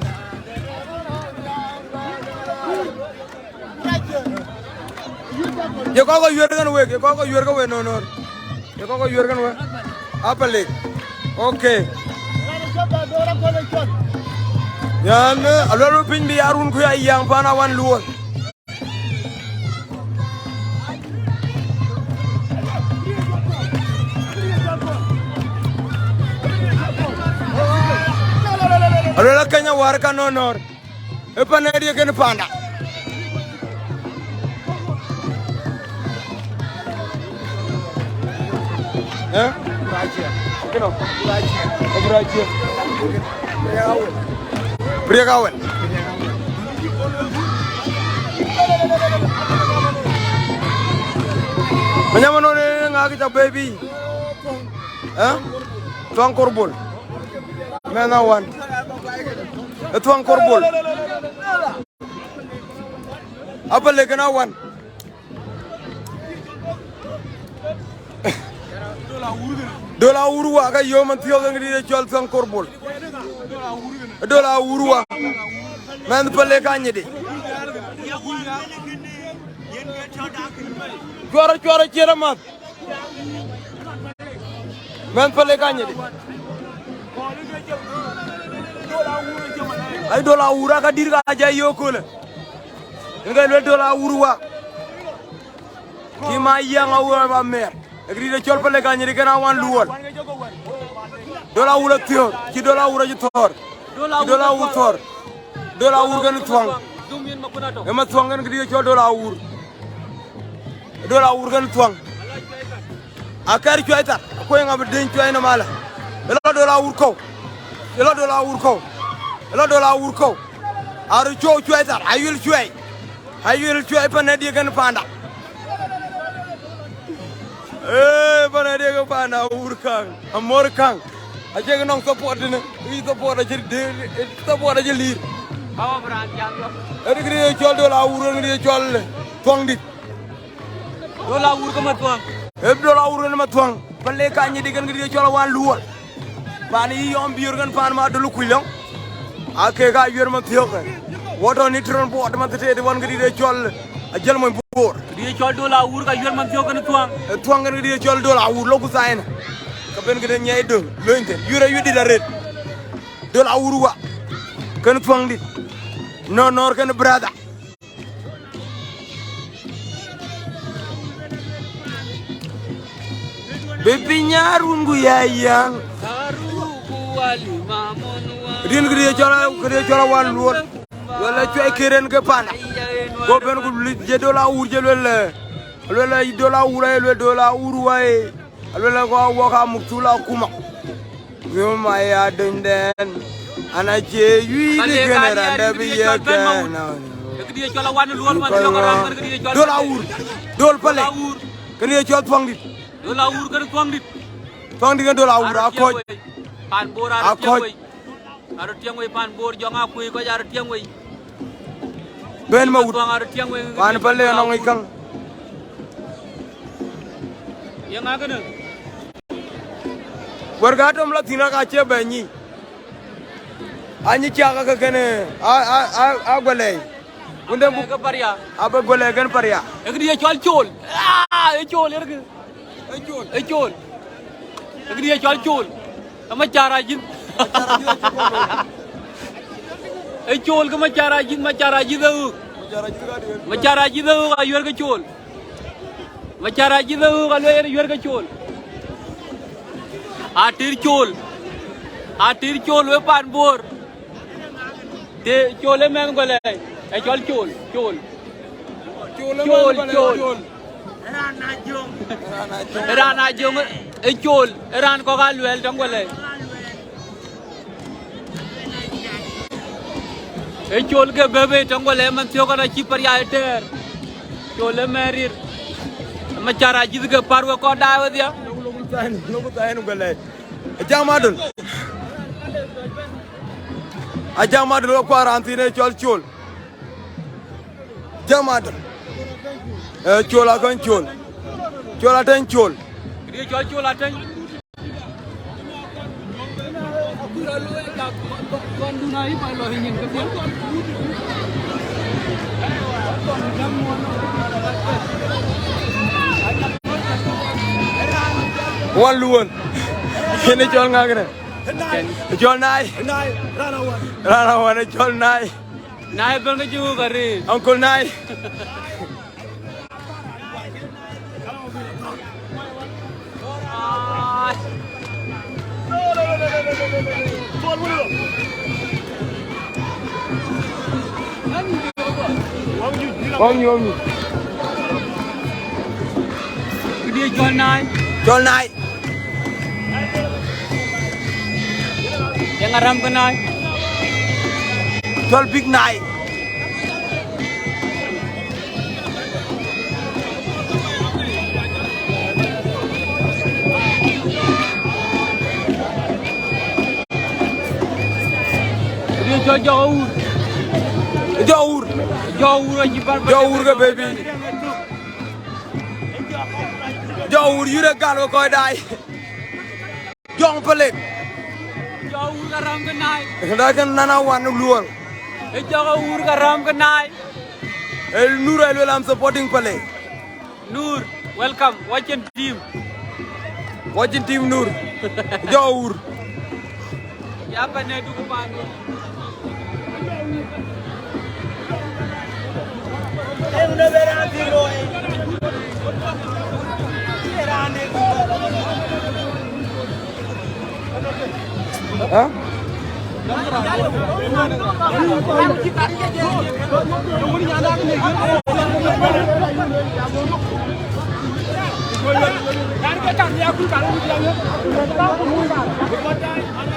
Speaker 1: You go Jurgen way, you go Jurgen way, no. You go Jurgen way. Upper leg. Okay. Yan, a little pin the Arun Kuya young Pana one lure. A little Kenya work on honor. A panadi again panda. Eh? Keno? Beraja. Priakawan. Menyaman orang ngah kita baby. Eh? Tuang korbol. Menawan. Tuang korbol. Apa lagi kenawan? Dola urua ka yo man tiyo ngi de chol san korbol dola urua man pale kanye de chora chera mat man pale kanye de ay dola ura ka dir ka jay yo ko la ngai le dola urua ki ma yang awra ba mer agri de chol pale kanye de kana wan luwol dola ura tiyo ki dola ura ji tor dola ur tor dola ur gan twang ema twang gan gri chol dola ur gan twang akar choita ko ngam den choy na mala elo dola ur ko aru choita ayul choy pa na di gan panda bana dia pana urkang amor kang aja nong support ne i support aja de support aja lir
Speaker 2: bawa beran jam yo
Speaker 1: eri gri chol dola ur ngri chol twang dit
Speaker 2: dola ur ko matwang
Speaker 1: dola ur ne matwang palle kanyi digan gri chol wan luol pani yom biur gan pan ma dulu kulong ake ga yer ma thiok woto ni tron bot ma tete wan gri chol ajal moy bor
Speaker 2: di chol dola ur ka yer man thiok kan
Speaker 1: twang gan gri chol dola ur lo ku saina ka ben gri nyai do lointe yura yudi da red dola ur wa kan twang dit no nor kan brada bebi nyarun gu yayang
Speaker 2: saru ku wali mamonwa
Speaker 1: din gri chola wan luol wala choy keren ke pana ko ben ko je dola ur je le dola ur le dola ur wae le ko waka muktula kuma yoma ya den ana je wi de genera da bi ya kana
Speaker 2: gri chola wan luol man yo ko ram gri chola
Speaker 1: dola ur dol pale gri chol twang dit
Speaker 2: dola ur kan twang dit
Speaker 1: kan dola ur akoj
Speaker 2: pan bor ar tiang we pan bor jonga kui ko jar tiang we
Speaker 1: ben ma wut
Speaker 2: ar tiang we
Speaker 1: pan pale no ngi kang
Speaker 2: yang agana
Speaker 1: warga tom la tina ka che benyi anyi cha ka kene a gwale Undem bu
Speaker 2: ke paria.
Speaker 1: abe gole gan paria.
Speaker 2: E dia chol. Ah, e chol erge. E chol. E dia chol. Sama cara jin. E chol ke cara jin deu. Cara jin deu ayur ke chol. Cara jin deu ayur ke chol. Atir chol we pan bor. Te chole men gole. E chol. Rana jong e chol ran ko galwel tangole e chol ke bebe tangole man thio kana chi par ya ter chole merir ma cara jid ke parwa ko dawe dia
Speaker 1: Logo tahen gole. Jamadul. Ajamadul ko arantine chol. Jamadul. Chol akan chol. Chol aten chol.
Speaker 2: dia chol aten
Speaker 1: Wan luon. Kene chol ngagre. Chol nai. Rana wan chol nai.
Speaker 2: nai bel ke ju gare
Speaker 1: Uncle nai. Wong.
Speaker 2: dia chol nai
Speaker 1: Chol nai.
Speaker 2: yang aram ke nai
Speaker 1: Chol big nai.
Speaker 2: dia chol jauh aji par
Speaker 1: Jawur ga baby. Jawur yure gal ko dai. Jong pelik.
Speaker 2: jauh aram ke nai
Speaker 1: Ndakan nana wan luon.
Speaker 2: e jauh aram ke nai
Speaker 1: El Nur I'm supporting Pale.
Speaker 2: Nur welcome watching team
Speaker 1: Watching team Nur. Jawur.
Speaker 2: ya apa ne du ko panu
Speaker 1: Hah?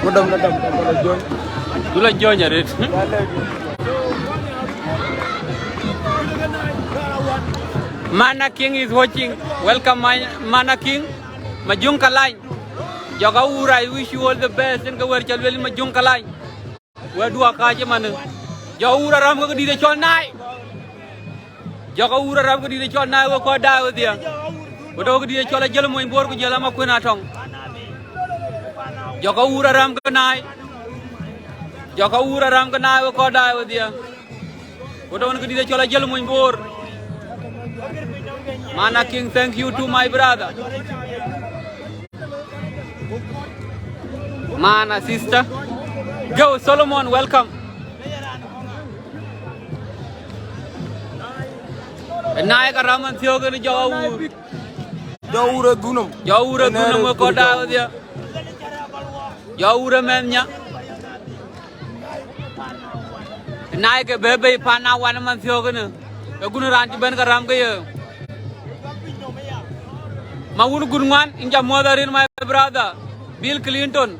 Speaker 1: Madam.
Speaker 2: Dula jonya red. Mana King is watching. Welcome Mana King. Majung Kalai. Jaga ura, I wish you all the best and kawer chalweli majung Kalai. Wa dua kaje mana. Jaga ura ram ko di de chol nai. Jaga ura ram ko di de chol nai wa ko da wa dia. Bodo ko di de chol jelo moy bor ko jela ma ko na tong. Jaga ura ram ko nai. Jaga ura ram ko nai wa ko da wa dia. Bodo ko di de chol jelo moy bor. Mana King, thank you to my brother. Mana sister. Go Solomon, welcome. Naik Raman Thioga ni jauh.
Speaker 1: Jawur gunum.
Speaker 2: Jauh gunung ko da dia. Jauh mennya. Naik bebe pana wan man Thioga ni. Gunung ranti ben ka ram ke ye. Mawun gunungan inja modarin my brother Bill Clinton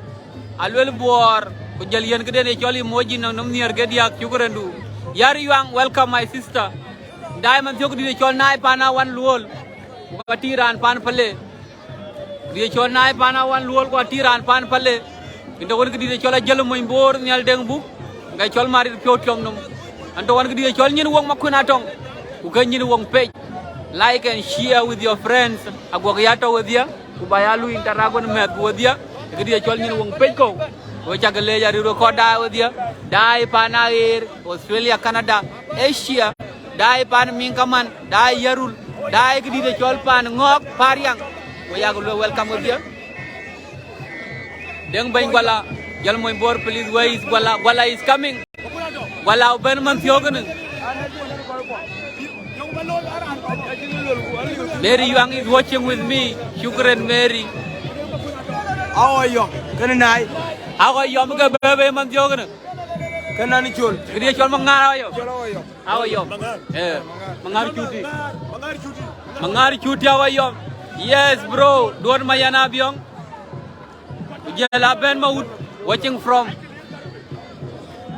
Speaker 2: alwel bor ko jalian kede ne choli moji nang nom nier ke dia chukurendu yar yuang welcome my sister diamond jog di chol nai pana wan luol ko tiran pan pale di chol nai pana wan luol ko tiran pan pale indo won di chol jelo moy bor nyal deng bu ngay chol mari pyo tiom nom anto wan di chol nyin wong makuna tong ku ga nyin wong page. Like and share with your friends. Agwagiato with you. Kubayalu interagon met with you. Kedi chol nyin wong peko. Wo chagale ya record with you. Dai Panair, Australia, Canada, Asia. dai pan min kaman dai yarul dai gidi de chol pan ngok pariang ko yag lo welcome with you deng bain wala jal moy bor please where is wala is coming wala ben man thiogan Mary Young is watching with me shukran Mary
Speaker 1: awayo kana nay
Speaker 2: awayo mga bebe man thiogan
Speaker 1: kana ni chol
Speaker 2: gidi chol mangara ayo
Speaker 1: awayo
Speaker 2: awayo mangar cuti awayo yes bro don mayana biong jela ben maud watching from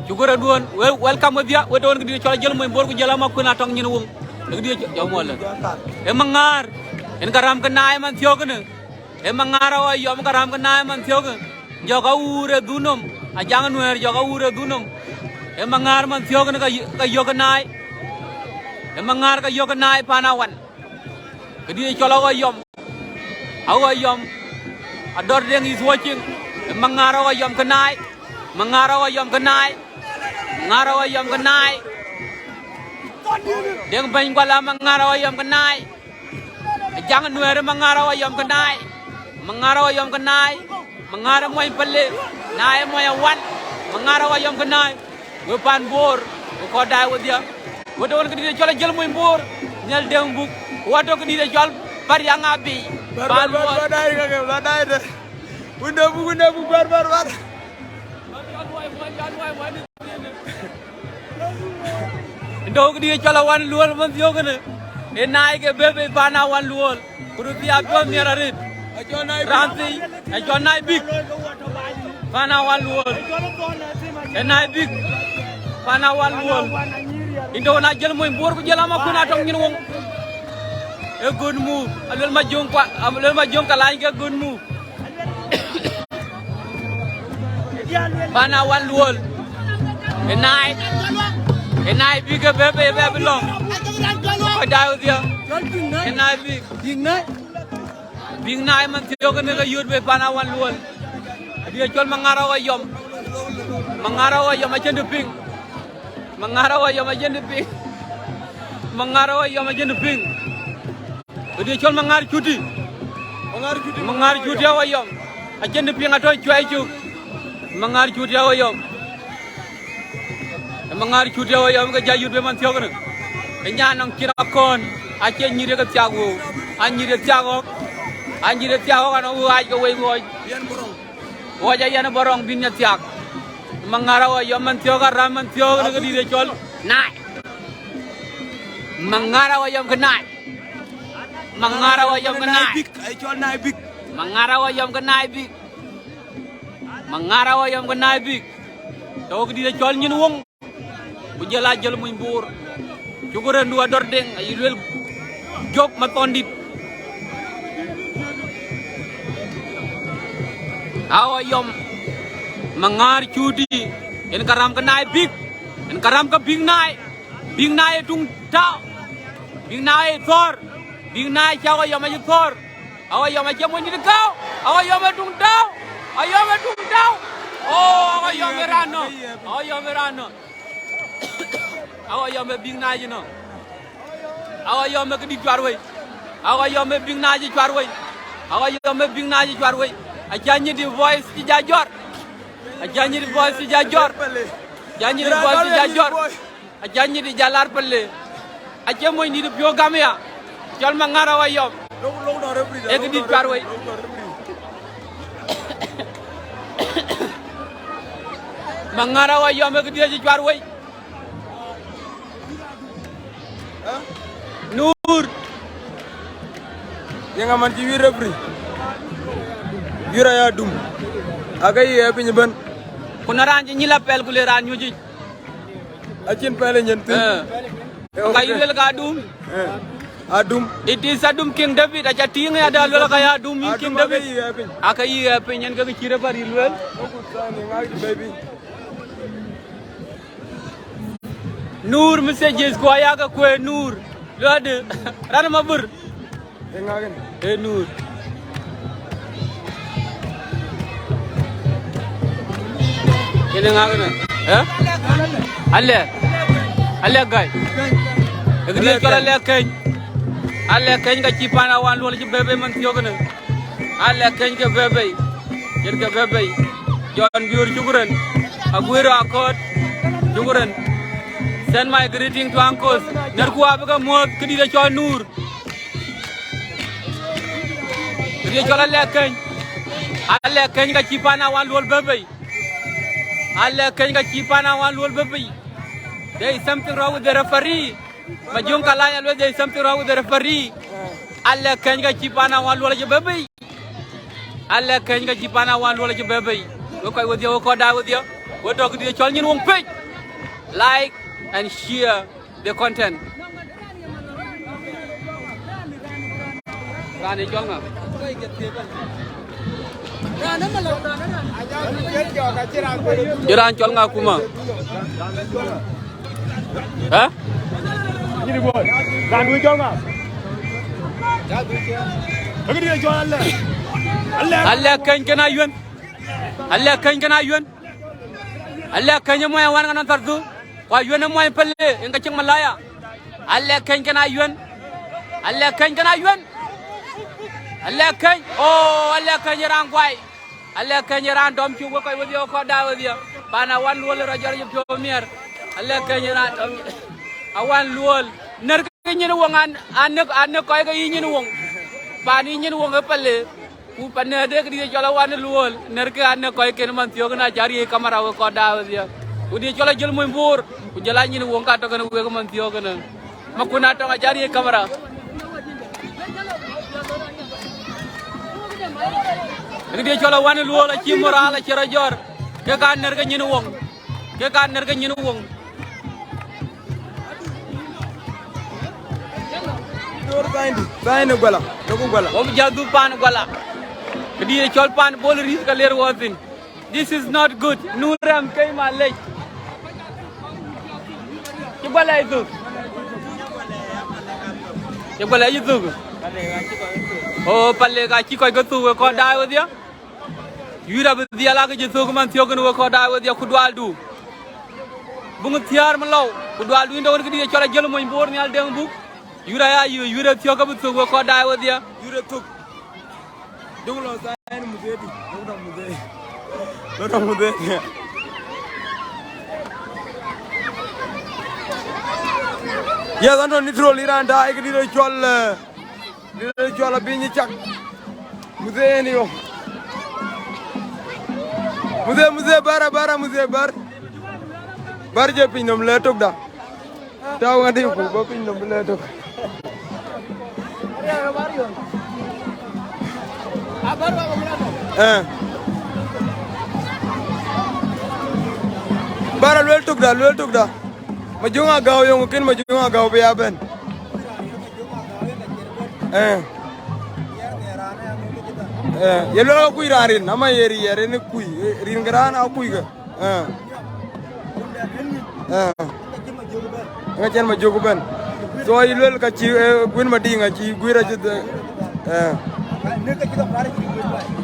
Speaker 2: Jugura duon welcome with ya we don gidi chol jel moy bor ko jela ma ko na tong ñin wum gidi jaw mo la e mangar en garam ka nay man thiogna e mangara wa yom garam ka nay man thiogna joga ure dunum a jang nuer joga ure dunum e mangar man thiogna ka yoga nay e mangar ka yoga nay panawan gidi chol wa yom ador deng is watching e mangara wa yom ka nay mangara wa yom ka nay ngara wa yom ka nay deng bain kwala mangara wa yom ka nay jang nuer mangara wa yom ka nay mangara wa yom ka nay mangara moy palle nay moy wan mangara wa yom ka nay we pan bor ko day wa dia we don ko di jol jël moy bor ñal dem bu wato ko di jol par ya nga bi pan bor
Speaker 1: day ga day de wunda bu bar
Speaker 2: Dog di chala wan luol man yogane e nay ke bebe bana wan luol kuru dia bom yararit ranti e jonay big bana wan luol e nay big bana wan luol indo na jël moy bor ko jëlama ko na tong ñin won e good move alel ma jom ka lañ ke good move bana wan luol e nay big bebe long ko daw dia e nay big nay man tiyo ko ne yut be bana wan luol dia jol mangara wa yom a jënd ping mangara wa yom a jënd ping dia jol mangar cuti wa yom a jënd ping a ton cuay cu mangar cuti wa yom mangar cuti wa yom ga jayut be man tiyo ko ne ñanam kira kon a ce ñi rek tiago a ñi rek tiago ana waaj ko way ngoy woja yana borong bin nya tiak mangara wa yom man tiyo ga ram man tiyo ga di de chol nay mangara wa yom ga nay mangara wa yom ga nay
Speaker 1: ay chol nay big
Speaker 2: mangara wa yom ga nay big mangara wa yom ga nay big to di de chol ñin wong bu jëla jël muy mbuur jugure nduwa dordeng ay lel jog ma tondit awa yom mangar cuti en karam ka nay big en karam ka big nay tung ta big nay thor big nay chawa yom ay thor awa yom ay mo ni kaw awa yom tung taw oh awa yom rano awa yom big nay ji no awa yom ka di chwar way awa yom big nay ji chwar way awa yom big nay ji chwar way ajanyi di voice ci jajor ajanyi di voice ci jajor ajanyi di jalar pelle aje moy ni di pio gamya jol ma ngara wa yom e di par way ma ngara wa yom e di ci par way nur
Speaker 1: yang aman ci wi rebri yura ya dum agay ya piñ ban
Speaker 2: kuna ranji ñi la pel gule ran ñu ji
Speaker 1: acin pele ñent
Speaker 2: kay wel ga dum
Speaker 1: adum
Speaker 2: it is adum king david aja ting ya dal wel ga ya dum king david akay ya piñen ga ci rebari wel nur messages ko ya ga ko nur lo de ran ma bur nur ini ngagana, eh? Alle gay. Gidi chola le keny. Alle keny ga chipana wan lol ci bebe man tiogana. Alle keny ke bebe. Yen ke bebe. Jon biur juguren. Aguero akot juguren. Send my greeting to uncles. Nerku abaga mod kidi de chol nur. Gidi chola le keny. Alle keny ga chipana wan lol bebe. Alle keny ga chipana wan lol bebe. There is something wrong with the referee. Majung kalanya lo there is something wrong with the referee. Alle keny ga chipana wan lol je bebe. Alle keny ga chipana wan lol je bebe. Wo koy wo dio ko da wo dio. Wo dog di chol ñin wong page. Like and share the content. Rani chol nga. Jiran chol nga kuma. Hah?
Speaker 3: Ini boy. Kan duit jol nga. Lagi dia jual Allah.
Speaker 2: Allah keny kana yuen. Allah keny kana yuen. Allah keny mo wan ngana tardu. Wa yuen mo pelle nga cing malaya. Allah keny kana yuen. Allah keny kana yuen. Allah keny oh Allah keny ran kwai. Allah keny ran dom ci ko koy wodi ko da wodi. Bana wan wol rajor yu to mier. Allah keny ran dom awan luol ner ke ñene wongan an koy ga yi ñene wong pani ñene wong pelle ku panne de di jola wan luol ner ke an koy ken man tiyo na jari kamera ko da dia ku di jola jël moy mbur ku jala ñene wong ka to gëna we ko man tiyo gëna makuna to ga jari kamera di jola wan luol ci moral ci rajor ke ka ner ga ñene wong ke ka ner ga ñene wong
Speaker 1: Sain gola, dogu gola.
Speaker 2: Om jadu pan gola. Kedi chol pan bol ris ka ler wazin. This is not good. Nuram kay malay. Kibala itu. Kibala itu. Oh palle ka chi koy gatu ko daaw dia. Yura bi dia la ka jitu ko man tiyo ko daaw dia ku dwaldu. Bungu tiar malaw ku dwaldu ndo kedi chol jël moy mbor ni al dem bu. Yura ya yura tiyo ka bu ko daaw dia.
Speaker 1: Yura tuk. Dunglo sain muzedi. Dunglo muzedi. Dunglo muzedi. Ya zanto nitro liranda ikdi do chol binyi chak. Muzeni yo. Muze bara muze bar. Bar je pinom le tok da. Taw ngadi ko ba pinom le tok. Bara lwel tuk da. Majunga gaw yung kin majunga gaw be aben. Yelo kuy rarin ama yeri ne kuy rin grana kuy ga. Nga chen ma jogu ben. So ilwel ka ci gwin ma dinga ci gwira ci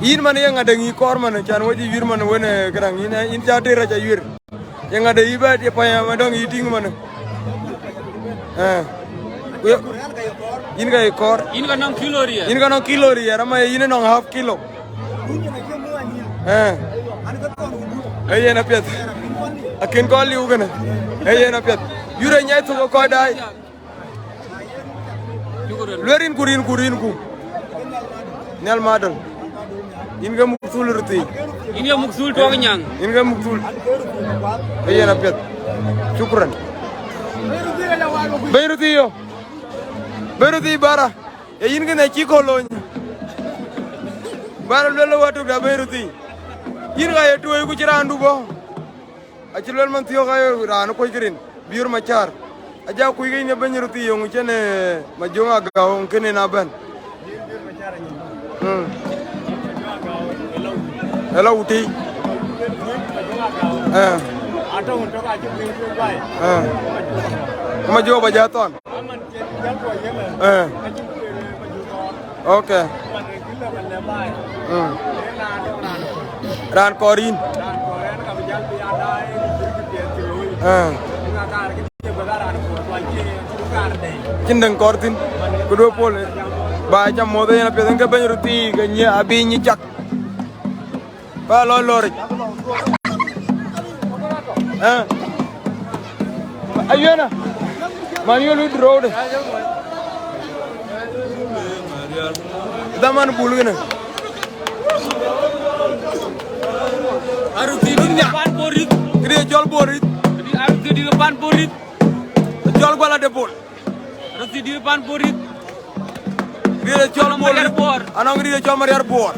Speaker 1: in man yang ada ngi kor man chan waji wir man wone grang in ja tera ja wir yang ada iba dia pa ma dong eating man in ga kor
Speaker 2: In ka nang kilo ri.
Speaker 1: in ga no kilo ri rama in no half kilo na pet akin ko liu gana na pet yure nyai to ko dai lerin kurin ku nel madal inga muksul ruti
Speaker 2: Ini muksul to nyang.
Speaker 1: inga muksul na pet shukran Beruti bara inga na chi kolon bara lelo watu da beruti inga ya tuwe ku cirandu bo achilwel man tiyo kayo rano koy kirin biur machar aja kuy gay ne banyiruti yung chene majonga gaw kene na ban Hello uti.
Speaker 3: Atau untuk aja minggu baik.
Speaker 1: Kama jo bajaton. Okay. Ran korin. cindeng kortin kedua pol baca mode yang pedang ke banyak ruti ganya abi nyicak ba lor ayo na manual with road zaman bulu gini
Speaker 2: harus tidur di depan borit
Speaker 1: dia jual borit
Speaker 2: harus tidur di depan borit
Speaker 1: jual gua ada bol
Speaker 2: harus tidur di depan borit
Speaker 1: dia jual
Speaker 2: bor
Speaker 1: anong dia jual mariar bor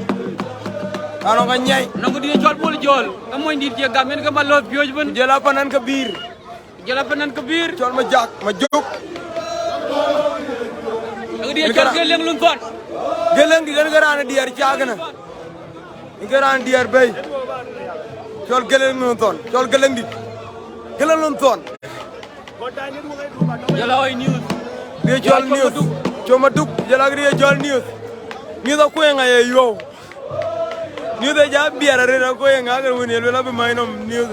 Speaker 1: anong kanyai
Speaker 2: nang dia jual bol jual kamu indi dia gamen ke malot bioj ben
Speaker 1: jalapanan ke bir
Speaker 2: jalapanan ke bir
Speaker 1: jual majuk
Speaker 2: nang dia jual geleng lunton
Speaker 1: geleng di gara-gara diar cagana gara diar bay jual geleng lunton jual geleng di geleng lunton
Speaker 2: jalawai news
Speaker 1: dia jual news cuma duk jalag dia jual news news aku yang ayo yo news aja biar ada aku yang agar wini lu mainom news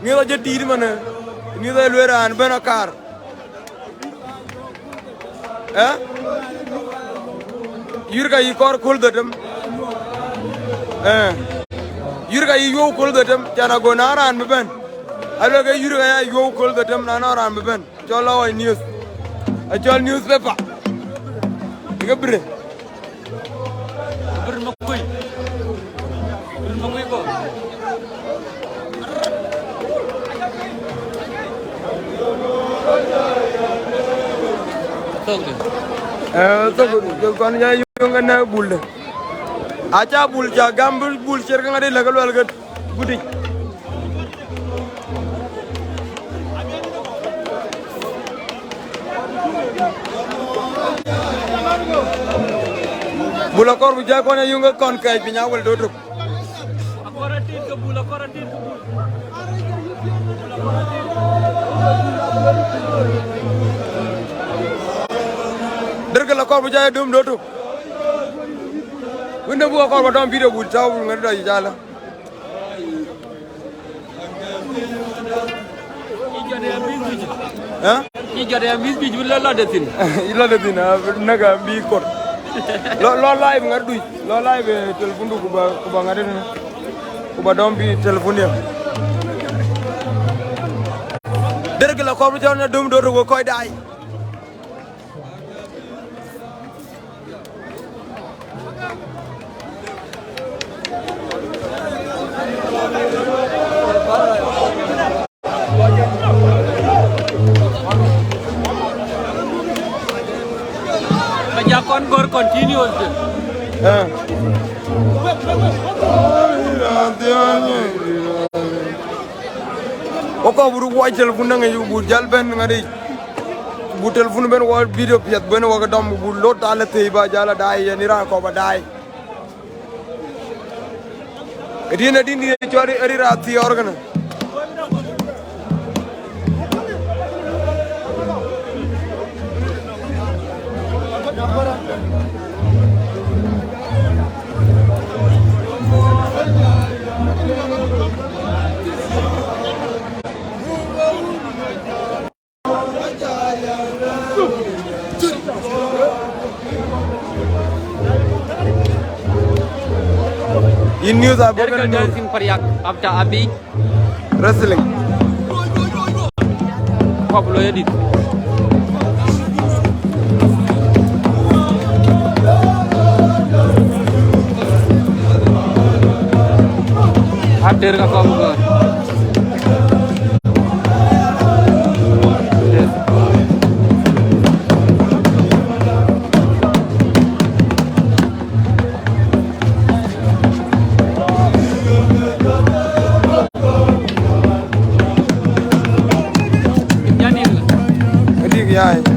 Speaker 1: news aja di mana news lu eran benakar yurga ikor kul datam yurga yo kul datam jana go naran beben alo ga yurga ya yo kul datam naran beben jolo news a jol newspaper diga bre
Speaker 2: makui ko
Speaker 1: to kon ya yunga na bulde acha bul ja gambul bul cer nga de lagal wal ga gudi bula kor bu ja kon ya yunga kon kay bi ñawal do duk
Speaker 2: akoratin ke bula koratin
Speaker 1: derga la kor bu ja dum do duk wanda bu kor ba don video bu taw nga do jala
Speaker 2: ni jode am bis bi la la detin
Speaker 1: ila detin naga bi kor lo live nga duy lo live telephone du ku ba nga den ku ba dom bi telephone ya derga la kor bu ja dum do ko koy day
Speaker 2: Kon gor continuous
Speaker 1: oko buru wa telephone nga yu bu jal ben nga di bu telephone ben wa video piat ben wa dam bu lo tala te ba jala dai ya nira ko ba dai edina dindi chori ari rati organa in news are
Speaker 2: Derkel dancing pariak after abi
Speaker 1: wrestling
Speaker 2: Pablo edit hadir ka kamu kan
Speaker 1: yeah